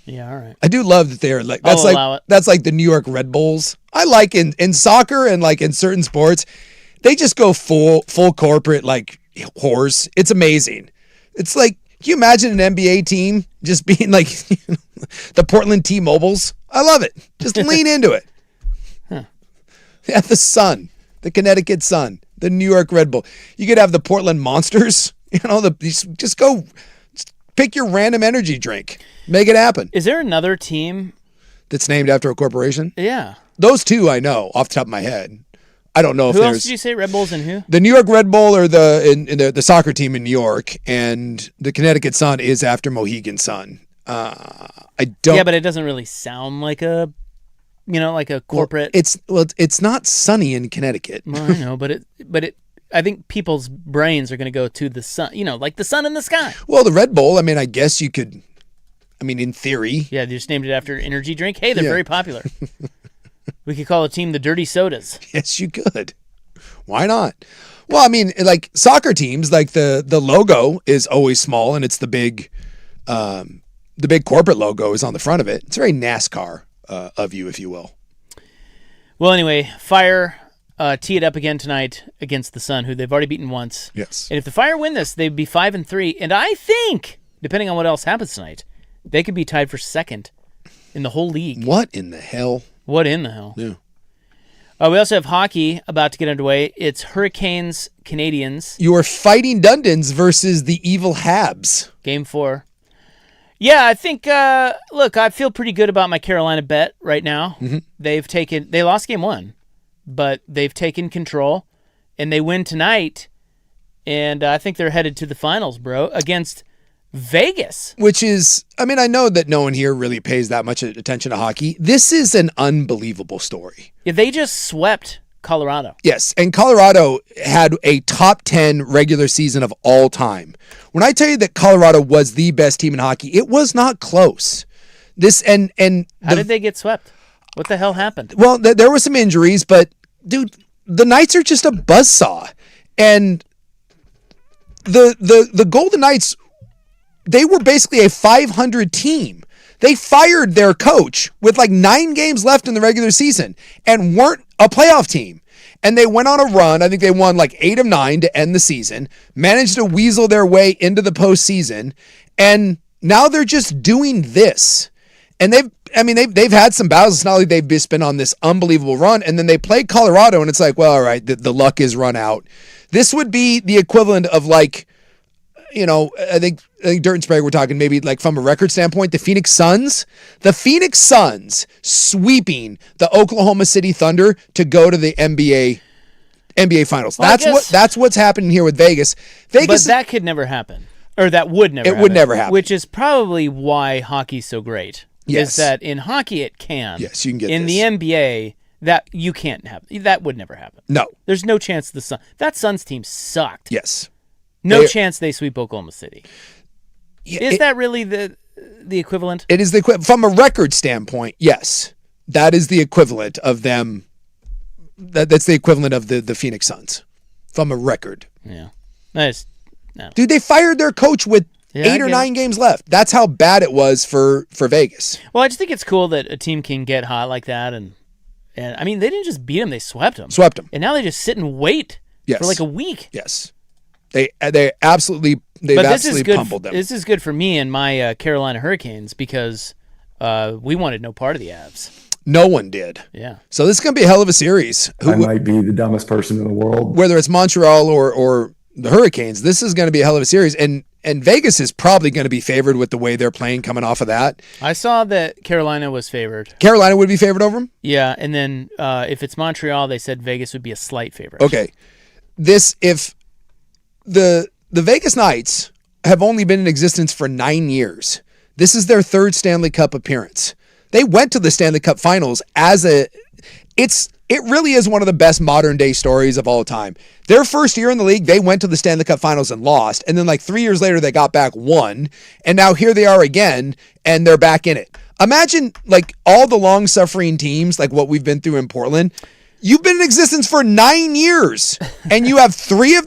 Yeah, all right. I do love that they're like I'll allow it. that's like the New York Red Bulls. I like in soccer and like in certain sports, they just go full corporate like whores. It's amazing. It's like, can you imagine an NBA team just being like the Portland T-Mobiles? I love it. Just lean into it. Yeah, the Sun, the Connecticut Sun, the New York Red Bull. You could have the Portland Monsters. You know, just pick your random energy drink. Make it happen. Is there another team? That's named after a corporation? Yeah. Those two I know off the top of my head. I don't know if Who else there's did you say? Red Bulls and who? the New York Red Bull or the soccer team in New York, and the Connecticut Sun is after Mohegan Sun. I don't. Yeah, but it doesn't really sound like a, like a corporate. It's not sunny in Connecticut. Well, I know, but it. I think people's brains are going to go to the sun. Like the sun in the sky. Well, the Red Bull. I mean, I guess you could. I mean, in theory. Yeah, they just named it after an energy drink. Hey, they're Yeah. very popular. We could call a team the Dirty Sodas. Yes, you could. Why not? Well, I mean, like soccer teams, like the logo is always small, and it's the big corporate logo is on the front of it. It's very NASCAR of you, if you will. Well, anyway, Fire tee it up again tonight against the Sun, who they've already beaten once. Yes. And if the Fire win this, they'd be 5-3. And I think, depending on what else happens tonight, they could be tied for second in the whole league. What in the hell? What in the hell? Yeah. We also have hockey about to get underway. It's Hurricanes, Canadians. You are fighting Dundons versus the evil Habs. Game 4. Yeah, I think, look, I feel pretty good about my Carolina bet right now. Mm-hmm. They lost game 1, but they've taken control, and they win tonight, and I think they're headed to the finals, bro, against Vegas. Which is, I mean, I know that no one here really pays that much attention to hockey. This is an unbelievable story. Yeah, they just swept Colorado. Yes, and Colorado had a top 10 regular season of all time. When I tell you that Colorado was the best team in hockey, it was not close. How did they get swept? What the hell happened? Well, there were some injuries, but dude, the Knights are just a buzzsaw. And the Golden Knights, they were basically a 500 team. They fired their coach with like 9 games left in the regular season and weren't a playoff team. And they went on a run. I think they won like 8 of 9 to end the season, managed to weasel their way into the postseason. And now they're just doing this. And they've had some battles. It's not like they've just been on this unbelievable run. And then they play Colorado and it's like, well, all right, the luck is run out. This would be the equivalent of like, you know, I think Dirt and Sprague were talking maybe like from a record standpoint, the Phoenix Suns sweeping the Oklahoma City Thunder to go to the NBA Finals. Well, That's what's happening here with Vegas. But that could never happen. Or that would never happen. It would never happen. Which is probably why hockey's so great. Yes. Is that in hockey it can. Yes, you can get in this. the NBA, that you can't have. That would never happen. No. There's no chance that Suns team sucked. Yes. No chance they sweep Oklahoma City. Yeah, Is that really the equivalent? It is the equivalent. From a record standpoint, yes. That is the equivalent of them. That's the equivalent of the Phoenix Suns from a record. Yeah. No. Dude, they fired their coach with 8 or 9 games left. That's how bad it was for Vegas. Well, I just think it's cool that a team can get hot like that. And I mean, they didn't just beat them, they swept them. And now they just sit and wait for like a week. Yes. They've absolutely pummeled them. This is good for me and my Carolina Hurricanes because we wanted no part of the Avs. No one did. Yeah. So this is going to be a hell of a series. I might be the dumbest person in the world. Whether it's Montreal or the Hurricanes, this is going to be a hell of a series. And Vegas is probably going to be favored with the way they're playing coming off of that. I saw that Carolina was favored. Carolina would be favored over them? Yeah, and then if it's Montreal, they said Vegas would be a slight favorite. Okay. If the Vegas Knights have only been in existence for 9 years. This is their 3rd Stanley Cup appearance. They went to the Stanley Cup Finals it really is one of the best modern day stories of all time. Their first year in the league, they went to the Stanley Cup Finals and lost. And then like 3 years later, they got back, won. And now here they are again, and they're back in it. Imagine like all the long suffering teams, like what we've been through in Portland. You've been in existence for 9 years and you have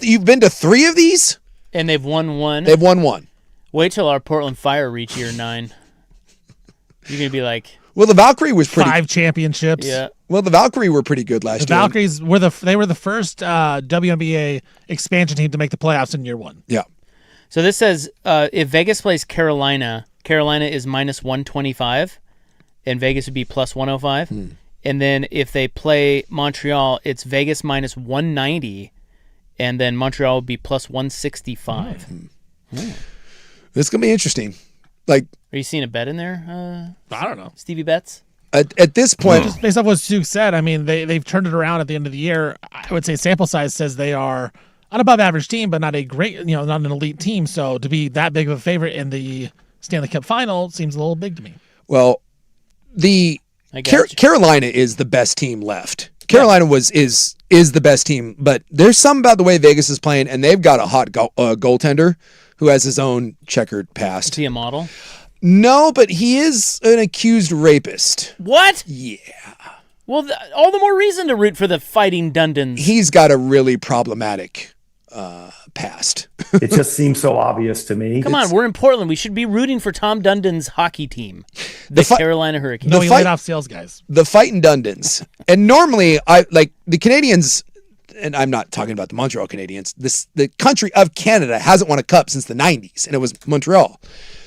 you've been to 3 of these. And they've won 1. They've won 1. Wait till our Portland Fire reach year 9. You're going to be like, well, the Valkyrie was pretty 5 championships. Yeah. Well, the Valkyrie were pretty good last year. The Valkyries were the first WNBA expansion team to make the playoffs in year 1. Yeah. So this says if Vegas plays Carolina is minus 125, and Vegas would be plus 105. And then if they play Montreal, it's Vegas minus 190, and then Montreal would be plus 165. This is gonna be interesting. Like, are you seeing a bet in there? I don't know. Stevie Betts? At this point, just based off what Stu said, I mean, they've turned it around at the end of the year. I would say sample size says they are an above average team, but not a great, not an elite team. So to be that big of a favorite in the Stanley Cup final seems a little big to me. Well, Carolina is the best team left. Carolina is the best team, but there's something about the way Vegas is playing, and they've got a hot goaltender who has his own checkered past. Is he a model? No, but he is an accused rapist. What? Yeah. Well, all the more reason to root for the Fighting Dundons. He's got a really problematic past. It just seems so obvious to me. Come on, we're in Portland. We should be rooting for Tom Dundon's hockey team, the Carolina Hurricanes. No, he laid off sales guys. The fighting Dundons. And normally, I like the Canadians, and I'm not talking about the Montreal Canadiens. The country of Canada hasn't won a cup since the 90s, and it was Montreal.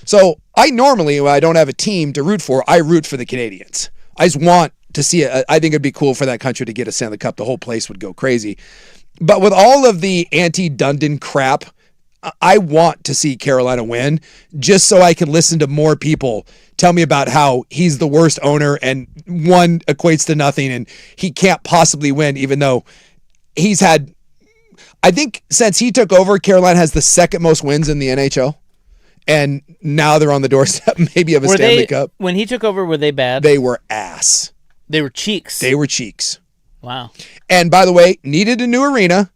So I normally, when I don't have a team to root for, I root for the Canadians. I just want to see it. I think it'd be cool for that country to get a Stanley Cup. The whole place would go crazy. But with all of the anti-Dundon crap, I want to see Carolina win just so I can listen to more people tell me about how he's the worst owner and one equates to nothing and he can't possibly win, even though he's had, I think since he took over, Carolina has the second most wins in the NHL. And now they're on the doorstep maybe of a Stanley Cup. When he took over, were they bad? They were ass. They were cheeks. They were cheeks. Wow. And by the way, needed a new arena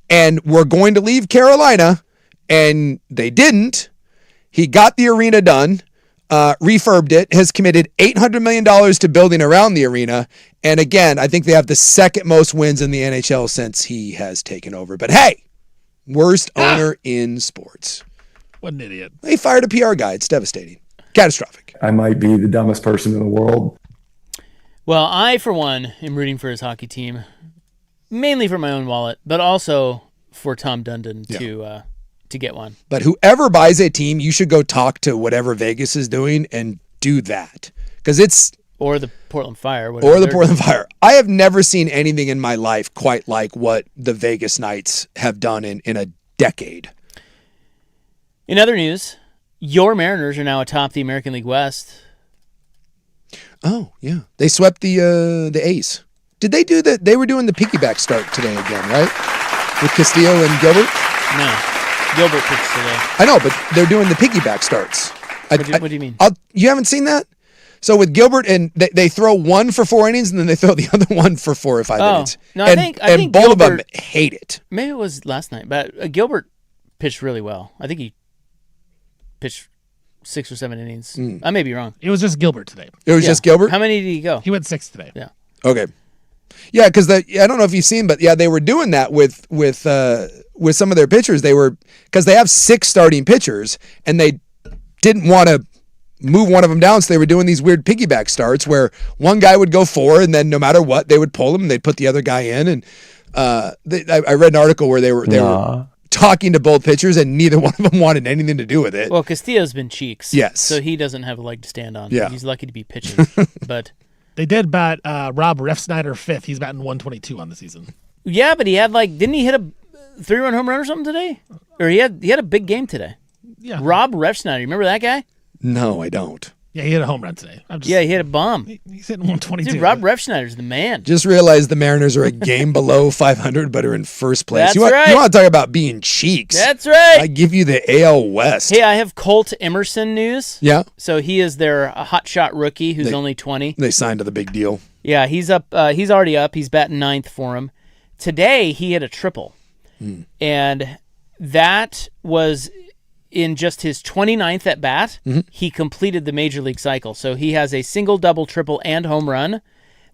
and were going to leave Carolina and they didn't. He got the arena done, refurbed it, has committed $800 million to building around the arena. And again, I think they have the second most wins in the NHL since he has taken over. But hey, worst owner in sports. What an idiot. They fired a PR guy. It's devastating. Catastrophic. I might be the dumbest person in the world. Well, I, for one, am rooting for his hockey team, mainly for my own wallet, but also for Tom Dundon to get one. But whoever buys a team, you should go talk to whatever Vegas is doing and do that. Because it's... Or the Portland Fire. Or the Portland Fire. I have never seen anything in my life quite like what the Vegas Knights have done in a decade. In other news, your Mariners are now atop the American League West. Oh, yeah. They swept the A's. Did they do that? They were doing the piggyback start today again, right? With Castillo and Gilbert? No. Gilbert pitched today. I know, but they're doing the piggyback starts. What do you mean? You haven't seen that? So with Gilbert, and they throw one for 4 innings, and then they throw the other one for 4 or 5 innings. No, I think both Gilbert, of them hate it. Maybe it was last night, but Gilbert pitched really well. I think he pitched 6 or 7 innings. I may be wrong. It was just Gilbert today. It was just Gilbert? How many did he go? He went 6 today. Yeah. Okay. Yeah, because I don't know if you've seen, but yeah, they were doing that with some of their pitchers. They were, because they have 6 starting pitchers, and they didn't want to move one of them down, so they were doing these weird piggyback starts where one guy would go 4, and then no matter what, they would pull him, and they'd put the other guy in. And I read an article where they were talking to both pitchers, and neither one of them wanted anything to do with it. Well, Castillo's been cheeks. Yes. So he doesn't have a leg to stand on. Yeah. He's lucky to be pitching. But they did bat Rob Refsnyder 5th. He's batting 122 on the season. Yeah, but he had didn't he hit a 3-run home run or something today? Or he had a big game today. Yeah. Rob Refsnyder, you remember that guy? No, I don't. Yeah, he hit a home run today. He hit a bomb. He's hitting 122. Dude, Rob Refsnyder's the man. Just realized the Mariners are a game below 500, but are in first place. That's You want to talk about being cheeks? That's right. I give you the AL West. Hey, I have Colt Emerson news. Yeah. So he is their hotshot rookie who's only 20. They signed to the big deal. Yeah, he's up. He's already up. He's batting 9th for him. Today, he hit a triple. And that was in just his 29th at bat. He completed the major league cycle. So he has a single, double, triple, and home run.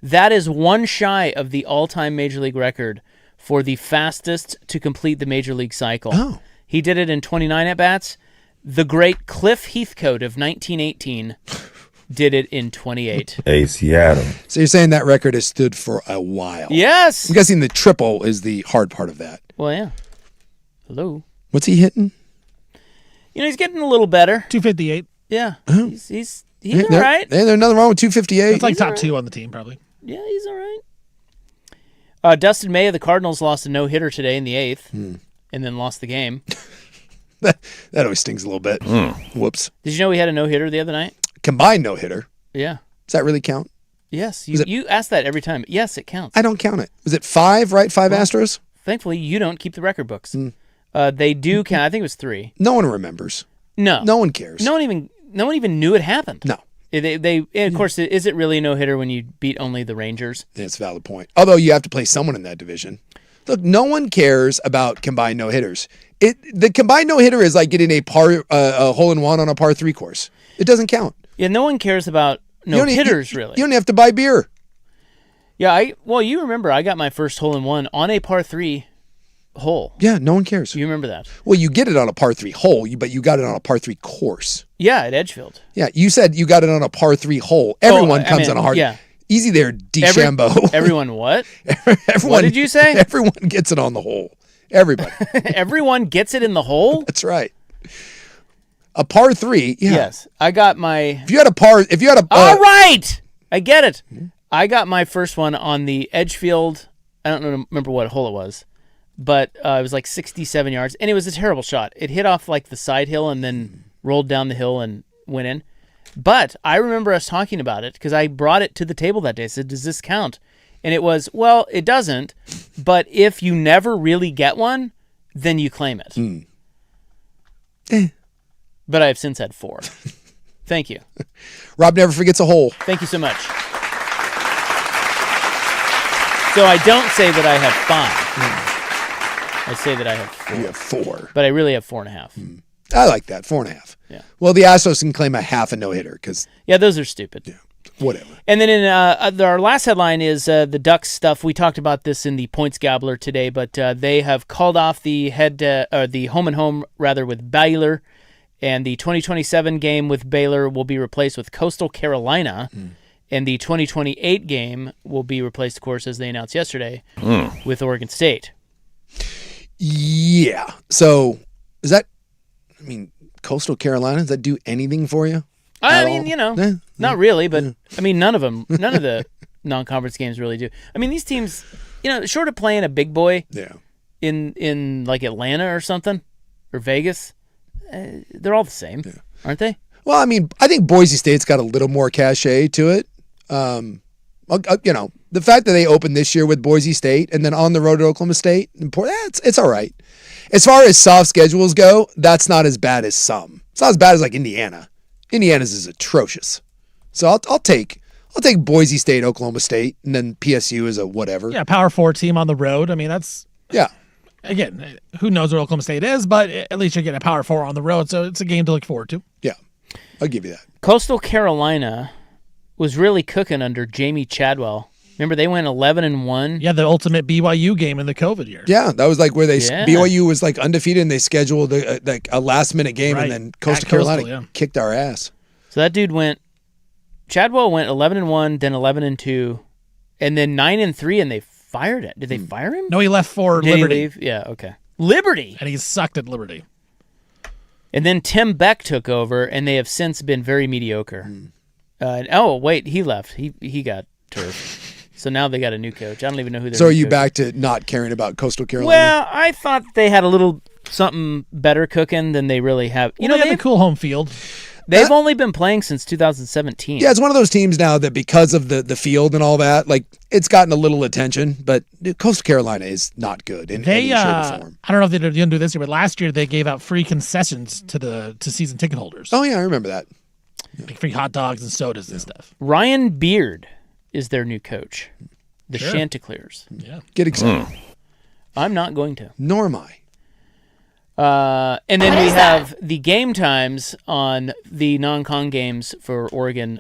That is one shy of the all-time major league record for the fastest to complete the major league cycle. Oh. He did it in 29 at bats. The great Cliff Heathcote of 1918 did it in 28. Hey, Seattle. So you're saying that record has stood for a while? Yes. I'm guessing the triple is the hard part of that. Well, yeah. Hello. What's he hitting? He's getting a little better. 258. Yeah. He's all right. There's nothing wrong with 258. It's like top 2 on the team, probably. Yeah, he's all right. Dustin May of the Cardinals lost a no-hitter today in the 8th and then lost the game. that always stings a little bit. Whoops. Did you know he had a no-hitter the other night? Combined no-hitter. Yeah. Does that really count? Yes. You ask that every time. Yes, it counts. I don't count it. Was it 5, right? 5 Astros? Thankfully, you don't keep the record books. They do count. I think it was 3. No one remembers. No. No one cares. No one even knew it happened. No. And of course, is it really a no-hitter when you beat only the Rangers? That's a valid point. Although you have to play someone in that division. Look, no one cares about combined no-hitters. The combined no-hitter is like getting a hole-in-one on a par 3 course. It doesn't count. Yeah, no one cares about no-hitters, really. You don't have to buy beer. Yeah, you remember I got my first hole-in-one on a par 3 hole. Yeah, no one cares. You remember that? Well, you get it on a par 3 hole, but you got it on a par 3 course. Yeah, at Edgefield. Yeah, you said you got it on a par 3 hole. Everyone comes on a hard. Yeah. Easy there, DeChambeau. Everyone what? Everyone, what did you say? Everyone gets it on the hole. Everybody. Everyone gets it in the hole? That's right. A par 3. Yeah. Yes. I got my... If you had a... All right! I get it. I got my first one on the Edgefield. I don't remember what hole it was, but it was like 67 yards, and it was a terrible shot. It hit off like the side hill and then rolled down the hill and went in. But I remember us talking about it because I brought it to the table that day. I said, does this count? And it was, well, it doesn't, but if you never really get one, then you claim it. But I have since had 4. Thank you. Rob never forgets a hole. Thank you so much. So I don't say that I have 5. I say that I have 4. You have 4. But I really have 4.5. I like that. 4.5. Yeah. Well, the Astros can claim a half a no-hitter because... Yeah, those are stupid. Yeah, whatever. And then in our last headline is the Ducks stuff. We talked about this in the Points Gabbler today, but they have called off the home and home with Baylor, and the 2027 game with Baylor will be replaced with Coastal Carolina, and the 2028 game will be replaced, of course, as they announced yesterday, with Oregon State. Yeah. So is that? I mean, Coastal Carolina, does that do anything for you? I mean, not really, but I mean, none of the non-conference games really do. I mean, these teams, short of playing a big boy in like Atlanta or something, or Vegas, they're all the same, aren't they? Well, I mean, I think Boise State's got a little more cachet to it. The fact that they opened this year with Boise State and then on the road at Oklahoma State, it's all right. As far as soft schedules go, that's not as bad as some. It's not as bad as like Indiana. Indiana's is atrocious. So I'll take Boise State, Oklahoma State, and then PSU is a whatever. Yeah, Power 4 team on the road. I mean, that's... Yeah. Again, who knows where Oklahoma State is, but at least you're getting a Power 4 on the road, so it's a game to look forward to. Yeah, I'll give you that. Coastal Carolina was really cooking under Jamie Chadwell. Remember, they went 11-1. Yeah, the ultimate BYU game in the COVID year. Yeah, that was like where BYU was like undefeated and they scheduled a last-minute game, and then Coastal Carolina kicked our ass. So that dude Chadwell went 11-1, then 11-2, and then 9-3, and they fired it. Did they fire him? No, he left for Did Liberty. He leave? Yeah, okay. Liberty! And he sucked at Liberty. And then Tim Beck took over, and they have since been very mediocre. Wait, he left. He got turfed. So now they got a new coach. I don't even know who they're. So are you back to not caring about Coastal Carolina? Well, I thought they had a little something better cooking than they really have. They have a cool home field. They've only been playing since 2017. Yeah, it's one of those teams now that because of the field and all that, like it's gotten a little attention, but Coastal Carolina is not good in any shape or form. I don't know if they're going to do this year, but last year they gave out free concessions to season ticket holders. Oh yeah, I remember that. Like free hot dogs and sodas and stuff. Ryan Beard is their new coach. The Chanticleers. Yeah. Get excited. I'm not going to. Nor am I. And then we have the game times on the non-con games for Oregon.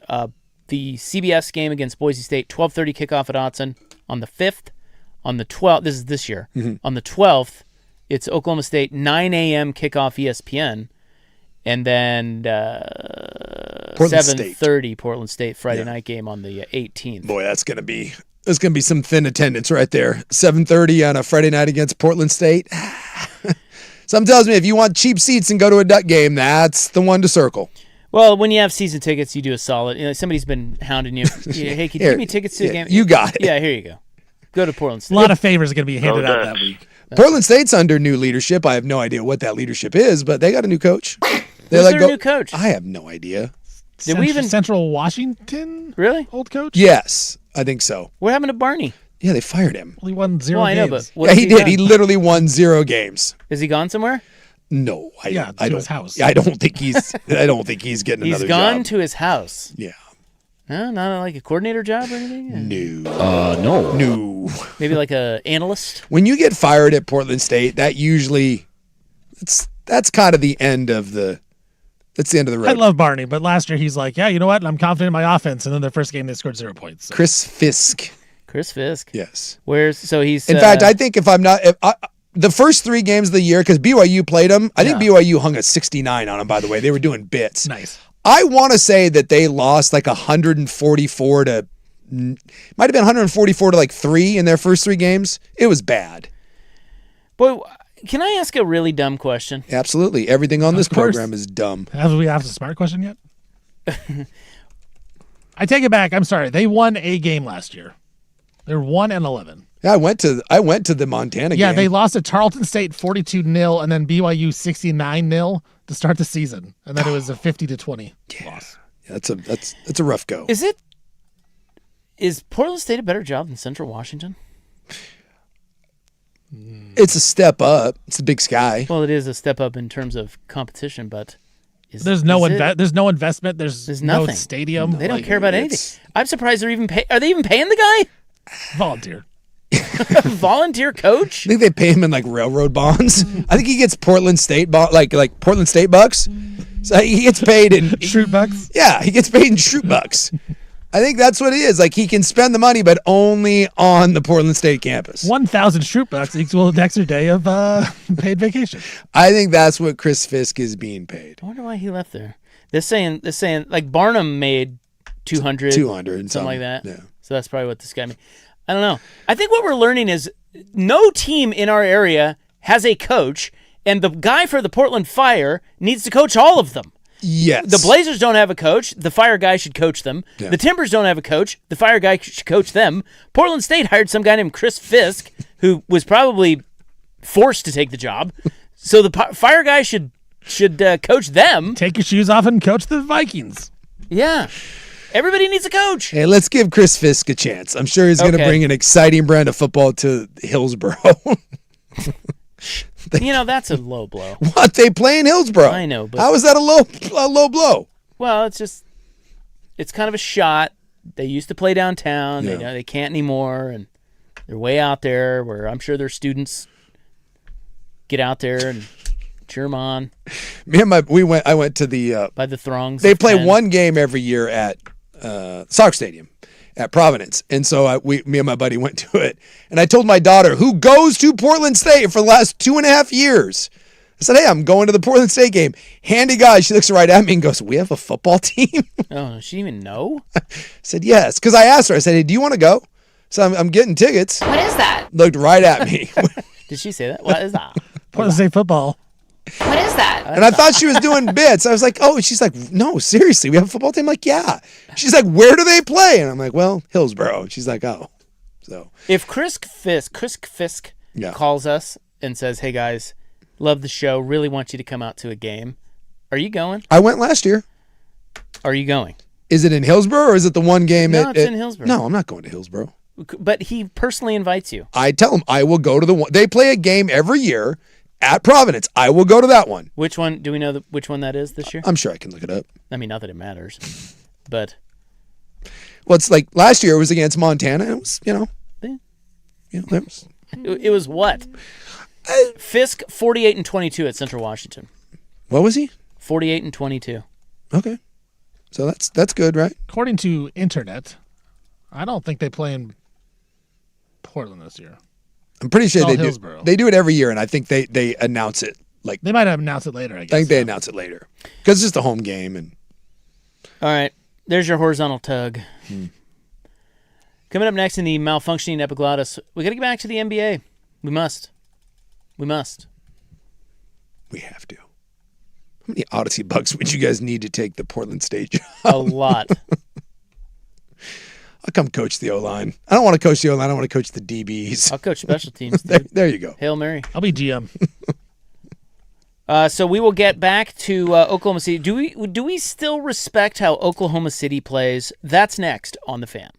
The CBS game against Boise State, 12:30 kickoff at Autzen on the 5th. On the 12th, this is this year. On the 12th, it's Oklahoma State, 9 a.m. kickoff ESPN. And then 7:30 Portland State Friday night game on the 18th. Boy, that's gonna be some thin attendance right there. 7:30 on a Friday night against Portland State. Something tells me if you want cheap seats and go to a Duck game, that's the one to circle. Well, when you have season tickets, you do a solid. Somebody's been hounding you. Hey, can you give me tickets to the game? You got it. Yeah, here you go. Go to Portland State. A lot of favors are going to be handed out that week. Portland State's under new leadership. I have no idea what that leadership is, but they got a new coach. Who's their new coach? I have no idea. Did we even Central Washington? Really? Old coach? Yes, I think so. What happened to Barney? Yeah, they fired him. Well, he won 0 Well, I know, games. but what Yeah, has he did. done? He literally won 0 games. Is he gone somewhere? No, I don't. His house. I don't think he's. I don't think he's getting He's another gone job. to his house. Yeah. No, not like a coordinator job or anything? No. No. Maybe like a analyst? When you get fired at Portland State, that usually that's kind of the end of the. That's the end of the road. I love Barney, but last year he's like, yeah, you know what? I'm confident in my offense. And then their first game, they scored 0 points. So. Chris Fisk. Chris Fisk. Yes. He's. In fact, I think if I'm not, the first 3 games of the year, because BYU played them, I think BYU hung a 69 on them, by the way. They were doing bits. Nice. I want to say that they lost like 144 to, might have been 144 to like 3 in their first 3 games. It was bad. Boy, can I ask a really dumb question? Absolutely. Everything on this program is dumb. Have we asked a smart question yet? I take it back. I'm sorry. They won a game last year. They're 1-11. Yeah, I went to the Montana game. Yeah, they lost to Tarleton State 42-0 and then BYU 69-0 to start the season. And then it was a 50-20 loss. Yeah, that's a rough go. Is Portland State a better job than Central Washington? It's a step up. It's a Big Sky. Well, it is a step up in terms of competition, but there's no investment. There's no nothing. Stadium. They don't care about anything. I'm surprised they're even are they even paying the guy? Volunteer. Volunteer coach? I think they pay him in like railroad bonds. I think he gets Portland State like Portland State bucks. So he gets paid in Shroot bucks. Yeah, he gets paid in Shroot bucks. I think that's what it is. Like he can spend the money, but only on the Portland State campus. 1,000 Shroot bucks equals an extra day of paid vacation. I think that's what Chris Fisk is being paid. I wonder why he left there. They're saying like Barnum made 200 something like that. Yeah. So that's probably what this guy made. I don't know. I think what we're learning is no team in our area has a coach, and the guy for the Portland Fire needs to coach all of them. Yes. The Blazers don't have a coach. The Fire guy should coach them. Yeah. The Timbers don't have a coach. The Fire guy should coach them. Portland State hired some guy named Chris Fisk, who was probably forced to take the job. So the Fire guy should coach them. Take your shoes off and coach the Vikings. Yeah. Everybody needs a coach. Hey, let's give Chris Fisk a chance. I'm sure he's going to bring an exciting brand of football to Hillsboro. That's a low blow. What? They play in Hillsboro. I know, but how is that a low blow? Well, it's kind of a shot. They used to play downtown. Yeah. They can't anymore, and they're way out there where I'm sure their students get out there and cheer them on. I went to the by the throngs. They play one game every year at Soccer Stadium at Providence, and so me and my buddy went to it. And I told my daughter, who goes to Portland State for the last 2.5 years, I said, "Hey, I'm going to the Portland State game." Handy guy. She looks right at me and goes, "We have a football team?" Oh, does she even know? I said, "Yes," because I asked her. I said, "Hey, do you want to go?" So I'm getting tickets. What is that? Looked right at me. Did she say that? What is that? Portland State football. What is that? And I thought she was doing bits. I was like, "Oh," she's like, "No, seriously, we have a football team?" I'm like, "Yeah." She's like, "Where do they play?" And I'm like, "Well, Hillsboro." She's like, "Oh." So if Chris Fisk calls us and says, "Hey guys, love the show, really want you to come out to a game," are you going? I went last year. Are you going? Is it in Hillsboro or is it the one game? No, it's in Hillsboro. No, I'm not going to Hillsboro. But he personally invites you. I tell him I will go to the one. They play a game every year at Providence. I will go to that one. Which one? Do we know which one that is this year? I'm sure I can look it up. I mean, not that it matters, but well, it's like last year it was against Montana. It was, it was what? Fisk 48-22 at Central Washington. What was he? 48-22. Okay, so that's good, right? According to internet, I don't think they play in Portland this year. I'm pretty sure they Hillsboro. do. They do it every year, and I think they announce it. Like they might have announced it later. I guess. I think they announce it later because it's just a home game. And all right, there's your horizontal tug. Coming up next in the malfunctioning epiglottis, we got to get back to the NBA. We must. We have to. How many Odyssey bucks would you guys need to take the Portland State job? A lot. I'll come coach the O-line. I don't want to coach the O-line. I want to coach the DBs. I'll coach special teams, dude. There you go. Hail Mary. I'll be GM. So we will get back to Oklahoma City. Do we still respect how Oklahoma City plays? That's next on The Fan.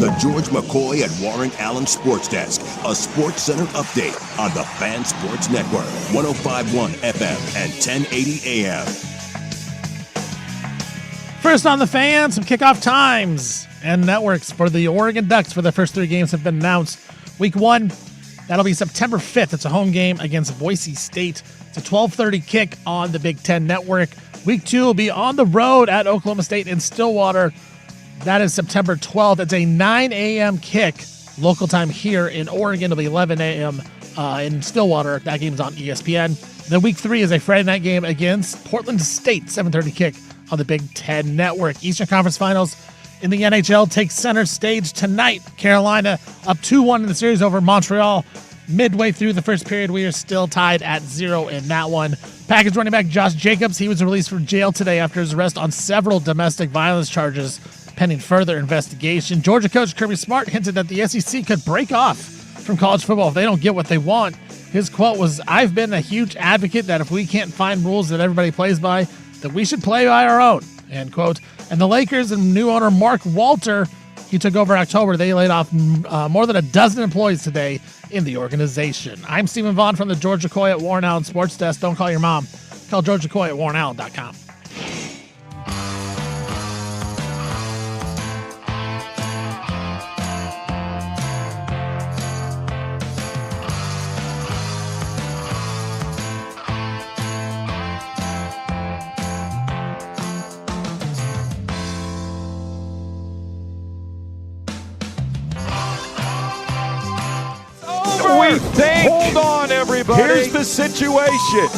the George McCoy and Warren Allen Sports Desk, a Sports Center update on the Fan Sports Network, 105.1 FM and 1080 AM. First on the Fan, some kickoff times and networks for the Oregon Ducks for the first 3 games have been announced. Week 1, that'll be September 5th. It's a home game against Boise State. It's a 12:30 kick on the Big Ten Network. Week 2 will be on the road at Oklahoma State in Stillwater. That is September 12th. It's a 9 a.m. kick, local time here in Oregon. It'll be 11 a.m. In Stillwater. That game's on ESPN. Then week 3 is a Friday night game against Portland State, 7:30 kick on the Big Ten Network. Eastern Conference Finals in the NHL take center stage tonight. Carolina up 2-1 in the series over Montreal. Midway through the first period, we are still tied at 0 in that one. Packers running back Josh Jacobs, he was released from jail today after his arrest on several domestic violence charges pending further investigation. Georgia coach Kirby Smart hinted that the SEC could break off from college football if they don't get what they want. His quote was, "I've been a huge advocate that if we can't find rules that everybody plays by, that we should play by our own," end quote. And the Lakers and new owner Mark Walter, he took over October. They laid off more than a dozen employees today in the organization. I'm Stephen Vaughn from the George McCoy at Warren Allen Sports Desk. Don't call your mom. Call George McCoy at warrenallen.com. We think. Hold on, everybody. Here's the situation.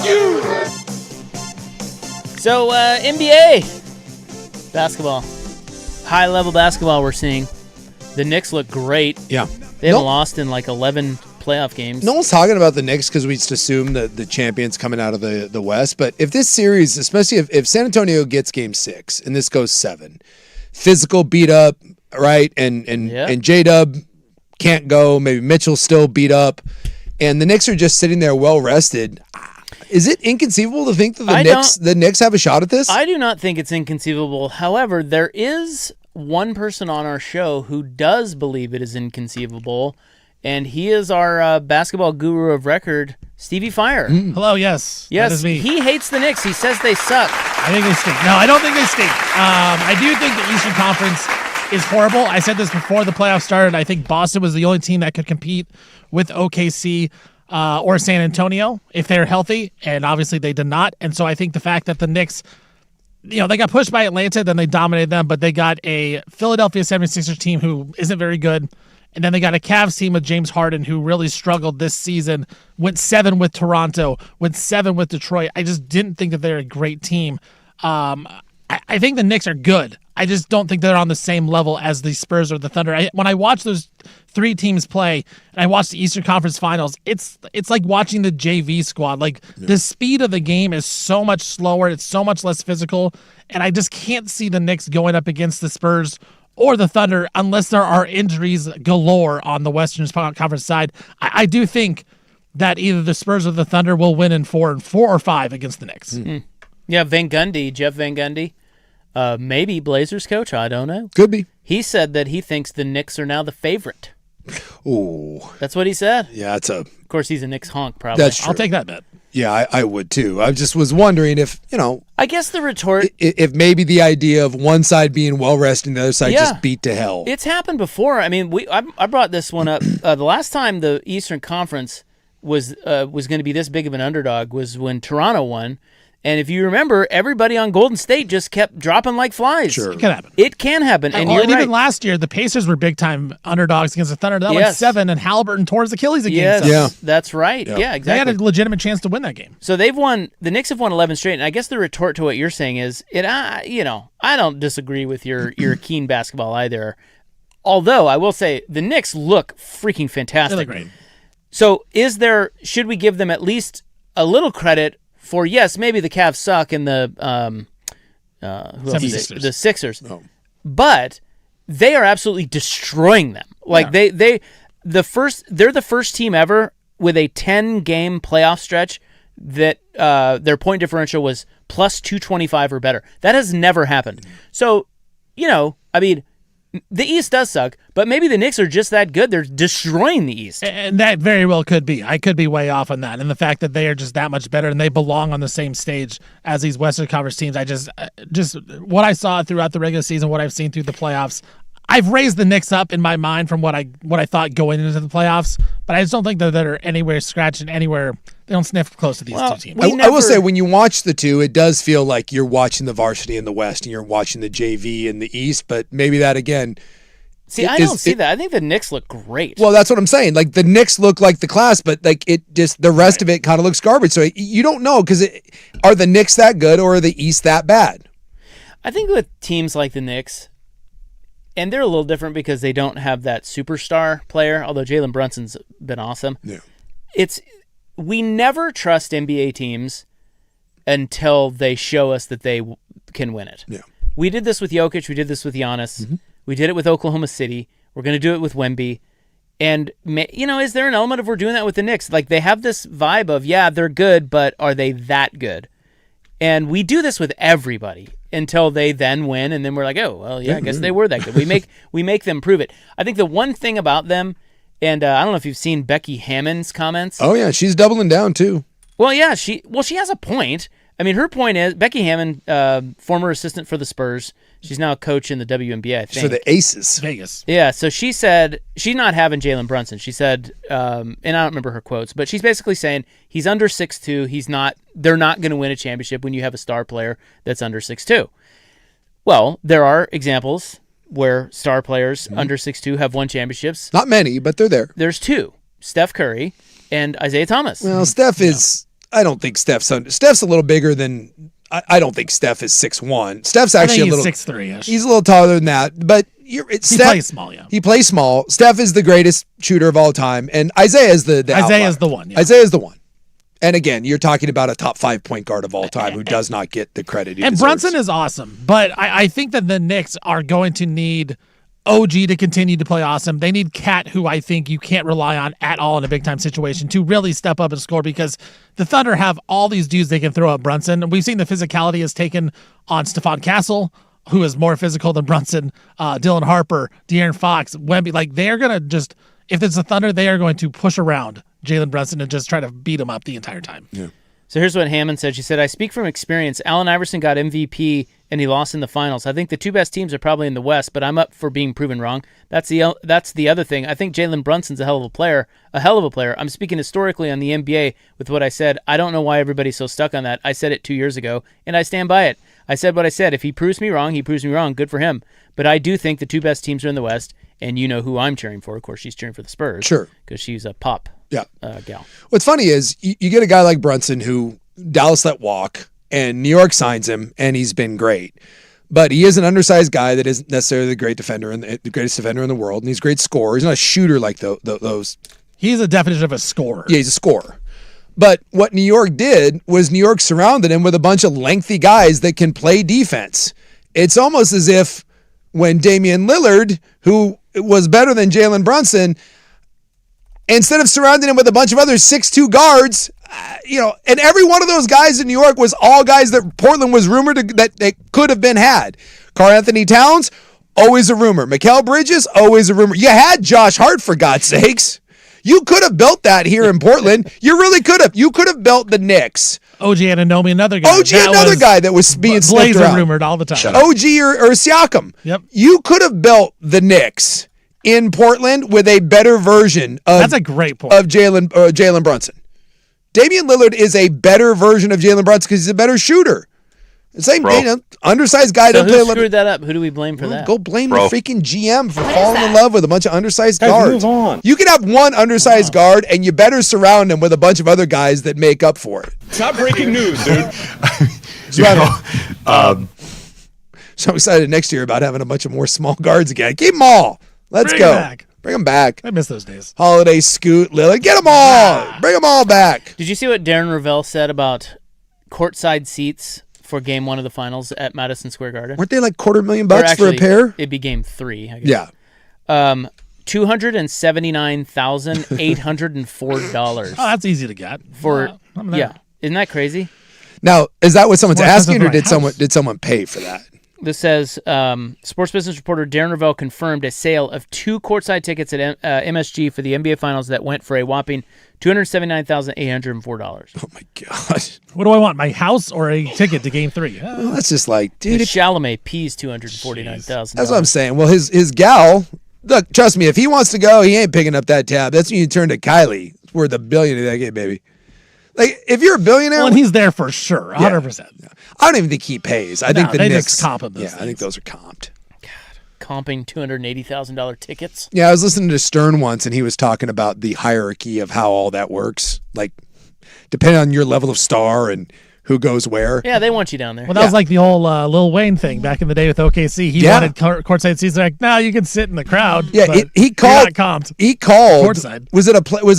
So, NBA basketball, high-level basketball we're seeing. The Knicks look great. Yeah. They haven't lost in like 11 playoff games. No one's talking about the Knicks because we just assume that the champion's coming out of the West. But if this series, especially if San Antonio gets game 6 and this goes 7, physical beat up, right? And J-Dub can't go. Maybe Mitchell's still beat up. And the Knicks are just sitting there well rested. Is it inconceivable to think that the Knicks have a shot at this? I do not think it's inconceivable. However, there is one person on our show who does believe it is inconceivable, and he is our basketball guru of record, Stevie Fire. Hello, yes. Yes, that is me. He hates the Knicks. He says they suck. I think they stink. No, I don't think they stink. I do think the Eastern Conference is horrible. I said this before the playoffs started. I think Boston was the only team that could compete with OKC or San Antonio if they're healthy, and obviously they did not. And so I think the fact that the Knicks, they got pushed by Atlanta, then they dominated them, but they got a Philadelphia 76ers team who isn't very good, and then they got a Cavs team with James Harden who really struggled this season, went 7 with Toronto, went 7 with Detroit. I just didn't think that they're a great team. I think the Knicks are good. I just don't think they're on the same level as the Spurs or the Thunder. When I watch those 3 teams play, and I watch the Eastern Conference Finals, it's like watching the JV squad. The speed of the game is so much slower. It's so much less physical, and I just can't see the Knicks going up against the Spurs or the Thunder unless there are injuries galore on the Western Conference side. I do think that either the Spurs or the Thunder will win in 4 or 5 against the Knicks. Yeah, Jeff Van Gundy. Maybe Blazers coach, I don't know. Could be. He said that he thinks the Knicks are now the favorite. Ooh. That's what he said. Yeah, Of course, he's a Knicks honk, probably. That's true. I'll take that bet. Yeah, I would too. I just was wondering if, I guess the retort... If maybe the idea of one side being well-rested and the other side just beat to hell. It's happened before. I mean, I brought this one up. The last time the Eastern Conference was going to be this big of an underdog was when Toronto won. And if you remember, everybody on Golden State just kept dropping like flies. Sure. It can happen. It can happen. And even last year, the Pacers were big-time underdogs against the Thunder. That went 7, and Halliburton tore his Achilles against them. Yeah, that's right. Yeah, exactly. They had a legitimate chance to win that game. So the Knicks have won 11 straight, and I guess the retort to what you're saying is, I don't disagree with your keen basketball either. Although, I will say, the Knicks look freaking fantastic. They look great. So should we give them at least a little credit for, yes, maybe the Cavs suck and the the Sixers, but they are absolutely destroying them. They're the first team ever with a 10-game playoff stretch that their point differential was plus 225 or better. That has never happened. So, The East does suck, but maybe the Knicks are just that good. They're destroying the East. And that very well could be. I could be way off on that. And the fact that they are just that much better and they belong on the same stage as these Western Conference teams, I just what I saw throughout the regular season, what I've seen through the playoffs, I've raised the Knicks up in my mind from what I thought going into the playoffs, but I just don't think that they're anywhere scratching anywhere. They don't sniff close to these two teams. I will say, when you watch the two, it does feel like you're watching the varsity in the West and you're watching the JV in the East, but maybe that again. See, I don't see that. I think the Knicks look great. Well, that's what I'm saying. Like the Knicks look like the class, but like it just the rest of it kind of looks garbage. So you don't know because are the Knicks that good or are the East that bad? I think with teams like the Knicks, and they're a little different because they don't have that superstar player, although Jalen Brunson's been awesome. Yeah. We never trust NBA teams until they show us that they can win it. Yeah. We did this with Jokic. We did this with Giannis. Mm-hmm. We did it with Oklahoma City. We're going to do it with Wemby. And, is there an element of we're doing that with the Knicks? Like, they have this vibe of, yeah, they're good, but are they that good? And we do this with everybody until they then win, and then we're like, oh, well, yeah, I guess they were that good. We make them prove it. I think the one thing about them, and I don't know if you've seen Becky Hammond's comments. Oh, yeah, she's doubling down, too. Well, yeah, she has a point. I mean, her point is, Becky Hammond, former assistant for the Spurs, she's now a coach in the WNBA, I think. For the Aces. Vegas. Yeah, so she said she's not having Jalen Brunson. She said, and I don't remember her quotes, but she's basically saying he's under 6'2". They're not going to win a championship when you have a star player that's under 6'2". Well, there are examples where star players under 6'2" have won championships. Not many, but they're there. There's two, Steph Curry and Isaiah Thomas. Well, Steph is... I don't think Steph's a little bigger than... I don't think Steph is 6'1". Steph's actually a little... 6'3"-ish. He's a little taller than that, but... He plays small, yeah. He plays small. Steph is the greatest shooter of all time, and Isaiah is the Isaiah is the one, yeah. Isaiah is the one. And again, you're talking about a top 5 point guard of all time who does not get the credit he deserves. And Brunson is awesome, but I think that the Knicks are going to need OG to continue to play awesome. They need Cat, who I think you can't rely on at all in a big-time situation, to really step up and score because the Thunder have all these dudes they can throw at Brunson. We've seen the physicality is taken on Stephon Castle, who is more physical than Brunson, Dylan Harper, De'Aaron Fox, Wemby. Like, they're going to just, if it's the Thunder, they are going to push around Jalen Brunson and just try to beat him up the entire time. Yeah. So here's what Hammond said. She said, I speak from experience. Allen Iverson got MVP and he lost in the finals. I think the two best teams are probably in the West, but I'm up for being proven wrong. That's the other thing. I think Jalen Brunson's a hell of a player. I'm speaking historically on the NBA with what I said. I don't know why everybody's so stuck on that. I said it 2 years ago, and I stand by it. I said what I said. If he proves me wrong, he proves me wrong. Good for him. But I do think the two best teams are in the West, and you know who I'm cheering for. Of course, she's cheering for the Spurs. Sure. Because she's a pop gal. What's funny is you get a guy like Brunson who Dallas let walk, and New York signs him, and he's been great. But he is an undersized guy that isn't necessarily the greatest defender in the world, and he's a great scorer. He's not a shooter like those. He's a definition of a scorer. Yeah, he's a scorer. But what New York did was New York surrounded him with a bunch of lengthy guys that can play defense. It's almost as if when Damian Lillard, who was better than Jalen Brunson, instead of surrounding him with a bunch of other 6'2" guards, and every one of those guys in New York was all guys that Portland was rumored that could have been had. Karl Anthony Towns, always a rumor. Mikal Bridges, always a rumor. You had Josh Hart, for God's sakes. You could have built that here in Portland. You really could have. You could have built the Knicks. OG Anunoby, another guy. Another guy that was being sniffed around. rumored all the time. OG or Siakam. Yep. You could have built the Knicks in Portland with a better version of That's a great point. Of Jalen Brunson. Damian Lillard is a better version of Jalen Brunson because he's a better shooter. The same, undersized guy. So who screwed that up? Who do we blame for that? Go blame the freaking GM for falling in love with a bunch of undersized guards. Move on. You can have one undersized guard, and you better surround him with a bunch of other guys that make up for it. It's not breaking news, dude. So excited next year about having a bunch of more small guards again. Keep them all. Let's go. Bring them back. I miss those days. Holiday, Scoot, Lillard. Get them all. Bring them all back. Did you see what Darren Ravel said about courtside seats for Game 1 of the Finals at Madison Square Garden? Weren't they like $250,000 for a pair? It'd be Game 3, I guess. Yeah. $279,804. Oh, that's easy to get. Isn't that crazy? Now, is that what someone's More asking, or expensive did than my someone pay for that? This says, sports business reporter Darren Ravel confirmed a sale of 2 courtside tickets at MSG for the NBA Finals that went for a whopping $279,804. Oh, my God. What do I want, my house or a ticket to Game 3? Well, that's just like, dude. Chalamet P's $249,000. That's what I'm saying. Well, his gal, look, trust me, if he wants to go, he ain't picking up that tab. That's when you turn to Kylie. It's worth $1 billion in that game, baby. Like, if you're a billionaire. Well, and he's there for sure, 100%. Yeah. I don't even think he pays. I think the they Knicks. Just comp him those I think those are comped. Comping $280,000 tickets. Yeah, I was listening to Stern once, and he was talking about the hierarchy of how all that works. Like, depending on your level of star and who goes where. Yeah, they want you down there. Well, that was like the whole Lil Wayne thing back in the day with OKC. He wanted courtside seats. Like, no, you can sit in the crowd. Yeah, he called. He called. Courtside. Was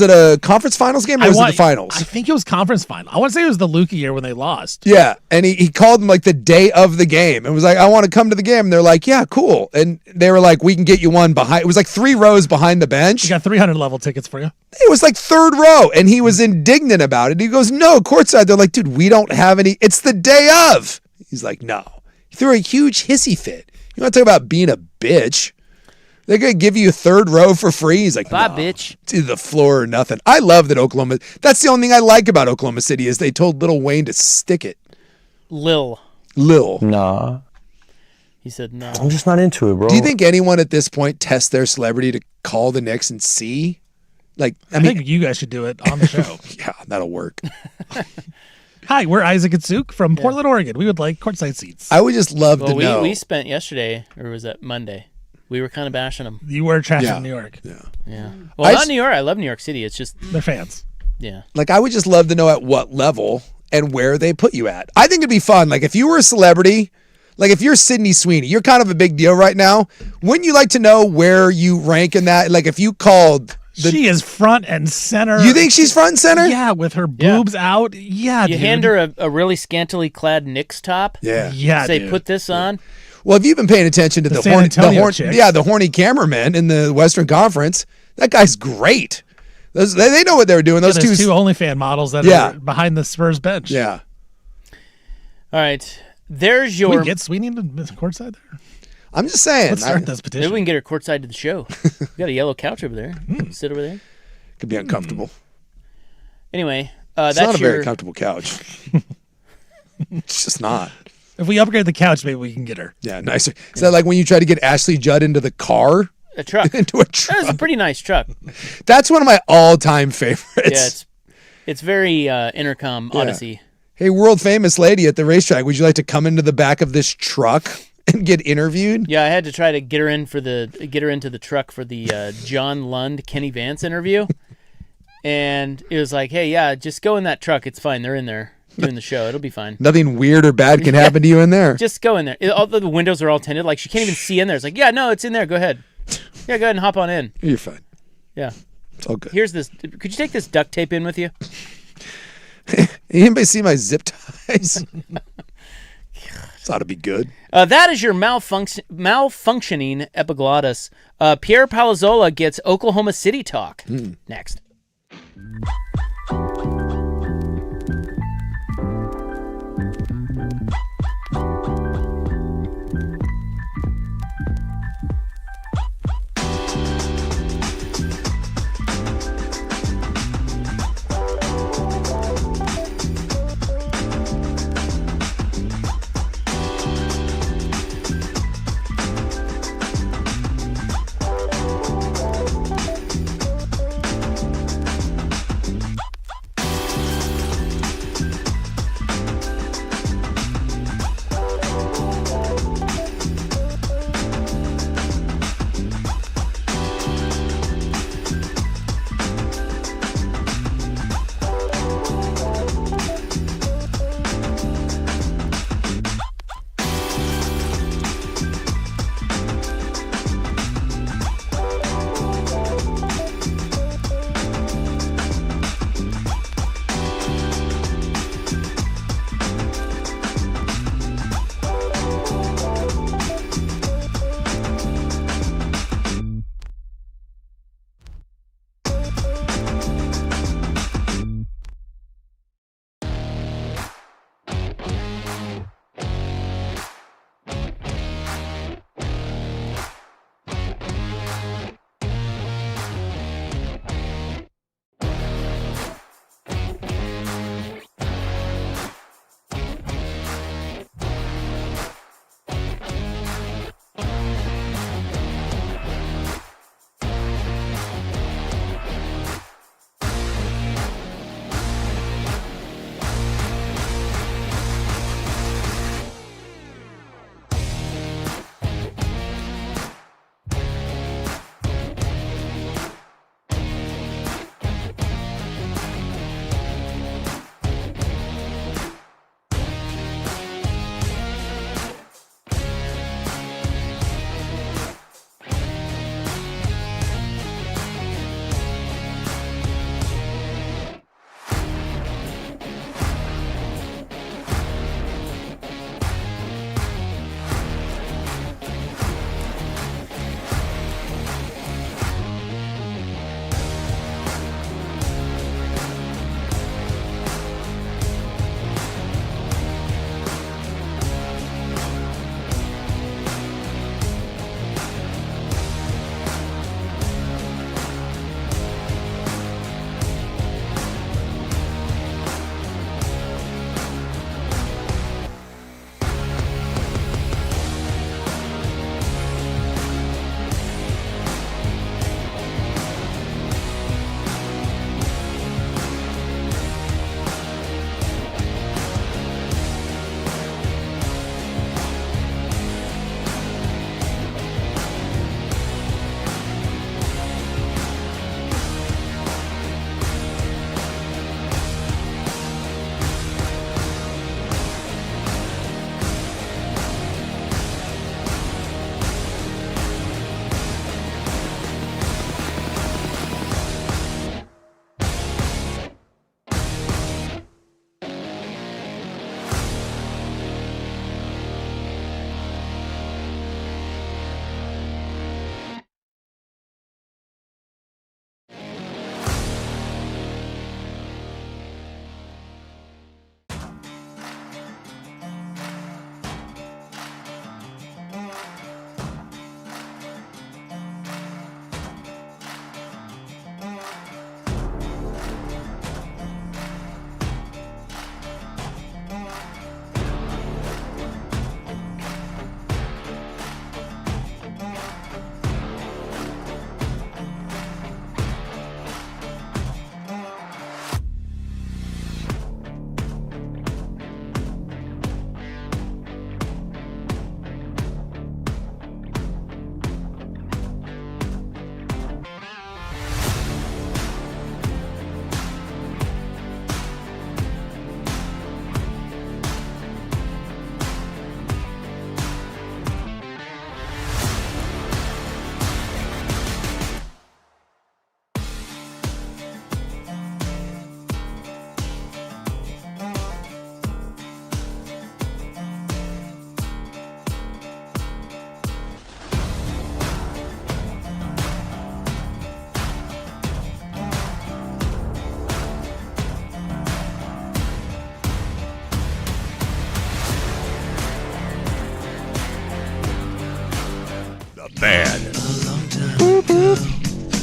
it a conference finals game or was it the finals? I think it was conference final. I want to say it was the Luka year when they lost. Yeah, and he called them like the day of the game and was like, I want to come to the game. And they're like, yeah, cool. And they were like, we can get you one behind. It was like 3 rows behind the bench. You got 300 level tickets for you. It was like 3rd row, and he was indignant about it. He goes, no, courtside. They're like, dude, we don't have any. It's the day of. He's like, no. He threw a huge hissy fit. You want to talk about being a bitch? They're going to give you 3rd row for free? He's like, bye, no, bitch. It's either the floor or nothing. I love that Oklahoma. That's the only thing I like about Oklahoma City is they told Lil Wayne to stick it. Lil. Nah. He said no. I'm just not into it, bro. Do you think anyone at this point tests their celebrity to call the Knicks and see? Like, I mean, think you guys should do it on the show. Yeah, that'll work. Hi, we're Isaac and Suk from Portland, Oregon. We would like courtside seats. I would just love to know. We spent yesterday, or was that Monday? We were kind of bashing them. You were trashing New York. Yeah. Well, not New York. I love New York City. It's just they're fans. Yeah. Like, I would just love to know at what level and where they put you at. I think it'd be fun. Like, if you were a celebrity, like if you're Sydney Sweeney, you're kind of a big deal right now. Wouldn't you like to know where you rank in that? Like, if you called. She is front and center. You think she's front and center? Yeah, with her boobs out. Yeah, you hand her a really scantily clad Knicks top. Yeah. Say, put this on. Well, if you've been paying attention to the horny cameraman in the Western Conference, that guy's great. They know what they were doing. Those two OnlyFans models that are behind the Spurs bench. Yeah. All right. There's your. Can we get Sweeney into courtside there? I'm just saying. Let's start this petition. Maybe we can get her courtside to the show. We got a yellow couch over there. Sit over there. Could be uncomfortable. Anyway, it's that's not a very comfortable couch. It's just not. If we upgrade the couch, maybe we can get her. Yeah, nicer. Is that like when you try to get Ashley Judd into the car? A truck. Into a truck. That was a pretty nice truck. That's one of my all-time favorites. Yeah, it's very Intercom Odyssey. Hey, world famous lady at the racetrack, would you like to come into the back of this truck and get interviewed? Yeah, I had to try to get her into the truck for the John Lund Kenny Vance interview, and it was like, hey, yeah, just go in that truck. It's fine. They're in there doing the show. It'll be fine. Nothing weird or bad can happen to you in there. Just go in there. All the windows are all tinted. Like she can't even see in there. It's like, yeah, no, it's in there. Go ahead. Yeah, go ahead and hop on in. You're fine. Yeah, it's all good. Here's this. Could you take this duct tape in with you? Anybody see my zip ties? This ought to be good. That is your malfunctioning epiglottis. Pierre Palazzolo gets Oklahoma City talk. Next.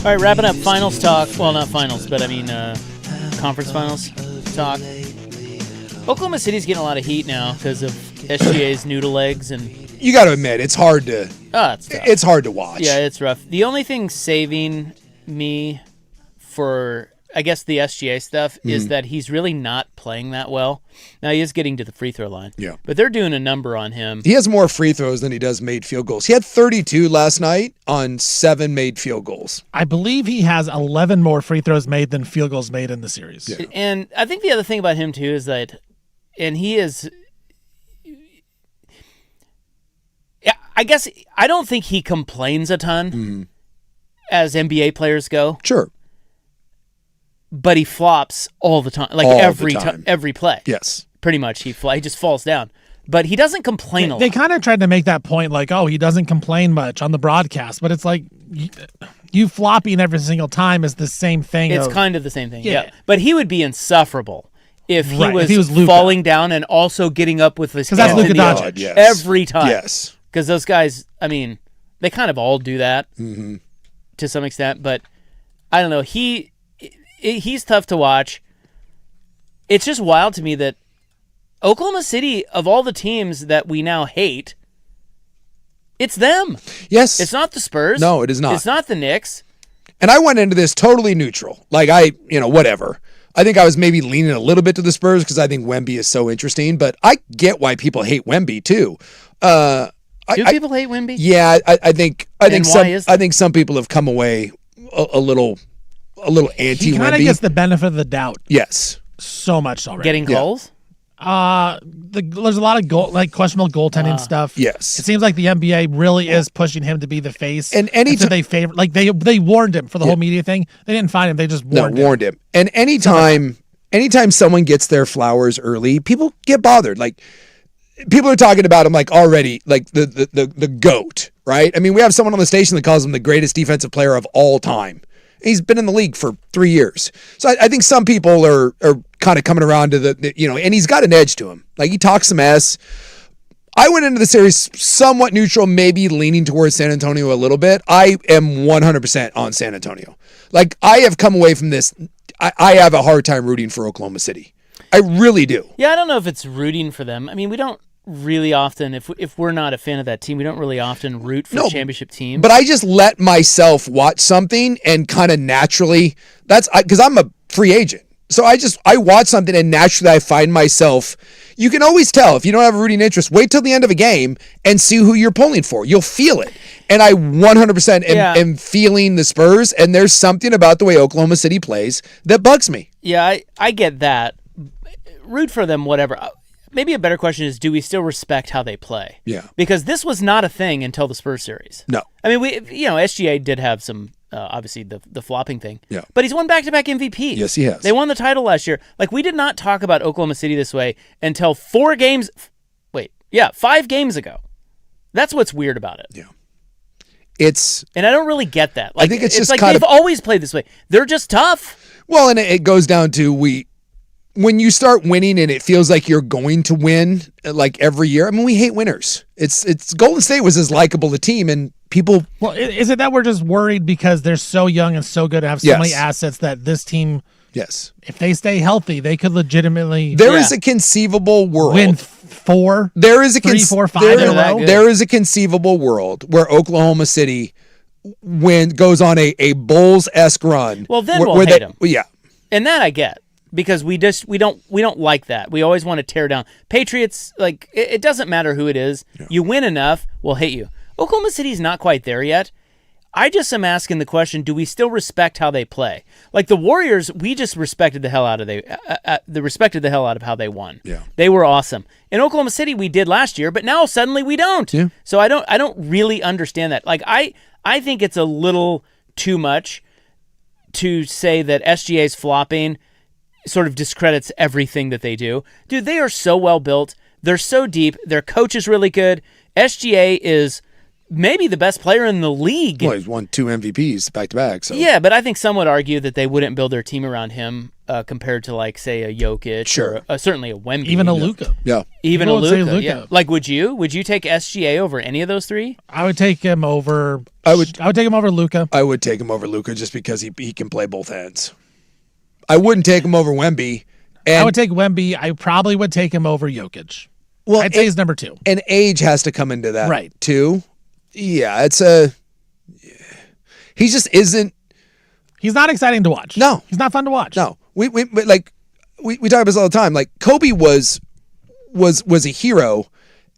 All right, wrapping up finals talk. Well, not finals, but I mean conference finals talk. Oklahoma City's getting a lot of heat now because of SGA's noodle legs, and you got to admit it's hard to. It's hard to watch. Yeah, it's rough. The only thing saving me for, I guess, the SGA stuff is that he's really not playing that well. Now he is getting to the free throw line. Yeah, but they're doing a number on him. He has more free throws than he does made field goals. He had 32 last night on 7 made field goals. I believe he has 11 more free throws made than field goals made in the series. Yeah. And I think the other thing about him too is that, and he is, I guess, I don't think he complains a ton as NBA players go. Sure. But he flops all the time, like every play. Yes. Pretty much he just falls down. But he doesn't complain a lot. They kind of tried to make that point like, oh, he doesn't complain much on the broadcast. But it's like, you flopping every single time is the same thing. It's kind of the same thing, yeah. But he would be insufferable if he was falling down and also getting up with his hands that's Luka in the Doncic. air every time. Yes. Because those guys, I mean, they kind of all do that to some extent. But I don't know. He's tough to watch. It's just wild to me that Oklahoma City, of all the teams that we now hate, it's them. Yes. It's not the Spurs. No, it is not. It's not the Knicks. And I went into this totally neutral. Like, whatever. I think I was maybe leaning a little bit to the Spurs because I think Wemby is so interesting, but I get why people hate Wemby too. Do people hate Wemby? Yeah, I think some people have come away a little anti-Wemby. He kind of gets the benefit of the doubt. Yes. So much already. Getting calls? There's a lot of questionable goaltending stuff. Yes. It seems like the NBA really is pushing him to be the face. And they favor, like they warned him for the whole media thing. They didn't find him. They just warned him. And anytime someone gets their flowers early, people get bothered. Like, people are talking about him like already, like the GOAT, right? I mean, we have someone on the station that calls him the greatest defensive player of all time. He's been in the league for 3 years. So I think some people are kind of coming around to the and he's got an edge to him. Like, he talks some mess. I went into the series somewhat neutral, maybe leaning towards San Antonio a little bit. I am 100% on San Antonio. Like, I have come away from this. I have a hard time rooting for Oklahoma City. I really do. Yeah, I don't know if it's rooting for them. I mean, we don't really often, if we're not a fan of that team, we don't really often root for championship teams. But I just let myself watch something and kind of naturally, because I'm a free agent. So I watch something and naturally I find myself, you can always tell if you don't have a rooting interest, wait till the end of a game and see who you're pulling for. You'll feel it. And I 100% am feeling the Spurs, and there's something about the way Oklahoma City plays that bugs me. Yeah, I get that. Root for them, whatever. Maybe a better question is, do we still respect how they play? Yeah. Because this was not a thing until the Spurs series. No. I mean, SGA did have some, obviously, the flopping thing. Yeah. But he's won back-to-back MVPs. Yes, he has. They won the title last year. Like, we did not talk about Oklahoma City this way until 5 games ago. That's what's weird about it. Yeah. And I don't really get that. Like, I think it's just like kind they've always played this way. They're just tough. Well, and it goes down to when you start winning and it feels like you're going to win like every year. I mean, we hate winners. It's Golden State was as likable a team, and people. Well, is it that we're just worried because they're so young and so good to have so many assets that this team? Yes. If they stay healthy, they could legitimately. There is a conceivable world. Win 4. There is a 3, 4, 5 in a row. There is a conceivable world where Oklahoma City goes on a Bulls-esque run. Well, then we'll hate them. Yeah. And that I get. Because we don't like that. We always want to tear down Patriots. Like, it doesn't matter who it is. Yeah. You win enough, we'll hate you. Oklahoma City's not quite there yet. I just am asking the question: do we still respect how they play? Like the Warriors, we just respected the hell out of how they won. Yeah, they were awesome. In Oklahoma City, we did last year, but now suddenly we don't. Yeah. So I don't really understand that. Like I think it's a little too much to say that SGA's flopping sort of discredits everything that they do. Dude, they are so well built. They're so deep. Their coach is really good. SGA is maybe the best player in the league. Well, he's won 2 MVPs back to back. So Yeah, but I think some would argue that they wouldn't build their team around him compared to, like, say, a Jokic, Sure, or certainly a Wemby, Even a Luka. Yeah, even People a would say Luka. Luka. Yeah. Like, would you take SGA over any of those three? I would take him over. I would take him over Luka. I would take him over Luka just because he can play both ends. I wouldn't take him over Wemby. And, I would take Wemby. I probably would take him over Jokic. well, I'd say he's number 2. and age has to come into that, Right. too. Yeah, he just isn't. He's not exciting to watch. No. He's not fun to watch. No, we talk about this all the time. Like, Kobe was a hero,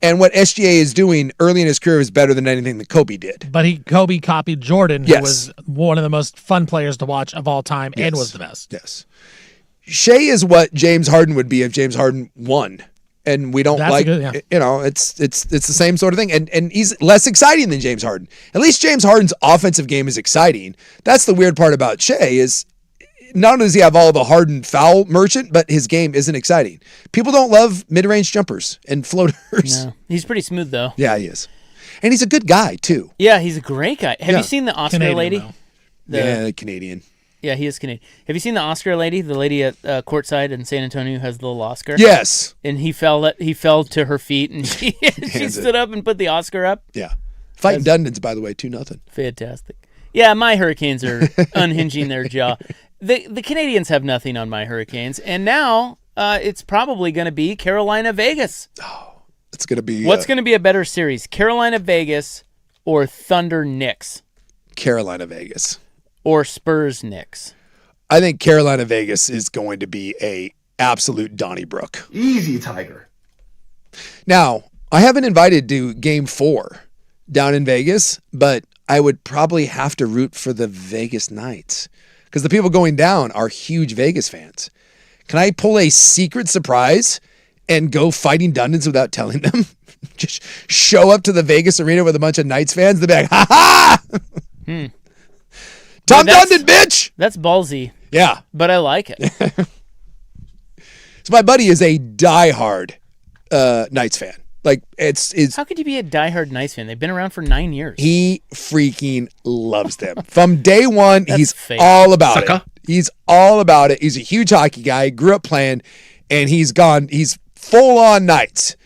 and what SGA is doing early in his career is better than anything that Kobe did. But Kobe copied Jordan, who Yes. was one of the most fun players to watch of all time and Yes. was the best. Yes, Shea is what James Harden would be if James Harden won, and we don't That's like. a good- yeah. You know, it's the same sort of thing, and he's less exciting than James Harden. At least James Harden's offensive game is exciting. That's the weird part about Shea is. Not only does he have all the Harden foul merchant, but his game isn't exciting. People don't love mid-range jumpers and floaters. No. He's pretty smooth, though. Yeah, he is. And he's a good guy, too. Yeah, he's a great guy. Have Yeah. you seen the Oscar Canadian, lady? though. Yeah, Canadian. Yeah, he is Canadian. Have you seen the Oscar lady? The lady at courtside in San Antonio who has the little Oscar? Yes. And he fell to her feet, and she Hands it. stood up and put the Oscar up. Yeah. Fighting Dundons, by the way, 2-0. Fantastic. Yeah, my Hurricanes are unhinging their jaw. The Canadians have nothing on my Hurricanes, and now it's probably going to be Carolina-Vegas. It's going to be What's going to be a better series, Carolina-Vegas or Thunder-Knicks Carolina-Vegas. or Spurs-Knicks? I think Carolina-Vegas is going to be a absolute Donnybrook. Easy, Tiger. Now, I haven't invited to Game 4 down in Vegas, but I would probably have to root for the Vegas Knights because the people going down are huge Vegas fans. Can I pull a secret surprise and go Fighting Dundons without telling them? Just show up to the Vegas arena with a bunch of Knights fans and be like, ha ha! Tom Dundon, bitch! That's ballsy, Yeah. but I like it. So my buddy is a diehard Knights fan. Like, it's How could you be a diehard Knights fan? They've been around for 9 years. he freaking loves them. From day one, That's he's fake. all about Sucker. it. He's all about it. He's a huge hockey guy, grew up playing, and he's full on Knights.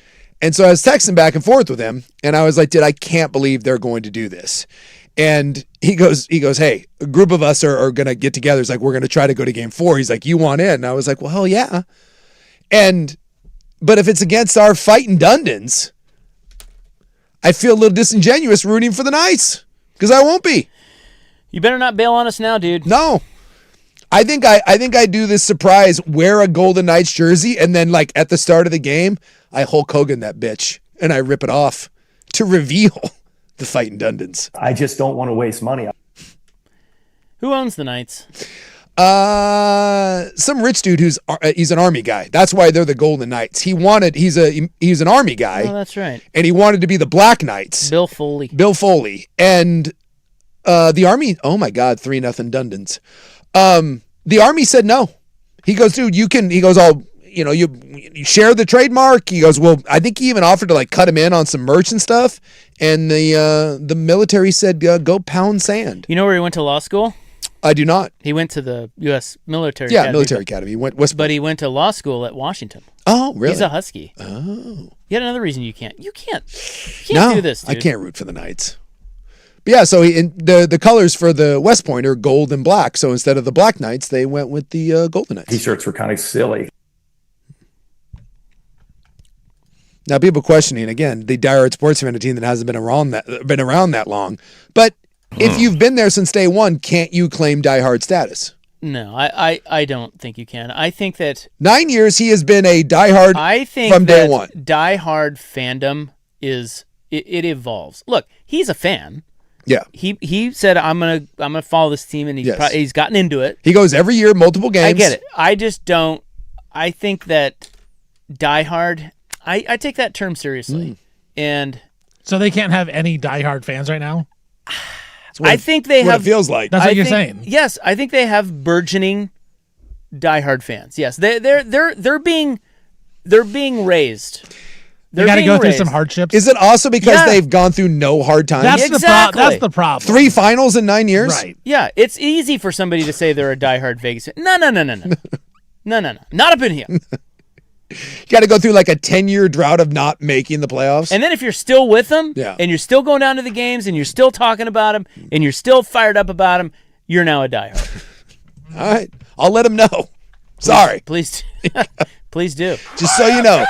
And so I was texting back and forth with him, and I was like, dude, I can't believe they're going to do this. And he goes, hey, a group of us are going to get together. He's like, we're going to try to go to Game 4. He's like, you want in? And I was like, well, hell yeah. But if it's against our Fighting Dundons, I feel a little disingenuous rooting for the Knights because I won't be. You better not bail on us now, dude. No. I think I do this surprise, wear a Golden Knights jersey, and then like at the start of the game, I Hulk Hogan that bitch and I rip it off to reveal the Fighting Dundons. I just don't want to waste money. Who owns the Knights? Some rich dude he's an army guy. That's why they're the Golden Knights. He's an army guy. Oh, that's right. And he wanted to be the Black Knights. Bill Foley. And the army, oh my God, 3-0 Dundons. The army said no. He goes, dude, you share the trademark. He goes, well, I think he even offered to like cut him in on some merch and stuff. And the military said, go pound sand. You know where he went to law school? I do not. He went to the U.S. military Yeah, academy. military academy. He went West. But he went to law school at Washington. Oh, really? He's a Husky. Oh. Yet another reason you can't do this, dude. I can't root for the Knights. But yeah, so the colors for the West Point are gold and black. So instead of the Black Knights, they went with the Golden Knights. T-shirts were kind of silly. Now, people questioning again the diehard sports fan, a team that hasn't been around that long. But if you've been there since day one, can't you claim diehard status? No, I don't think you can. I think that 9 years he has been a diehard. I think from day that one. diehard fandom it evolves. Look, he's a fan. Yeah, he said I'm gonna follow this team, and he's gotten into it. He goes every year, multiple games. I get it. I just don't. I think that diehard. I take that term seriously, and so they can't have any diehard fans right now. I think they have. It feels like that's what you're saying. Yes, I think they have burgeoning diehard fans. Yes, they're being raised. They got to go through some hardships. Is it also because they've gone through no hard times? That's the problem. 3 finals in 9 years? Right. Yeah, it's easy for somebody to say they're a diehard Vegas fan. No. No. Not up in here. You got to go through like a 10-year drought of not making the playoffs. And then if you're still with them, Yeah. and you're still going down to the games, and you're still talking about them, and you're still fired up about them, you're now a diehard. All right. I'll let them know. Sorry. Please please do. Just so you know,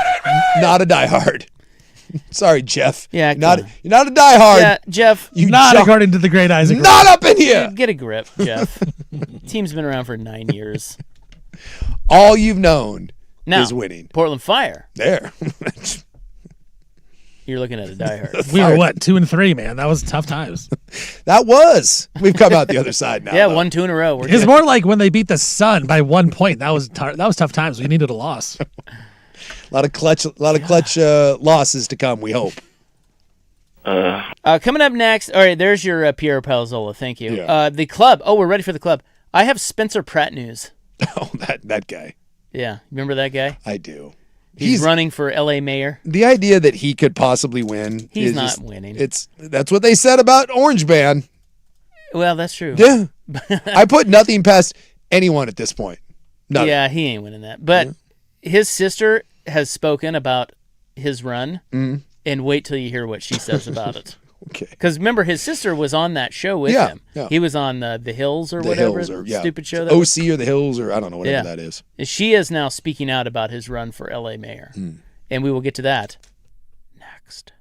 not a diehard. Sorry, Jeff. Yeah, you're not a diehard. Yeah, Jeff. According to the great Isaac. Not up in here. Get a grip, Jeff. Team's been around for 9 years. All you've known Now, is winning. Portland Fire. There. You're looking at a diehard. We were 2-3, man. That was tough times. That was. We've come out the other side now. Yeah, though. 1-2 in a row. It's more like when they beat the Sun by 1 point. That was tough times. We needed a loss. A lot of clutch losses to come, we hope. Coming up next, all right, there's your Pierre Palazzola. Thank you. Yeah. The club. Oh, we're ready for the club. I have Spencer Pratt news. Oh, that guy. Yeah, remember that guy? I do. He's running for L.A. mayor. The idea that he could possibly win. He's is not just, winning. That's what they said about Orange Band. Well, that's true. Yeah. I put nothing past anyone at this point. Nothing. Yeah, he ain't winning that. But his sister has spoken about his run, and wait till you hear what she says about it. Okay. Because remember, his sister was on that show with him. Yeah. He was on the Hills or The whatever, Hills stupid show. That OC or the Hills or I don't know, whatever that is. She is now speaking out about his run for L.A. mayor. And we will get to that next.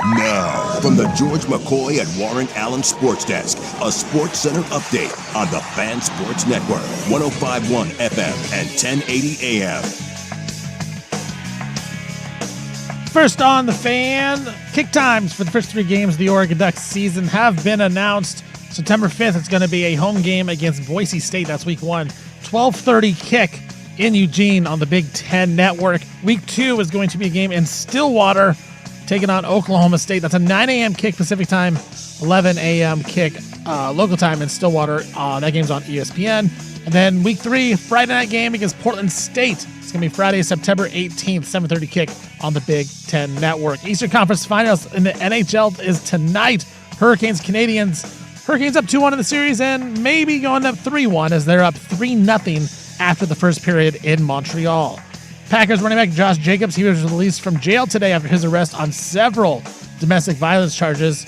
Now, from the George McCoy at Warren Allen Sports Desk, a Sports Center update on the Fan Sports Network, 105.1 FM and 1080 AM. First on the Fan, kick times for the first 3 games of the Oregon Ducks season have been announced. September 5th, it's going to be a home game against Boise State. That's week 1. 12:30 kick in Eugene on the Big Ten Network. Week 2 is going to be a game in Stillwater, taking on Oklahoma State. That's a 9 a.m. kick Pacific time, 11 a.m. kick local time in Stillwater. That game's on ESPN. And then week 3, Friday night game against Portland State. It's going to be Friday, September 18th, 7:30 kick on the Big Ten Network. Eastern Conference Finals in the NHL is tonight. Hurricanes, Canadians. Hurricanes up 2-1 in the series and maybe going up 3-1 as they're up 3-0 after the first period in Montreal. Packers running back Josh Jacobs, he was released from jail today after his arrest on several domestic violence charges.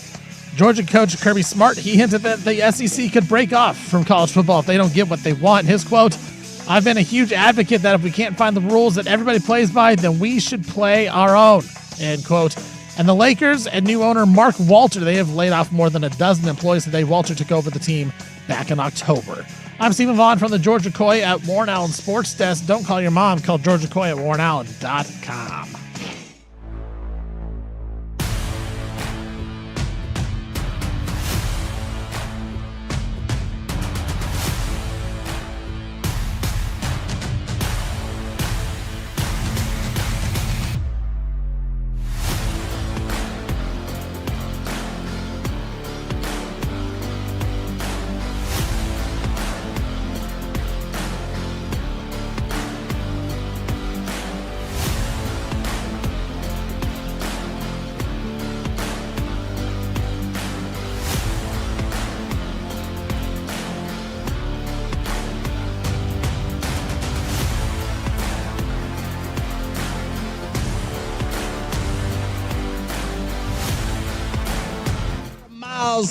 Georgia coach Kirby Smart, he hinted that the SEC could break off from college football if they don't get what they want. His quote, "I've been a huge advocate that if we can't find the rules that everybody plays by, then we should play our own," end quote. And the Lakers and new owner Mark Walter, they have laid off more than a dozen employees today. Walter took over the team back in October. I'm Stephen Vaughn from the George McCoy at Warren Allen Sports Desk. Don't call your mom. Call George McCoy at warrenallen.com.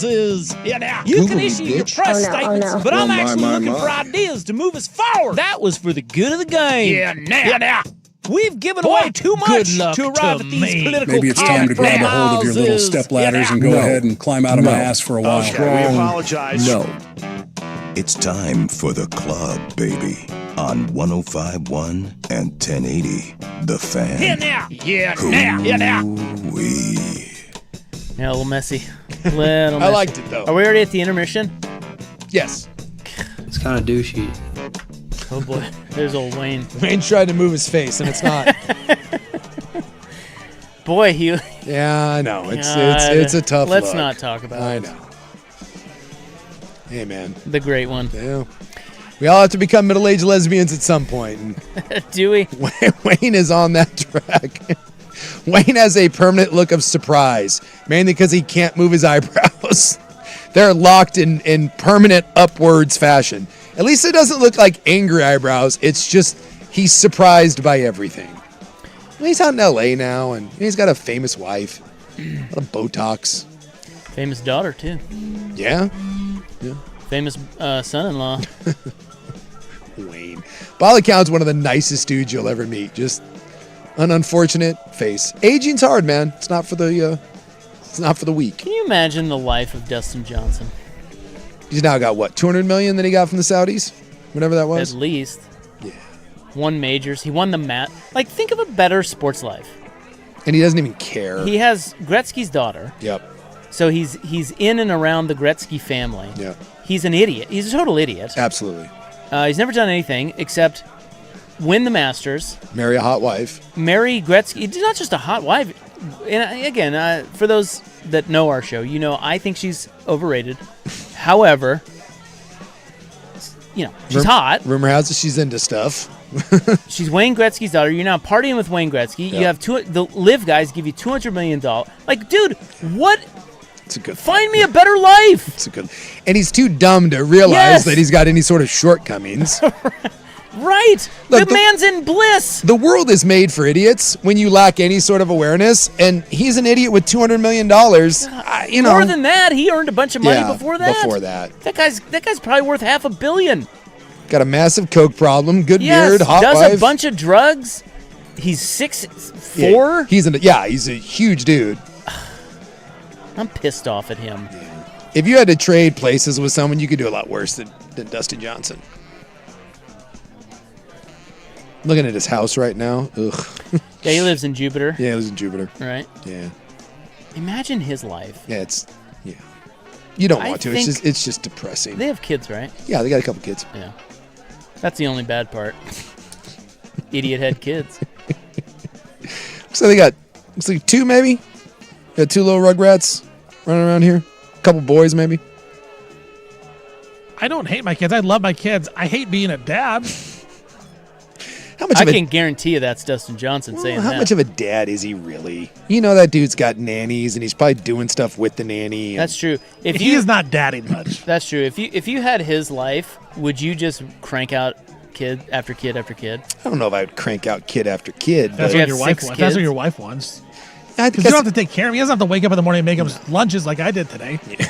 Is you can issue your press statements, but I'm actually looking for ideas to move us forward. That was for the good of the game. Yeah, now. We've given away too much to arrive at these political. Maybe it's time to grab a hold of your little step ladders and go ahead and climb out of my ass for a while. Okay, we apologize. No. It's time for the club, baby. On 105.1 and 1080, The Fan. Here now. Yeah, now. Ooh-wee. Yeah, a little messy. Little messy. I liked it, though. Are we already at the intermission? Yes. It's kind of douchey. Oh, boy. There's old Wayne. Wayne's trying to move his face, and it's not. Boy, he... Yeah, I know. It's a tough Let's look. not talk about I it. know. Hey, man. The great one. Yeah. We all have to become middle-aged lesbians at some point. Do we? Wayne is on that track. Wayne has a permanent look of surprise, mainly because he can't move his eyebrows. They're locked in permanent upwards fashion. At least it doesn't look like angry eyebrows. It's just he's surprised by everything. Well, he's out in L.A. now, and he's got a famous wife. A lot of Botox. Famous daughter, too. Yeah? Famous son-in-law. Wayne. By all accounts, one of the nicest dudes you'll ever meet. Just an unfortunate face. Aging's hard, man. It's not for the weak. Can you imagine the life of Dustin Johnson? He's now got what, $200 million that he got from the Saudis? Whatever that was? At least. Yeah. Won majors. He won the mat. Like, think of a better sports life. And he doesn't even care. He has Gretzky's daughter. Yep. So he's in and around the Gretzky family. Yeah. He's an idiot. He's a total idiot. Absolutely. He's never done anything except win the Masters. Marry a hot wife. Marry Gretzky. He's not just a hot wife. And again, for those that know our show, you know I think she's overrated. However, she's hot. Rumor has it she's into stuff. She's Wayne Gretzky's daughter. You're now partying with Wayne Gretzky. Yep. You have the Live guys give you $200 million. Like, dude, what? It's a good. Find me a better life. It's a good. And he's too dumb to realize that he's got any sort of shortcomings. Right. Look, the man's in bliss. The world is made for idiots when you lack any sort of awareness, and he's an idiot with $200 million. More than that, he earned a bunch of money before that. That guy's probably worth $500 million. Got a massive coke problem, good beard, hot does wife. A bunch of drugs. He's 6'4". He's a huge dude. I'm pissed off at him. Yeah. If you had to trade places with someone, you could do a lot worse than Dustin Johnson. Looking at his house right now. Ugh. Yeah, he lives in Jupiter. Yeah, he lives in Jupiter. Right? Yeah. Imagine his life. Yeah, you don't want to. It's just depressing. They have kids, right? Yeah, they got a couple kids. Yeah. That's the only bad part. Idiot had kids. So they got looks like 2 maybe. Got 2 little rugrats running around here. A couple boys maybe. I don't hate my kids. I love my kids. I hate being a dad. I can guarantee you that's Dustin Johnson saying that. How much of a dad is he really? You know that dude's got nannies, and he's probably doing stuff with the nanny. That's true. He is not dadding much. That's true. If you had his life, would you just crank out kid after kid after kid? I don't know if I would crank out kid after kid. That's what your wife wants. That's what your wife wants. Because you don't have to take care of him. He doesn't have to wake up in the morning and make him lunches like I did today. Yeah.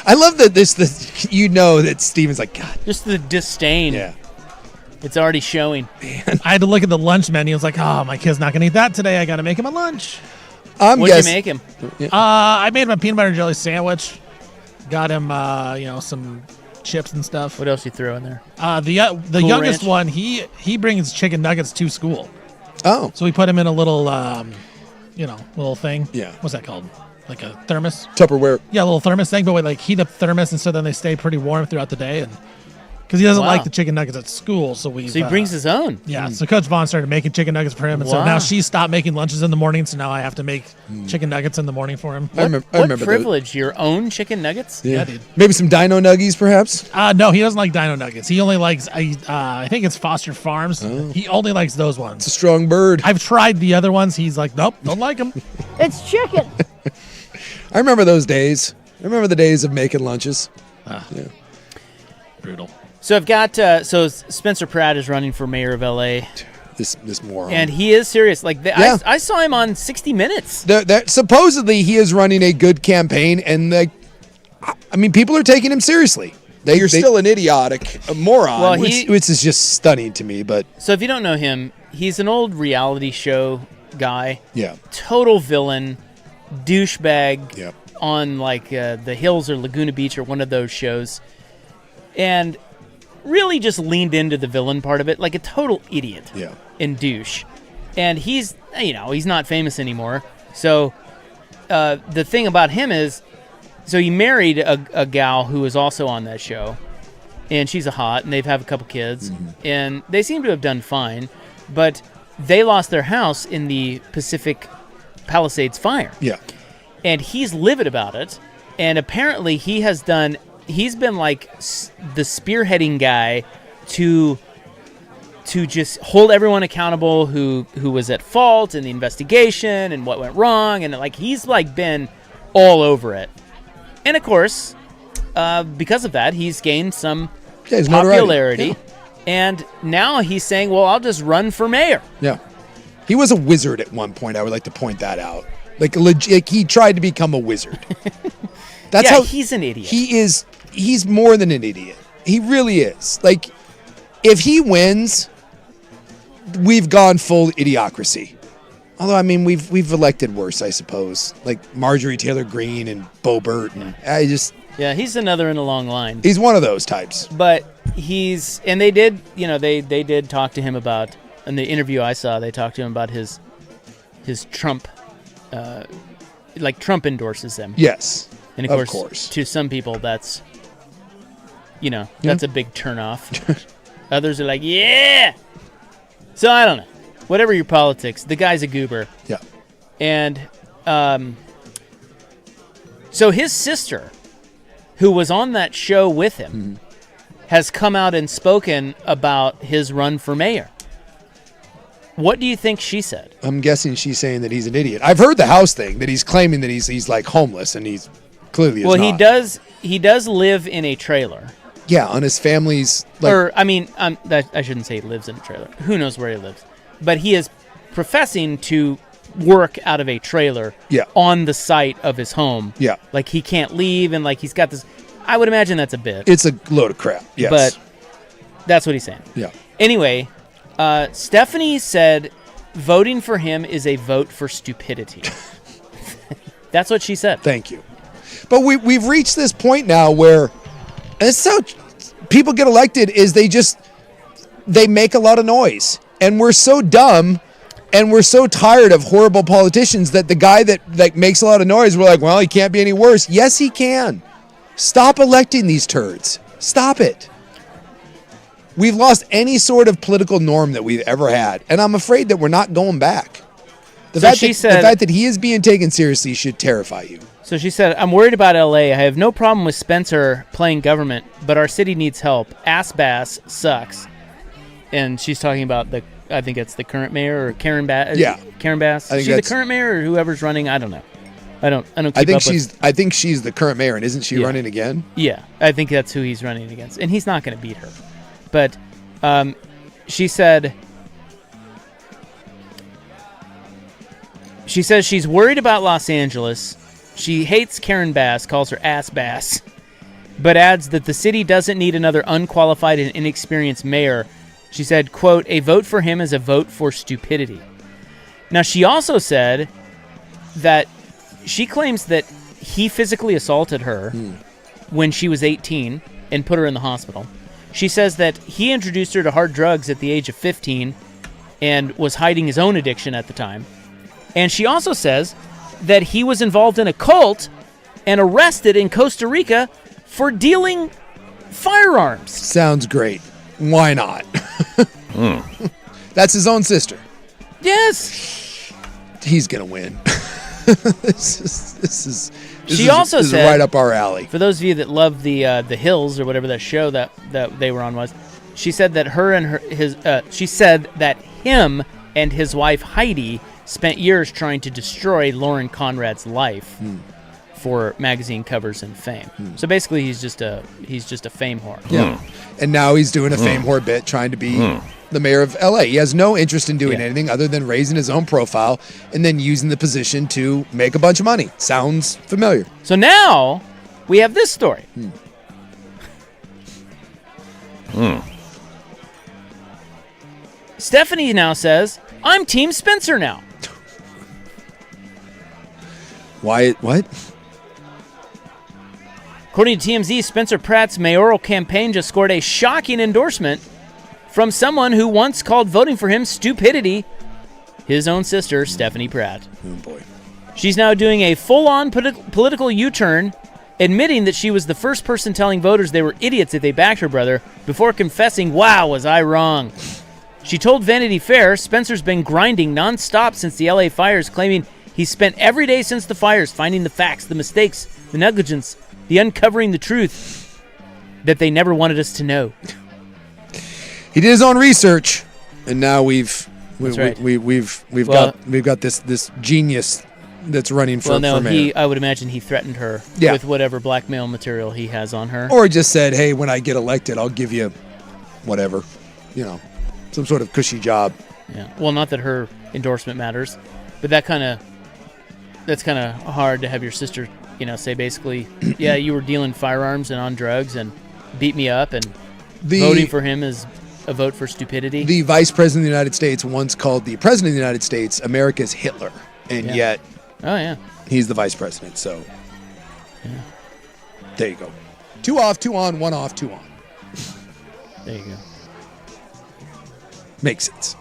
I love that that Steven's like, God. Just the disdain. Yeah. It's already showing. Man. I had to look at the lunch menu. I was like, oh, my kid's not going to eat that today. I got to make him a lunch. What'd you make him? I made him a peanut butter and jelly sandwich. Got him, some chips and stuff. What else you throw in there? The Cool youngest Ranch? one, he brings chicken nuggets to school. Oh. So we put him in a little, little thing. Yeah. What's that called? Like a thermos? Tupperware. Yeah, a little thermos thing, but we heat up thermos, and so then they stay pretty warm throughout the day. And because he doesn't like the chicken nuggets at school, so he brings his own. Yeah, so Coach Vaughn started making chicken nuggets for him, and so now she stopped making lunches in the morning, so now I have to make chicken nuggets in the morning for him. I remember privilege, your own chicken nuggets? Yeah, dude. Maybe some Dino Nuggies, perhaps? No, he doesn't like Dino Nuggets. He only likes, I think it's Foster Farms. Oh. He only likes those ones. It's a strong bird. I've tried the other ones. He's like, nope, don't like them. It's chicken. I remember those days. I remember the days of making lunches. Yeah. Brutal. So I've got so Spencer Pratt is running for mayor of LA. This moron. And he is serious. Like I saw him on 60 Minutes. Supposedly he is running a good campaign, and people are taking him seriously. You're still an idiotic moron. Well, which is just stunning to me. But so if you don't know him, he's an old reality show guy. Yeah. Total villain, douchebag. Yep. On The Hills or Laguna Beach or one of those shows, and really just leaned into the villain part of it, like a total idiot. Yeah. And douche. And he's not famous anymore. So the thing about him is, so he married a gal who was also on that show, and she's a hot, and they've had a couple kids, and they seem to have done fine, but they lost their house in the Pacific Palisades fire. Yeah. And he's livid about it, and apparently he's been like the spearheading guy to just hold everyone accountable who was at fault in the investigation and what went wrong, and he's been all over it. And of course, because of that, he's gained some popularity, and now he's saying, "Well, I'll just run for mayor." Yeah, he was a wizard at one point. I would like to point that out. Like he tried to become a wizard. That's how he's an idiot. He's more than an idiot. He really is. Like, if he wins, we've gone full idiocracy. Although, we've elected worse, I suppose. Like Marjorie Taylor Greene and Bo Burt. And he's another in a long line. He's one of those types. But they did, they did talk to him about, in the interview I saw, they talked to him about his Trump, Trump endorses him. Yes. And of course, to some people, that's, that's a big turnoff. Others are like, yeah. So I don't know. Whatever your politics, the guy's a goober. Yeah. And so his sister, who was on that show with him, has come out and spoken about his run for mayor. What do you think she said? I'm guessing she's saying that he's an idiot. I've heard the house thing, that he's claiming that he's like homeless, and he's clearly is not. He does live in a trailer. Yeah, on his family's. I shouldn't say he lives in a trailer. Who knows where he lives? But he is professing to work out of a trailer. Yeah. On the site of his home. Yeah. Like he can't leave, and he's got this. I would imagine that's a bit. It's a load of crap. Yes. But that's what he's saying. Yeah. Anyway. Stephanie said voting for him is a vote for stupidity. That's what she said. Thank you. But we've reached this point now where, and it's how people get elected, is they make a lot of noise. And we're so dumb and we're so tired of horrible politicians that the guy that makes a lot of noise, we're like, well, he can't be any worse. Yes, he can. Stop electing these turds. Stop it. We've lost any sort of political norm that we've ever had. And I'm afraid that we're not going back. The fact that he is being taken seriously should terrify you. So she said, I'm worried about L.A. I have no problem with Spencer playing government, but our city needs help. Ass Bass sucks. And she's talking about I think it's the current mayor or Karen Bass. Yeah. Karen Bass. Is she the current mayor or whoever's running? I don't know. I don't keep I think she's the current mayor, and isn't she running again? Yeah. I think that's who he's running against. And he's not going to beat her. But she said she's worried about Los Angeles. She hates Karen Bass, calls her Ass Bass, but adds that the city doesn't need another unqualified and inexperienced mayor. She said, quote, a vote for him is a vote for stupidity. Now, she also said that she claims that he physically assaulted her when she was 18 and put her in the hospital. She says that he introduced her to hard drugs at the age of 15 and was hiding his own addiction at the time. And she also says that he was involved in a cult and arrested in Costa Rica for dealing firearms. Sounds great. Why not? That's his own sister. Yes. He's going to win. This is right up our alley. For those of you that love the Hills or whatever that show that they were on was, she said that him and his wife Heidi spent years trying to destroy Lauren Conrad's life for magazine covers and fame. So basically, he's just a fame whore. Yeah, and now he's doing a fame whore bit, trying to be the mayor of LA. He has no interest in doing anything other than raising his own profile and then using the position to make a bunch of money. Sounds familiar. So now we have this story. Stephanie now says, I'm Team Spencer now. Why? What? According to TMZ, Spencer Pratt's mayoral campaign just scored a shocking endorsement from someone who once called voting for him stupidity, his own sister, Stephanie Pratt. Oh, boy. She's now doing a full-on political U-turn, admitting that she was the first person telling voters they were idiots if they backed her brother, before confessing, wow, was I wrong. She told Vanity Fair Spencer's been grinding nonstop since the LA fires, claiming he's spent every day since the fires finding the facts, the mistakes, the negligence, the uncovering the truth that they never wanted us to know. He did his own research, and now we've right. got this genius that's running for mayor. I would imagine he threatened her with whatever blackmail material he has on her, or just said, "Hey, when I get elected, I'll give you whatever, some sort of cushy job." Yeah. Well, not that her endorsement matters, but that's kind of hard to have your sister, say basically, yeah, you were dealing firearms and on drugs and beat me up, and voting for him is a vote for stupidity. The vice president of the United States once called the president of the United States America's Hitler, and yet he's the vice president. So there you go. 2 off, 2 on, 1 off, 2 on. There you go. Makes sense.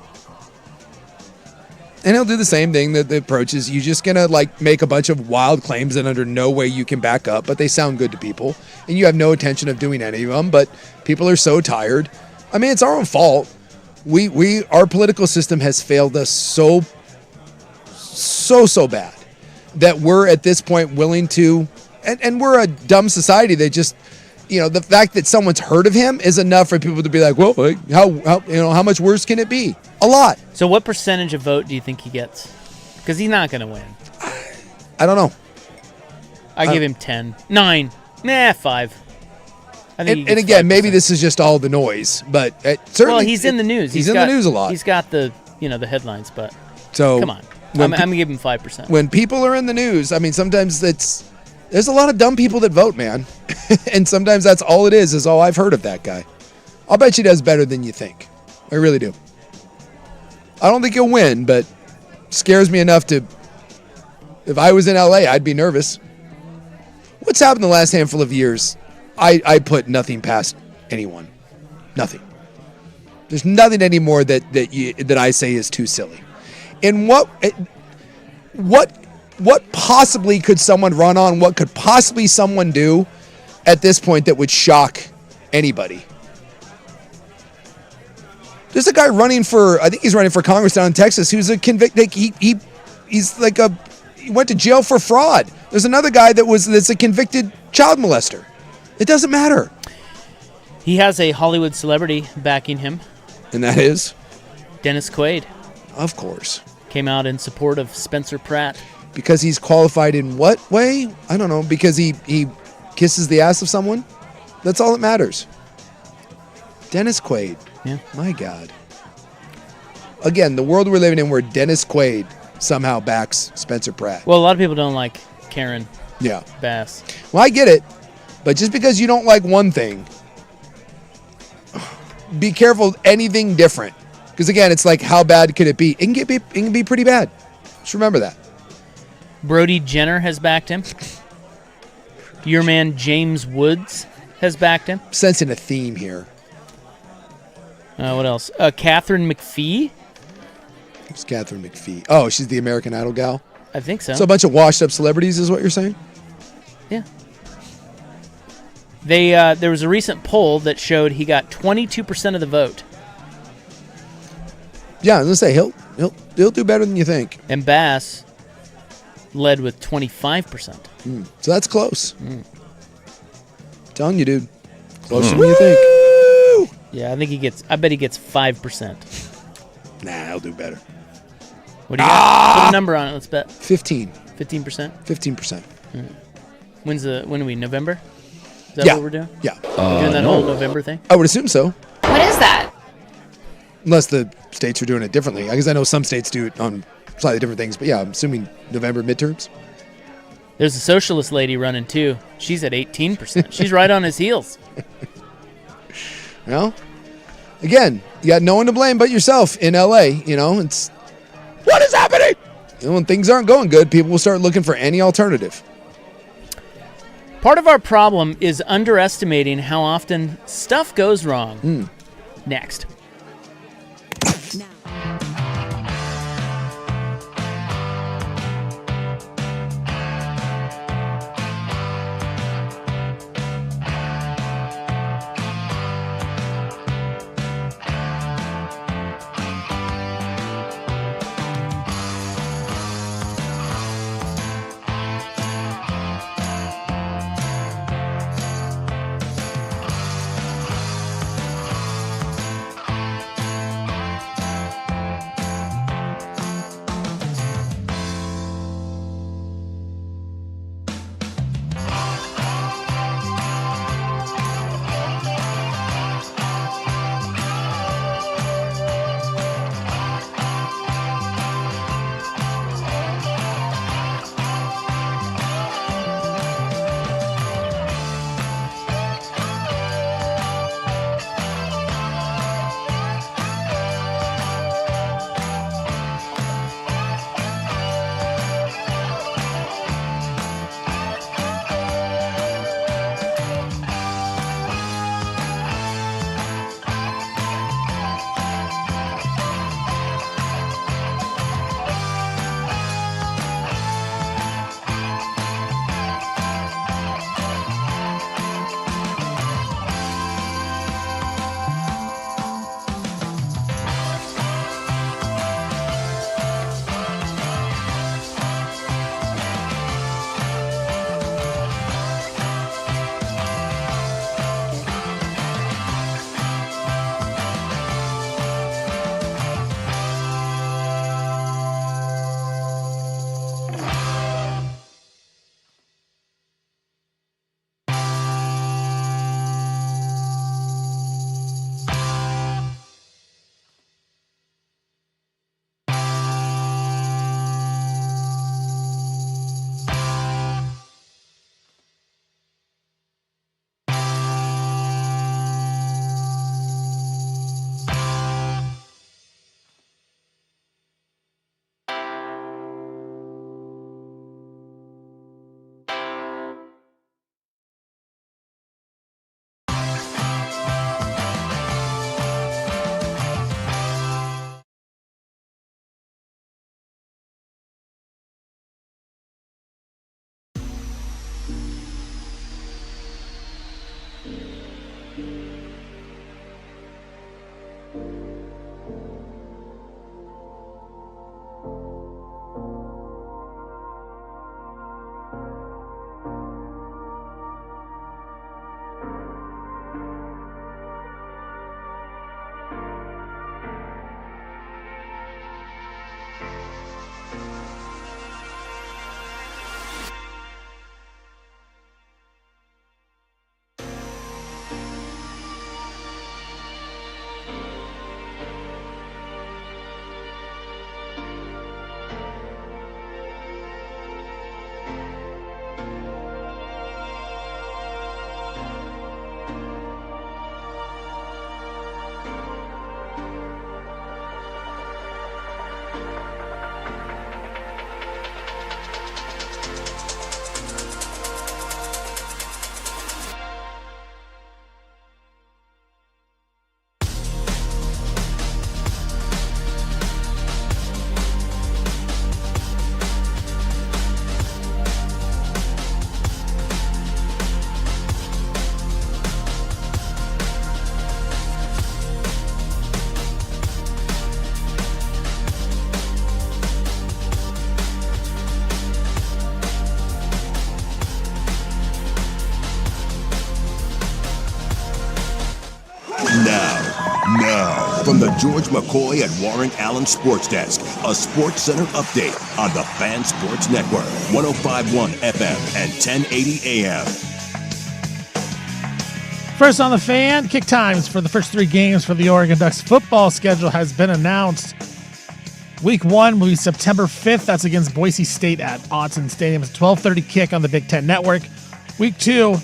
And he'll do the same thing. The approach is you're just going to make a bunch of wild claims that under no way you can back up, but they sound good to people. And you have no intention of doing any of them, but people are so tired. I mean, it's our own fault. Our political system has failed us so bad that we're at this point willing to, and we're a dumb society that just, the fact that someone's heard of him is enough for people to be like, well, how much worse can it be? A lot. So what percentage of vote do you think he gets? Because he's not going to win. I don't know. I give him 10. 9. 5. I think and again, 5%. Maybe this is just all the noise, but certainly. Well, he's in the news. He's in the news a lot. He's got the headlines, but so come on. I'm going to give him 5%. When people are in the news, I mean, sometimes there's a lot of dumb people that vote, man. And sometimes that's all it is, oh, I've heard of that guy. I'll bet he does better than you think. I really do. I don't think he'll win, but scares me enough to If I was in LA, I'd be nervous. What's happened the last handful of years, I put nothing past anyone. Nothing. There's nothing anymore that I say is too silly. And what possibly could someone run on? What could possibly someone do at this point that would shock anybody? There's a guy running for, I think he's running for Congress down in Texas, who's a convicted. He's like he went to jail for fraud. There's another guy that's a convicted child molester. It doesn't matter. He has a Hollywood celebrity backing him. And that is? Dennis Quaid. Of course. Came out in support of Spencer Pratt. Because he's qualified in what way? I don't know. Because he kisses the ass of someone? That's all that matters. Dennis Quaid. Yeah. My God. Again, the world we're living in where Dennis Quaid somehow backs Spencer Pratt. Well, a lot of people don't like Karen Bass. Well, I get it. But just because you don't like one thing, be careful of anything different. Because again, it's like, how bad could it be? It can be pretty bad. Just remember that. Brody Jenner has backed him. Your man James Woods has backed him. Sensing a theme here. What else? Catherine McPhee. Who's Catherine McPhee? Oh, she's the American Idol gal? I think so. So a bunch of washed up celebrities is what you're saying? Yeah. There was a recent poll that showed he got 22% of the vote. Yeah, I was gonna say he'll do better than you think. And Bass led with 25%. So that's close. Telling you, dude, closer than you think. Yeah, I bet he gets 5%. Nah, he'll do better. What do you got? Put a number on it. Let's bet. 15%. 15%. 15%. When are we? November? Is that what we're doing? Yeah. We're doing that whole November thing? I would assume so. What is that? Unless the states are doing it differently. I guess I know some states do it on slightly different things. But yeah, I'm assuming November midterms. There's a socialist lady running too. She's at 18%. She's right on his heels. Well, again, you got no one to blame but yourself in LA. It's what is happening? When things aren't going good, people will start looking for any alternative. Part of our problem is underestimating how often stuff goes wrong. Next. Now, from the George McCoy and Warren Allen Sports Desk, a Sports Center update on the Fan Sports Network, 105.1 FM and 1080 AM. First on the Fan, kick times for the first 3 games for the Oregon Ducks. Football schedule has been announced. Week 1 will be September 5th. That's against Boise State at Autzen Stadium. It's a 12:30 kick on the Big Ten Network. Week 2,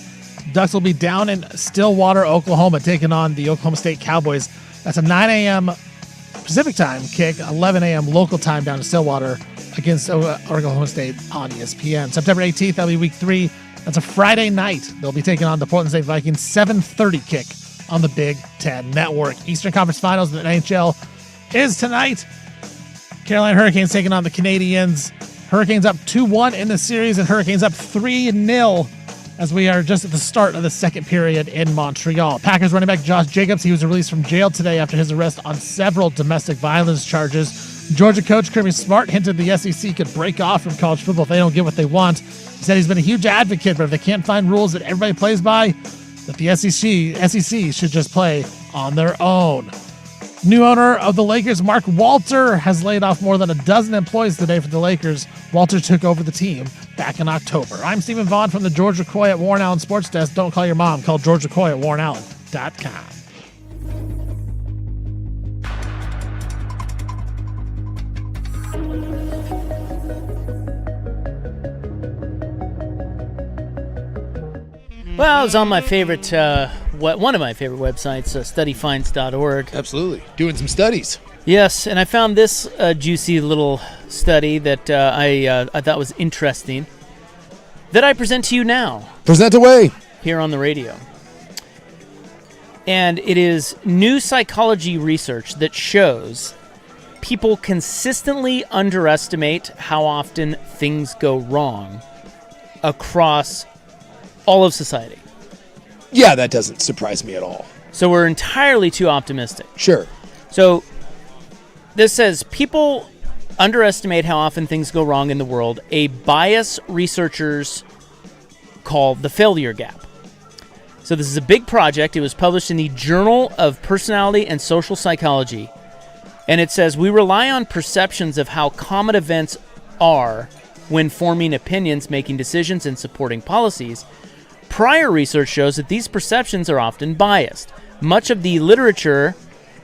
Ducks will be down in Stillwater, Oklahoma, taking on the Oklahoma State Cowboys. That's a 9 a.m. Pacific time kick, 11 a.m. local time down in Stillwater against Oklahoma State on ESPN. September 18th, that'll be week 3. That's a Friday night. They'll be taking on the Portland State Vikings, 7:30 kick on the Big Ten Network. Eastern Conference Finals in the NHL is tonight. Carolina Hurricanes taking on the Canadiens. Hurricanes up 2-1 in the series, and Hurricanes up 3-0 as we are just at the start of the second period in Montreal. Packers running back Josh Jacobs, he was released from jail today after his arrest on several domestic violence charges. Georgia coach Kirby Smart hinted the SEC could break off from college football if they don't get what they want. He said he's been a huge advocate, but if they can't find rules that everybody plays by, that the SEC should just play on their own. New owner of the Lakers, Mark Walter, has laid off more than a dozen employees today for the Lakers. Walter took over the team back in October. I'm Stephen Vaughn from the George McCoy at Warren Allen Sports Desk. Don't call your mom. Call George McCoy at warrenallen.com. Well, I was on my favorite, one of my favorite websites, studyfinds.org. Absolutely. Doing some studies. Yes, and I found this juicy little study that I thought was interesting that I present to you now. Present away. Here on the radio. And it is new psychology research that shows people consistently underestimate how often things go wrong across all of society. Yeah, that doesn't surprise me at all. So we're entirely too optimistic. Sure. So this says people underestimate how often things go wrong in the world, a bias researchers call the failure gap. So this is a big project. It was published in the Journal of Personality and Social Psychology. And it says, we rely on perceptions of how common events are when forming opinions, making decisions, and supporting policies. Prior research shows that these perceptions are often biased. Much of the literature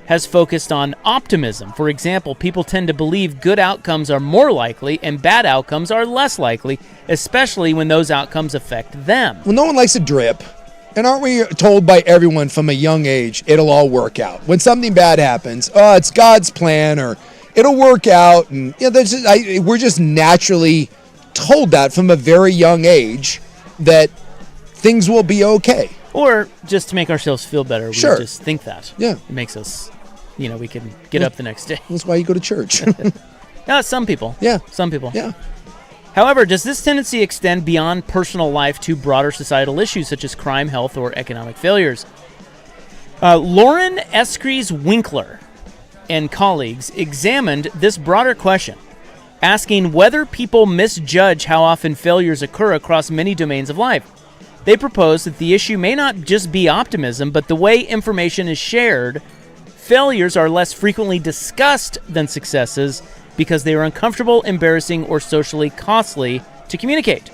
has focused on optimism. For example, people tend to believe good outcomes are more likely and bad outcomes are less likely, especially when those outcomes affect them. Well, no one likes a drip. And aren't we told by everyone from a young age, it'll all work out? When something bad happens, oh, it's God's plan, or it'll work out. And we're just naturally told that from a very young age that things will be okay. Or just to make ourselves feel better, we just think that. Yeah. It makes us, we can get up the next day. That's why you go to church. Some people. Yeah. Some people. Yeah. However, does this tendency extend beyond personal life to broader societal issues such as crime, health, or economic failures? Lauren Eskries-Winkler and colleagues examined this broader question, asking whether people misjudge how often failures occur across many domains of life. They propose that the issue may not just be optimism, but the way information is shared. Failures are less frequently discussed than successes because they are uncomfortable, embarrassing, or socially costly to communicate.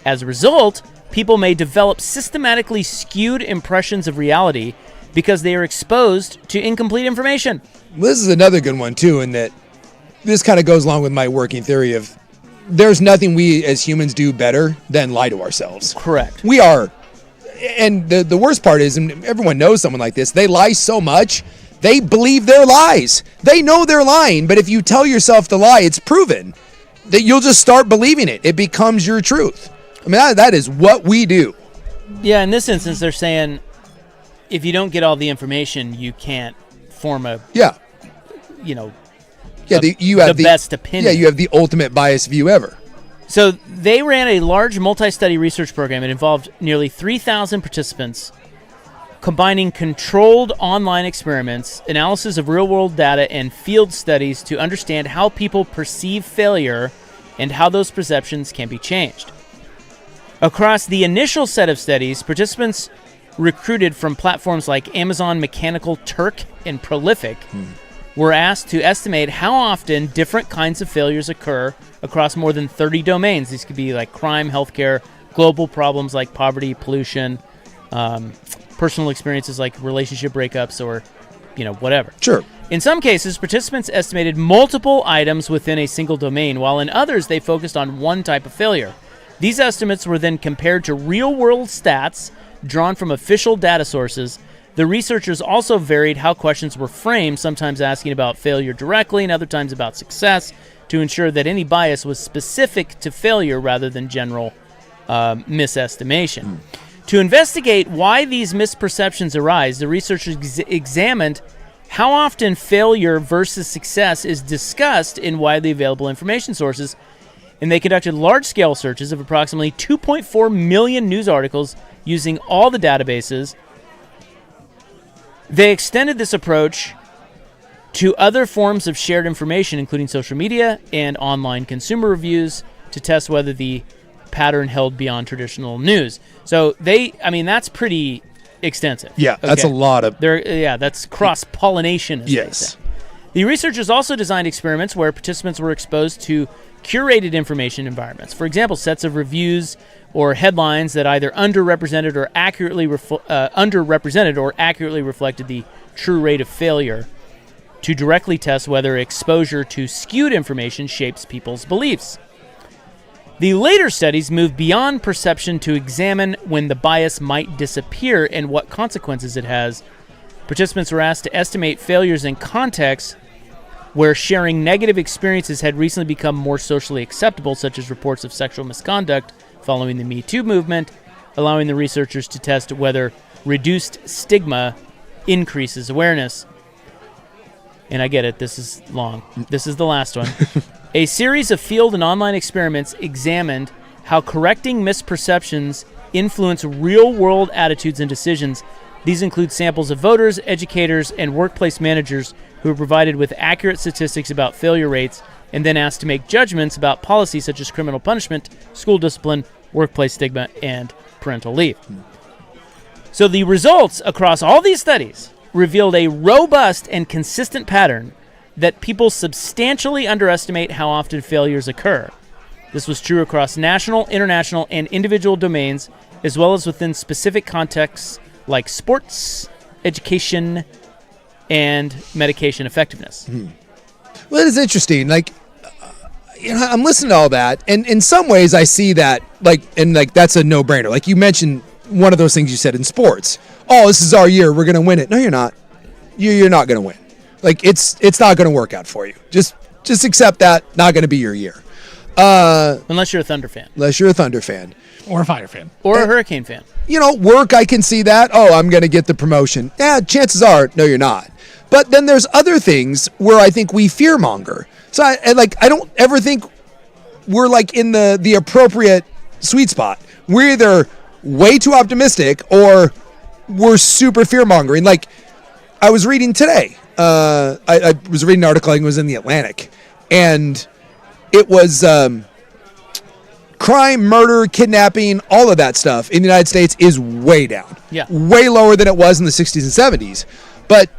As a result, people may develop systematically skewed impressions of reality because they are exposed to incomplete information. This is another good one, too, in that this kind of goes along with my working theory of there's nothing we as humans do better than lie to ourselves. Correct. We are. And the worst part is, and everyone knows someone like this, they lie so much, they believe their lies. They know they're lying, but if you tell yourself the lie, it's proven that you'll just start believing it. It becomes your truth. I mean, that is what we do. Yeah, in this instance, they're saying if you don't get all the information, you can't form a, the best opinion. Yeah, you have the ultimate biased view ever. So they ran a large multi-study research program. It involved nearly 3,000 participants, combining controlled online experiments, analysis of real-world data, and field studies to understand how people perceive failure and how those perceptions can be changed. Across the initial set of studies, participants recruited from platforms like Amazon Mechanical Turk and Prolific were asked to estimate how often different kinds of failures occur across more than 30 domains. These could be like crime, healthcare, global problems like poverty, pollution, personal experiences like relationship breakups, or whatever. Sure. In some cases, participants estimated multiple items within a single domain, while in others they focused on one type of failure. These estimates were then compared to real-world stats drawn from official data sources. The researchers also varied how questions were framed, sometimes asking about failure directly and other times about success, to ensure that any bias was specific to failure rather than general misestimation. To investigate why these misperceptions arise, the researchers examined how often failure versus success is discussed in widely available information sources, and they conducted large-scale searches of approximately 2.4 million news articles using all the databases. They extended this approach to other forms of shared information, including social media and online consumer reviews, to test whether the pattern held beyond traditional news. So that's pretty extensive. Yeah, that's a lot of... that's cross-pollination, as they say. The researchers also designed experiments where participants were exposed to curated information environments. For example, sets of reviews or headlines that either underrepresented or accurately reflected the true rate of failure, to directly test whether exposure to skewed information shapes people's beliefs. The later studies moved beyond perception to examine when the bias might disappear and what consequences it has. Participants were asked to estimate failures in contexts where sharing negative experiences had recently become more socially acceptable, such as reports of sexual misconduct following the Me Too movement, allowing the researchers to test whether reduced stigma increases awareness. And I get it, this is long. This is the last one. A series of field and online experiments examined how correcting misperceptions influence real-world attitudes and decisions. These include samples of voters, educators, and workplace managers who were provided with accurate statistics about failure rates and then asked to make judgments about policies such as criminal punishment, school discipline, workplace stigma, and parental leave. So the results across all these studies revealed a robust and consistent pattern that people substantially underestimate how often failures occur. This was true across national, international, and individual domains, as well as within specific contexts like sports, education, and medication effectiveness. Well, it is interesting. I'm listening to all that, and in some ways I see that, that's a no-brainer. Like you mentioned, one of those things you said in sports. Oh, this is our year. We're going to win it. No, you're not. You're not going to win. It's not going to work out for you. Just accept that. Not going to be your year. Unless you're a Thunder fan. Or a Fire fan. Or a Hurricane fan. Work, I can see that. Oh, I'm going to get the promotion. Yeah, chances are, no, you're not. But then there's other things where I think we fearmonger. So I don't ever think we're in the appropriate sweet spot. We're either way too optimistic or we're super fearmongering. I was reading today. I was reading an article, I think it was in The Atlantic, and it was crime, murder, kidnapping, all of that stuff in the United States is way down. Yeah. Way lower than it was in the 60s and 70s. But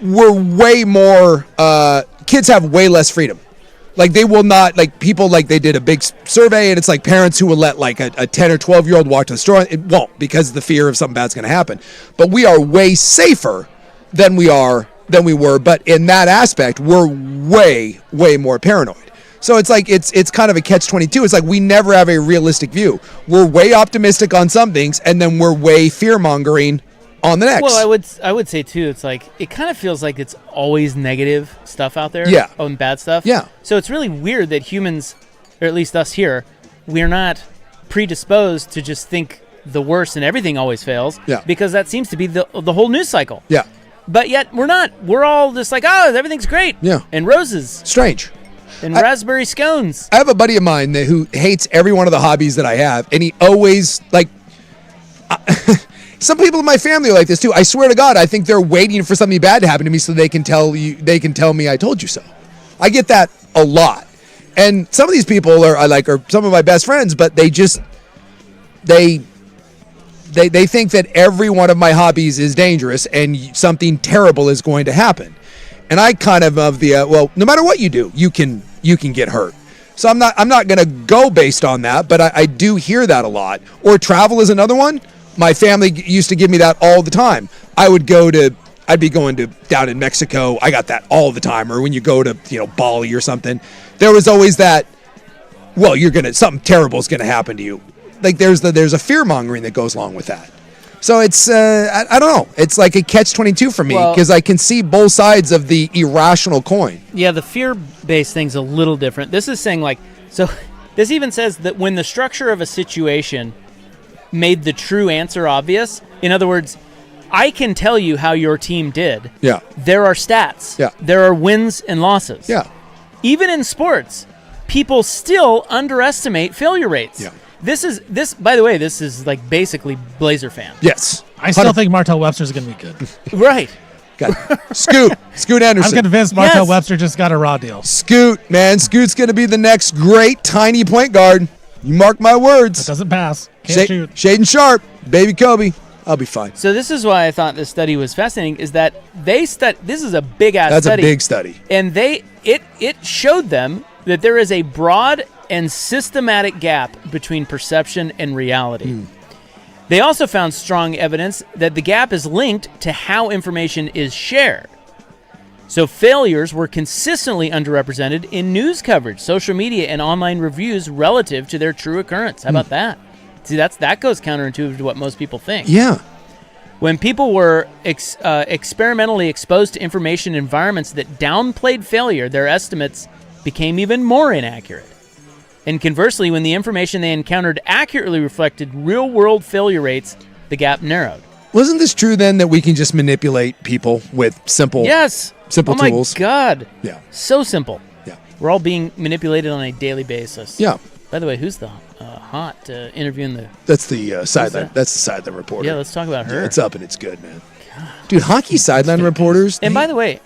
we're way more, kids have way less freedom. They will not, people, they did a big survey, and it's parents who will let a 10 or 12-year-old walk to the store. It won't, because of the fear of something bad's going to happen. But we are way safer than we were. But in that aspect, we're way, way more paranoid. So it's it's kind of a catch-22. It's we never have a realistic view. We're way optimistic on some things, and then we're way fear-mongering on the next. Well, I would say too, it's it kind of feels like it's always negative stuff out there. Yeah. And bad stuff. Yeah. So it's really weird that humans, or at least us here, we're not predisposed to just think the worst and everything always fails. Yeah. Because that seems to be the whole news cycle. Yeah. But yet we're not. We're all just everything's great. Yeah. And roses. Strange. And raspberry scones. I have a buddy of mine who hates every one of the hobbies that I have, and he always some people in my family are like this too. I swear to God, I think they're waiting for something bad to happen to me so they can tell me I told you so. I get that a lot. And some of these people are some of my best friends, but they they think that every one of my hobbies is dangerous and something terrible is going to happen. And I kind of the well, no matter what you do, you can get hurt. So I'm not going to go based on that, but I do hear that a lot. Or travel is another one. My family used to give me that all the time. I'd be going to down in Mexico. I got that all the time. Or when you go to, Bali or something, there was always that, well, something terrible is going to happen to you. Like there's a fear mongering that goes along with that. So it's, I don't know. It's like a catch-22 for me because I can see both sides of the irrational coin. Yeah, the fear-based thing's a little different. This is saying so this even says that when the structure of a situation made the true answer obvious, in other words, I can tell you how your team did. Yeah. There are stats. Yeah. There are wins and losses. Yeah. Even in sports, people still underestimate failure rates. Yeah. By the way, this is like basically Blazer fan. Yes. I still think Martell Webster's going to be good. Right. Scoot Anderson. I'm convinced Martell Webster just got a raw deal. Scoot's going to be the next great tiny point guard. You mark my words. It doesn't pass. Can't shoot. Shaden Sharp, baby Kobe. I'll be fine. So this is why I thought this study was fascinating, is that this is a big-ass study. That's a big study. And it showed them that there is a broad and systematic gap between perception and reality. They also found strong evidence that the gap is linked to how information is shared. So failures were consistently underrepresented in news coverage, social media, and online reviews relative to their true occurrence. How about that? See, that goes counterintuitive to what most people think. Yeah. When people were experimentally exposed to information environments that downplayed failure, their estimates became even more inaccurate. And conversely, when the information they encountered accurately reflected real-world failure rates, the gap narrowed. Wasn't this true then that we can just manipulate people with simple tools? Oh my God. Yeah. So simple. Yeah. We're all being manipulated on a daily basis. Yeah. By the way, who's the hot interviewing the... That's the sideline. That's the sideline reporter. Yeah, let's talk about her. Yeah, it's up and it's good, man. God. Dude, hockey sideline reporters. And by the way,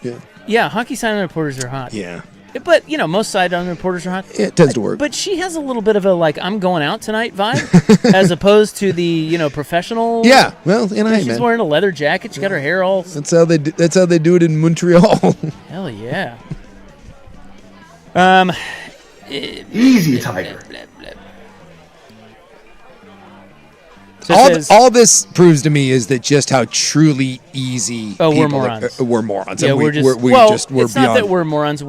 hockey sideline reporters are hot. Yeah. But, most sideline reporters are hot. Yeah, it tends to work. But she has a little bit of a, I'm going out tonight vibe, as opposed to the, professional. Yeah, well, she's wearing a leather jacket. She got her hair all... That's how they do it in Montreal. Hell yeah. Easy, Tiger. So all this proves to me is that just how truly easy we're morons. We're morons. Yeah, we're it's beyond. Not that we're morons.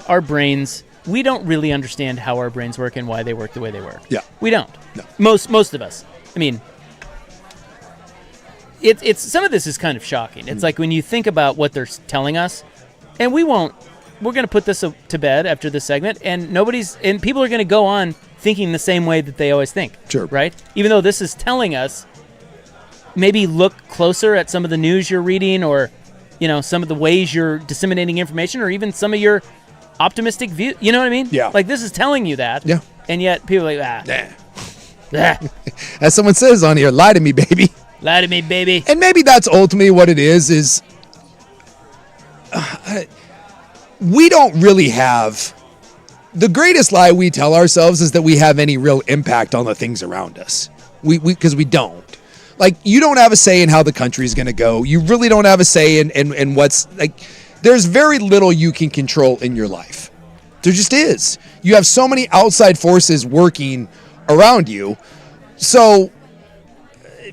Our brains, we don't really understand how our brains work and why they work the way they work. Yeah. We don't. No. Most of us. I mean, it's some of this is kind of shocking. It's like when you think about what they're telling us, and we're going to put this to bed after this segment, and people are going to go on thinking the same way that they always think. Sure. Right? Even though this is telling us, maybe look closer at some of the news you're reading, or, some of the ways you're disseminating information, or even some of your optimistic view. You know what I mean? Yeah. Like, this is telling you that. Yeah. And yet people are like, nah. As someone says on here, lie to me, baby. Lie to me, baby. And maybe that's ultimately what it is we don't really have... The greatest lie we tell ourselves is that we have any real impact on the things around us. Because we don't. Like, you don't have a say in how the country's going to go. You really don't have a say in what's... there's very little you can control in your life. There just is. You have so many outside forces working around you. So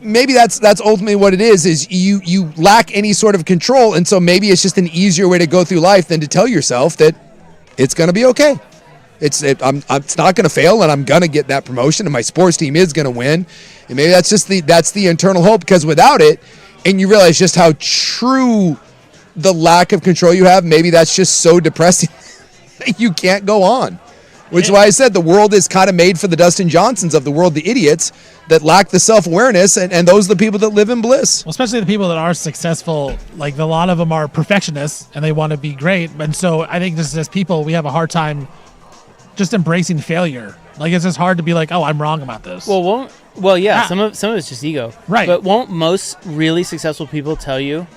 maybe that's ultimately what it is you lack any sort of control. And so maybe it's just an easier way to go through life than to tell yourself that it's going to be okay. It's not going to fail, and I'm going to get that promotion, and my sports team is going to win. And maybe that's the internal hope, because without it, and you realize just how true the lack of control you have, maybe that's just so depressing that you can't go on. Which is why I said the world is kind of made for the Dustin Johnsons of the world, the idiots that lack the self-awareness, and those are the people that live in bliss. Well, especially the people that are successful, like a lot of them are perfectionists, and they want to be great. And so I think just as people, we have a hard time just embracing failure. Like, it's just hard to be like, oh, I'm wrong about this. Well, yeah, some of it's just ego. Right. But won't most really successful people tell you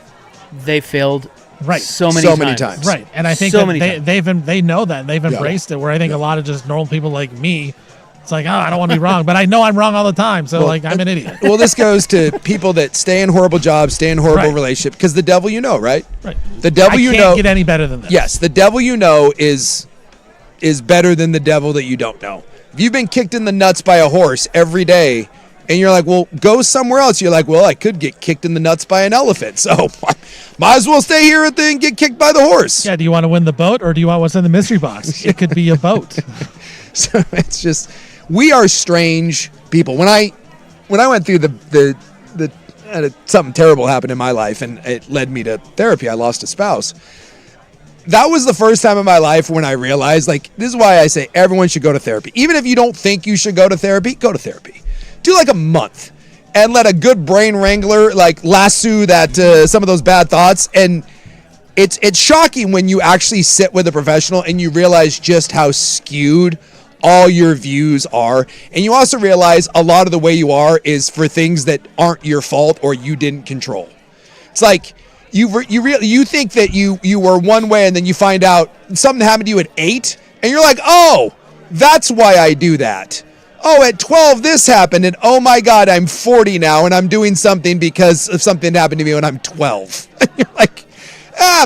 they failed right so many times? Right. And I think they know that, and they've embraced it, where I think a lot of just normal people like me It's like, oh, I don't want to be wrong, but I know I'm wrong all the time, so I'm an idiot. Well, this goes to people that stay in horrible jobs, stay in horrible relationship, because the devil you know, right? Right. The devil you know can't get any better than this. Yes, the devil you know is better than the devil that you don't know. If you've been kicked in the nuts by a horse every day, and you're like, well, go somewhere else. You're like, well, I could get kicked in the nuts by an elephant, so might as well stay here and get kicked by the horse. Yeah, do you want to win the boat, or do you want what's in the mystery box? It could be a boat. So it's just, we are strange people. When I went through something terrible happened in my life, and it led me to therapy. I lost a spouse. That was the first time in my life when I realized, like, this is why I say everyone should go to therapy. Even if you don't think you should go to therapy, go to therapy. Do like a month and let a good brain wrangler like lasso that some of those bad thoughts. And it's shocking when you actually sit with a professional and you realize just how skewed all your views are. And you also realize a lot of the way you are is for things that aren't your fault or you didn't control. It's like you think that you were one way, and then you find out something happened to you at 8, and you're like, oh, that's why I do that. Oh, at 12 this happened, and oh my God, I'm 40 now, and I'm doing something because of something happened to me when I'm 12. And you're like,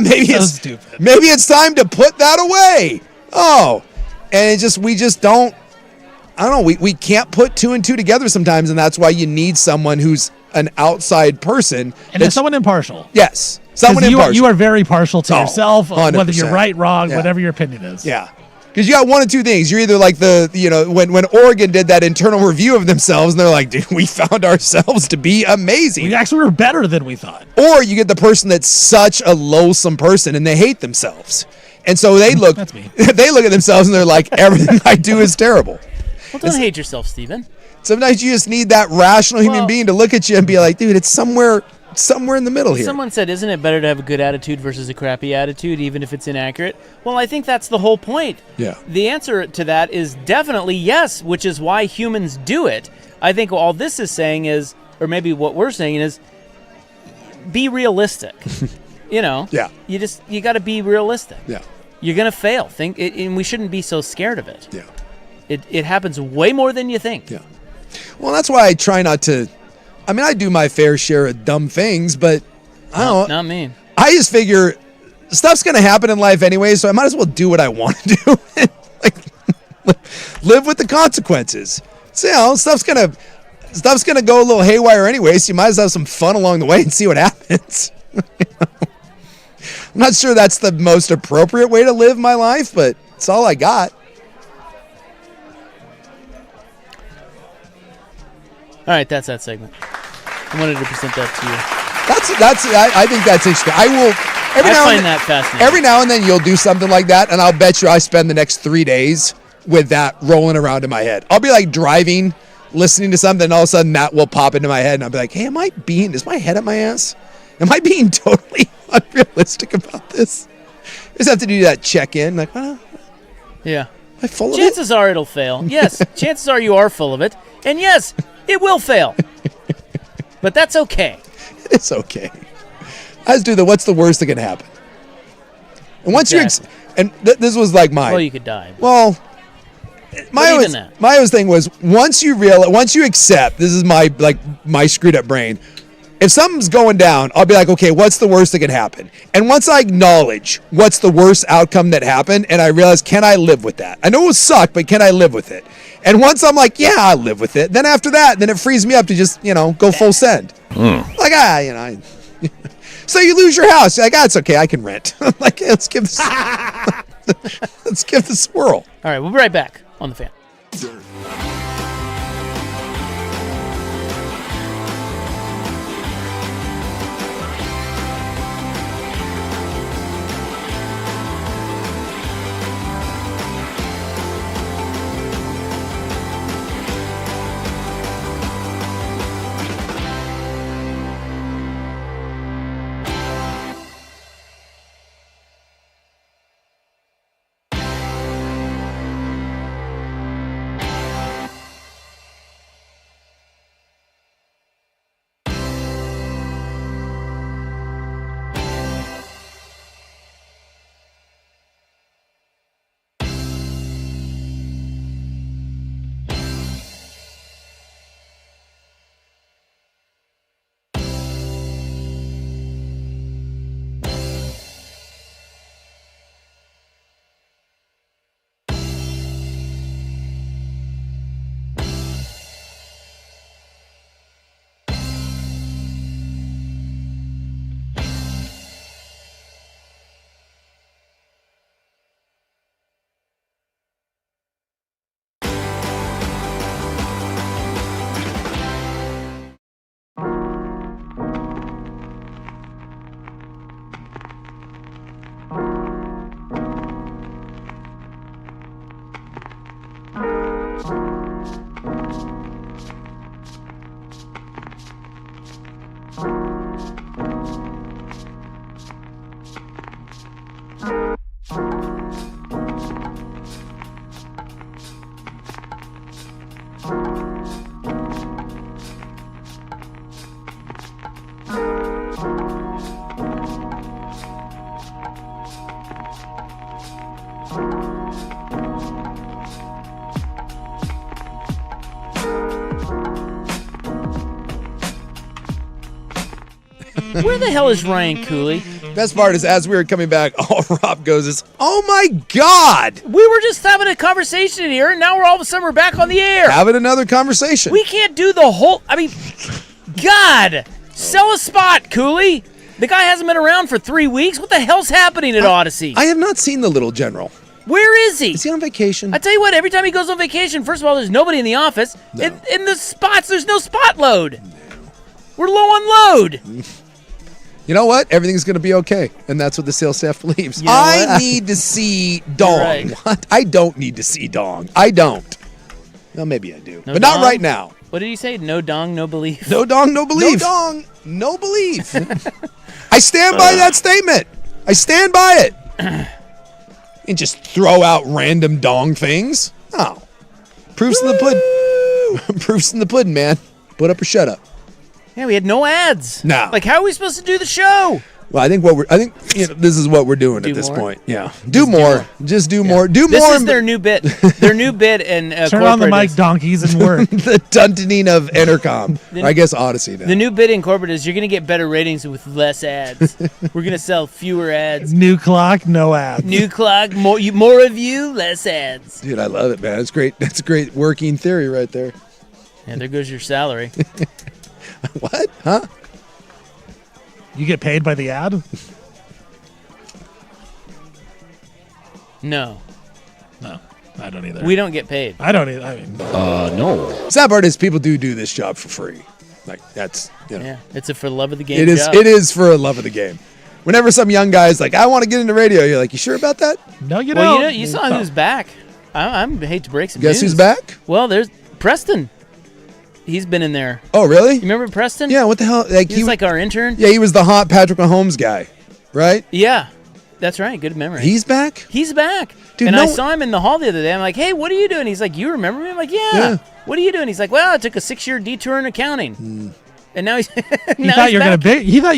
maybe it's time to put that away. Oh, and we just don't. I don't know. We can't put 2 and 2 together sometimes, and that's why you need someone who's an outside person. And it's someone impartial. Yes. Someone impartial. You are very partial to yourself, 100%. Whether you're right, wrong, whatever your opinion is. Yeah. Because you got one of two things. You're either like when Oregon did that internal review of themselves, and they're like, dude, we found ourselves to be amazing. We actually were better than we thought. Or you get the person that's such a loathsome person, and they hate themselves. And so they look at themselves, and they're like, everything I do is terrible. Well, don't hate yourself, Steven. Sometimes you just need that rational human being to look at you and be like, dude, it's somewhere in the middle here. Someone said, isn't it better to have a good attitude versus a crappy attitude, even if it's inaccurate? Well, I think that's the whole point. Yeah. The answer to that is definitely yes, which is why humans do it. I think all this is saying is, or maybe what we're saying is, be realistic. Yeah. You got to be realistic. Yeah. You're going to fail. And we shouldn't be so scared of it. Yeah. It happens way more than you think. Yeah. Well, that's why I try not to. I mean, I do my fair share of dumb things, but I don't. Not me. I just figure stuff's gonna happen in life anyway, so I might as well do what I want to do. Live with the consequences. So stuff's gonna go a little haywire anyway, so you might as well have some fun along the way and see what happens. I'm not sure that's the most appropriate way to live my life, but it's all I got. All right, that's that segment. I wanted to present that to you. I think that's interesting. I will. I find that fascinating. Every now and then you'll do something like that, and I'll bet you I spend the next 3 days with that rolling around in my head. I'll be like driving, listening to something, and all of a sudden that will pop into my head, and I'll be like, hey, is my head up my ass? Am I being totally unrealistic about this? I just have to do that check-in. Like, well, yeah. Am I full of it? Chances are it'll fail. Yes, chances are you are full of it. And yes, it will fail. But that's okay. It's okay. I just do what's the worst that can happen? And once this was like mine. Well, you could die. Well, my thing was once you accept, this is my screwed up brain. If something's going down, I'll be like, okay, what's the worst that can happen? And once I acknowledge what's the worst outcome that happened, and I realize, can I live with that? I know it will suck, but can I live with it? And once I'm like, yeah, I'll live with it. Then after that, then it frees me up to just, go full send. Like, so you lose your house. You're like, it's okay, I can rent. I'm like, hey, let's give this a whirl. All right, we'll be right back on The Fan. Where the hell is Ryan Cooley? Best part is, as we were coming back, all Rob goes is, "Oh my God!" We were just having a conversation in here, and now all of a sudden we're back on the air. Having another conversation. We can't do the whole. I mean, God, sell a spot, Cooley. The guy hasn't been around for 3 weeks. What the hell's happening at Odyssey? I have not seen the little general. Where is he? Is he on vacation? I tell you what, every time he goes on vacation, first of all, there's nobody in the office. No. In the spots, there's no spot load. No. We're low on load. You know what? Everything's going to be okay. And that's what the sales staff believes. You know I need to see Dong. Right. What? I don't need to see Dong. I don't. Well, maybe I do. No but dong? not right now. What did he say? No dong, no belief. No Dong, no belief. No dong, no belief. I stand by that statement. I stand by it. And just throw out random Dong things. Oh. Proof's in the pudding. Proof's in the pudding, man. Put up or shut up. Yeah, we had no ads. No. Like, how are we supposed to do the show? Well, I think this is what we're doing at this more? point. Yeah. Do more. Just do more. Do This more. is their new bit. Their new bit and Turn on the mic, donkeys, and work. The tuntoning of Entercom. Or I guess Odyssey now. The new bit in corporate is you're going to get better ratings with less ads. We're going to sell fewer ads. New clock, no ads. New clock, more of you, less ads. Dude, I love it, man. It's great. That's a great working theory right there. Yeah, there goes your salary. What? Huh? You get paid by the ad? No. No, I don't either. We don't get paid. I don't either. I mean, no. Sad part is people do this job for free. Like, that's, Yeah, it's a for the love of the game It is. job. It is for a love of the game. Whenever some young guy's like, I want to get into radio, you're like, you sure about that? No, you Well, don't. you saw who's back. I hate to break some Guess news. who's back? Well, there's Preston. He's been in there. Oh, really? You remember Preston? Yeah, what the hell? Like, He was like our intern. Yeah, he was the hot Patrick Mahomes guy, right? Yeah, that's right. Good memory. He's back? He's back. Dude, and no- I saw him in the hall the other day. I'm like, hey, what are you doing? He's like, you remember me? I'm like, yeah. Yeah. What are you doing? He's like, well, I took a 6-year detour in accounting. And now he's He thought you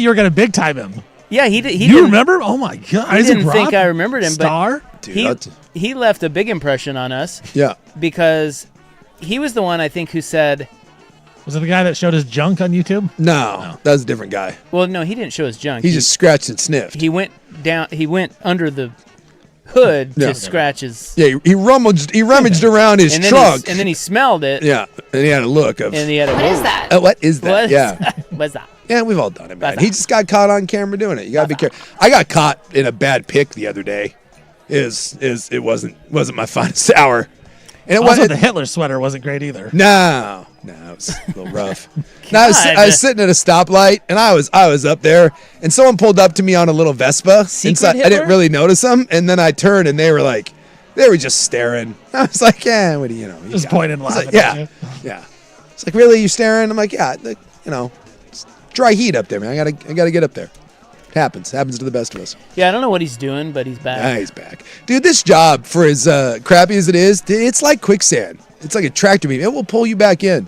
were gonna big time him. Yeah, he did. You remember? Oh my God! I didn't think I remembered him, Star? but Dude, he left a big impression on us. Yeah. Because he was the one I think who said, Was it the guy that showed his junk on YouTube? No, that was a different guy. well, no, he didn't show his junk. He just scratched and sniffed. He went down. He went under the hood Yeah. to scratch his. Yeah, he rummaged around his and then trunk. and then he smelled it. Yeah, and he had a look of. And he had a. What is that? What is that? What is Yeah. that? What's that? Yeah, we've all done it, man. What's He that? just got caught on camera doing it. You gotta be careful. I got caught in a bad pick the other day. It wasn't my finest hour. And it Also, wasn't the Hitler sweater wasn't great either. No, it was a little rough. No, I was sitting at a stoplight, and I was up there, and someone pulled up to me on a little Vespa. Secret I Hitler? didn't really notice them, and then I turned, and they were just staring. I was like, yeah, what do you know? You Just got it. pointing and It's laughing. like, yeah, yeah. It's like, really, you staring? I'm like, yeah, it's dry heat up there, man. I gotta get up there. It happens to the best of us. Yeah, I don't know what he's doing, but he's back. Ah, he's back. Dude, this job, for as crappy as it is, it's like quicksand. It's like a tractor beam. It will pull you back in.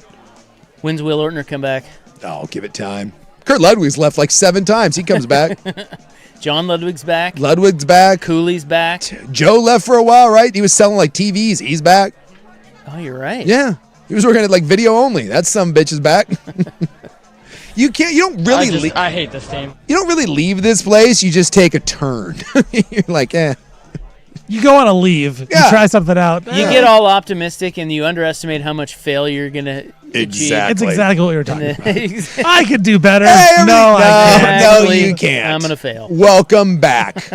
When's Will Ortner come back? Oh, give it time. Kurt Ludwig's left like 7 times. He comes back. John Ludwig's back. Ludwig's back. Cooley's back. Joe left for a while, right? He was selling like TVs. He's back. Oh, you're right. Yeah. He was working at like video only. That some bitch is back. You don't really I hate this team. You don't really leave this place. You just take a turn. You're like, eh. You go on a leave. Yeah. You try something out. You get all optimistic and you underestimate how much failure you're going to achieve. It's exactly what we were talking And about. then- I could do better. Hey, no, I can't. no, Exactly. you can't. I'm going to fail. Welcome back.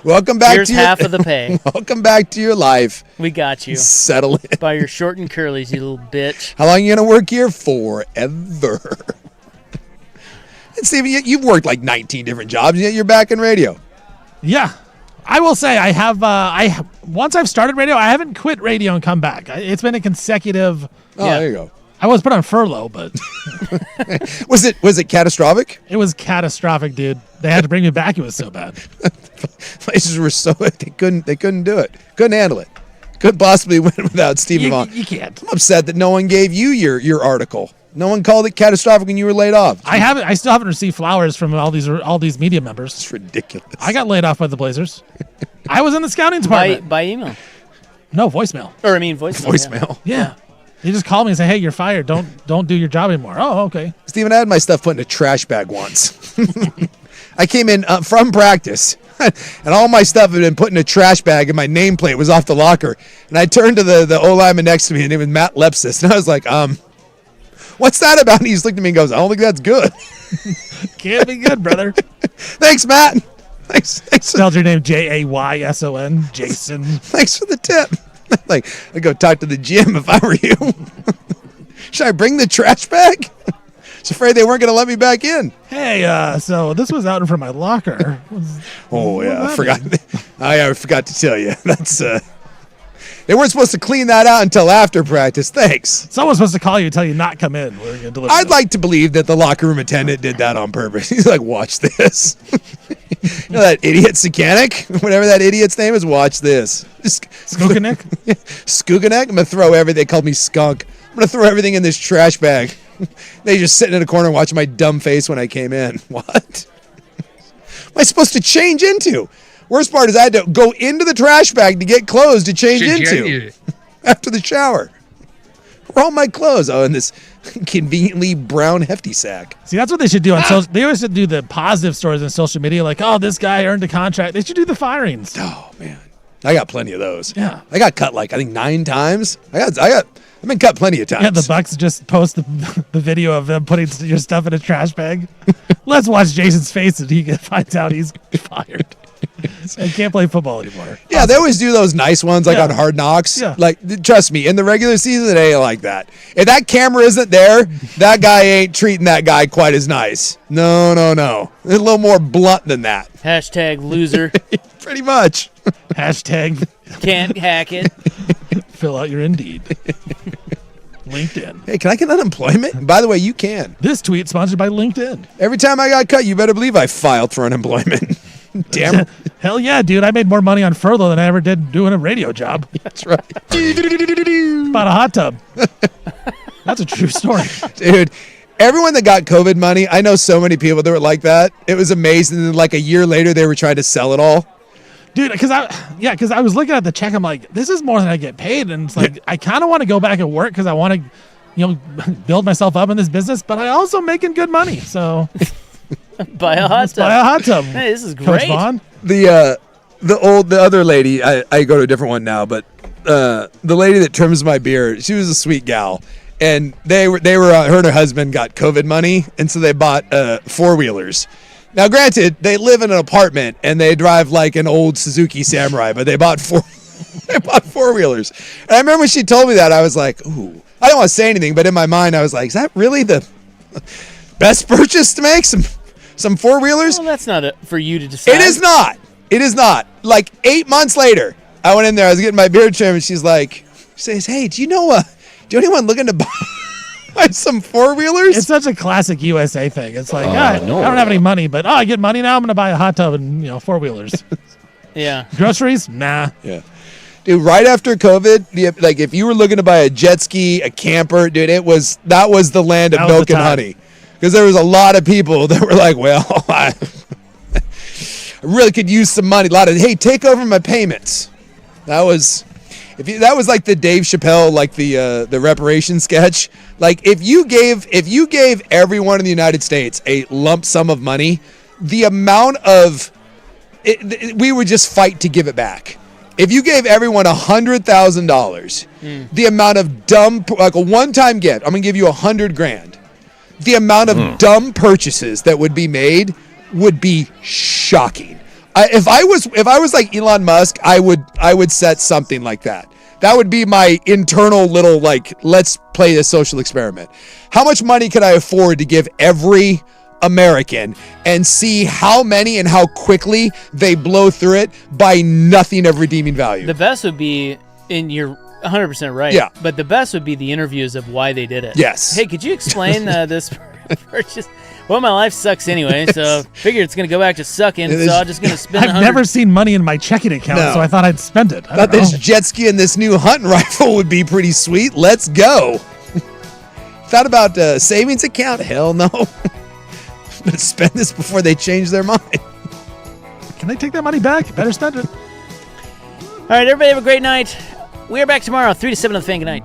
Welcome back Here's to your, half of the pay. Welcome back to your life. We got you. Settle in. By your short and curlies, you little bitch. How long are you going to work here? Forever. And Steven, you've worked like 19 different jobs, yet you're back in radio. Yeah. I will say I have. Once I've started radio, I haven't quit radio and come back. It's been a consecutive. Oh, there you go. I was put on furlough, but Was it catastrophic? it was catastrophic, dude. They had to bring me back. It was so bad. Places were so they couldn't do it. Couldn't handle it. Couldn't possibly win without Stephen Vaughn. You can't. I'm upset that no one gave you your article. No one called it catastrophic when you were laid off. I still haven't received flowers from all these media members. It's ridiculous. I got laid off by the Blazers. I was in the scouting department. By email. No, voicemail. Or, I mean, voicemail. Voicemail. Yeah. They just call me and say, "Hey, you're fired. Don't do your job anymore." Oh, okay. Steven, I had my stuff put in a trash bag once. I came in from practice, and all my stuff had been put in a trash bag, and my nameplate was off the locker. And I turned to the O-lineman next to me, and it was Matt Lepsis, and I was like, what's that about? And he just looked at me and goes, I don't think that's good. Can't be good, brother. Thanks, Matt. Thanks. Spelled your name Jayson. Jason. Thanks for the tip. Like, I'd go talk to the gym if I were you. Should I bring the trash bag? I was afraid they weren't going to let me back in. Hey, so this was out in front of my locker. I forgot. I forgot to tell you. That's they weren't supposed to clean that out until after practice. Thanks. Someone's supposed to call you and tell you not come in. We're gonna deliver. I'd like to believe that the locker room attendant did that on purpose. He's like, watch this. You know that idiot Sakanik? Whatever that idiot's name is, watch this. Skukanek? Skukanek? I'm going to throw everything. They called me Skunk. I'm going to throw everything in this trash bag. They just sitting in a corner watching my dumb face when I came in. What? Am I supposed to change into? Worst part is I had to go into the trash bag to get clothes to change into after the shower. Where are all my clothes? Oh, in this conveniently brown hefty sack. See, that's what they should do on social. They always should do the positive stories on social media, like, oh, this guy earned a contract. They should do the firings. Oh man, I got plenty of those. Yeah, I got cut like I think 9 times. I've been cut plenty of times. Yeah, the Bucks just post the video of them putting your stuff in a trash bag. Let's watch Jason's face and he finds out he's fired. I can't play football anymore. Yeah, they always do those nice ones like on Hard Knocks. Yeah. Like, trust me, in the regular season, it ain't like that. If that camera isn't there, that guy ain't treating that guy quite as nice. No. It's a little more blunt than that. Hashtag loser. Pretty much. Hashtag can't hack it. Fill out your Indeed. LinkedIn. Hey, can I get unemployment? By the way, you can. This tweet sponsored by LinkedIn. Every time I got cut, you better believe I filed for unemployment. Damn. Hell yeah, dude. I made more money on furlough than I ever did doing a radio job. That's right. Bought a hot tub. That's a true story. Dude, everyone that got COVID money, I know so many people that were like that. It was amazing. And then like a year later, they were trying to sell it all. Dude, because I was looking at the check. I'm like, this is more than I get paid. And it's like, I kind of want to go back and work because I want to, build myself up in this business, but I also making good money. So... Buy a hot tub. Buy a hot tub. Hey, this is great. Coach Vaughn? The other lady, I go to a different one now, but the lady that trims my beard, she was a sweet gal, and they were her and her husband got COVID money, and so they bought 4-wheelers. Now, granted, they live in an apartment and they drive like an old Suzuki Samurai, but they bought 4-wheelers. And I remember when she told me that, I was like, ooh, I don't want to say anything, but in my mind, I was like, is that really the best purchase to make? Some 4-wheelers? Well, that's not for you to decide. It is not. It is not. Like 8 months later, I went in there. I was getting my beard trimmed, and she says, "Hey, do you know anyone looking to buy some 4-wheelers?" It's such a classic USA thing. It's like, I don't have any money, but I get money now. I'm gonna buy a hot tub and 4-wheelers. Yeah. Groceries? Nah. Yeah. Dude, right after COVID, like if you were looking to buy a jet ski, a camper, dude, that was the land of milk and honey. Because there was a lot of people that were like, well, I really could use some money. A lot of, hey, take over my payments. That was like the Dave Chappelle, like the reparation sketch. Like if you gave everyone in the United States a lump sum of money, the amount of we would just fight to give it back. If you gave everyone $100,000, the amount of dumb, like a one-time gift, I'm gonna give you $100,000. The amount of dumb purchases that would be made would be shocking. If I was like Elon Musk, I would set something like that. That would be my internal little like, let's play this social experiment. How much money could I afford to give every American and see how many and how quickly they blow through it by nothing of redeeming value? The best would be, and you're 100% right. Yeah. But the best would be the interviews of why they did it. Yes. Hey, could you explain this purchase? Well, my life sucks anyway, so figured it's going to go back to sucking, so I'm just going to spend I've never seen money in my checking account, so I thought I'd spend it. Thought this jet ski and this new hunting rifle would be pretty sweet. Let's go. Thought about a savings account? Hell no. But spend this before they change their mind. Can they take that money back? Better spend it. All right, everybody have a great night. We are back tomorrow, 3 to 7 on the Fan. Good night.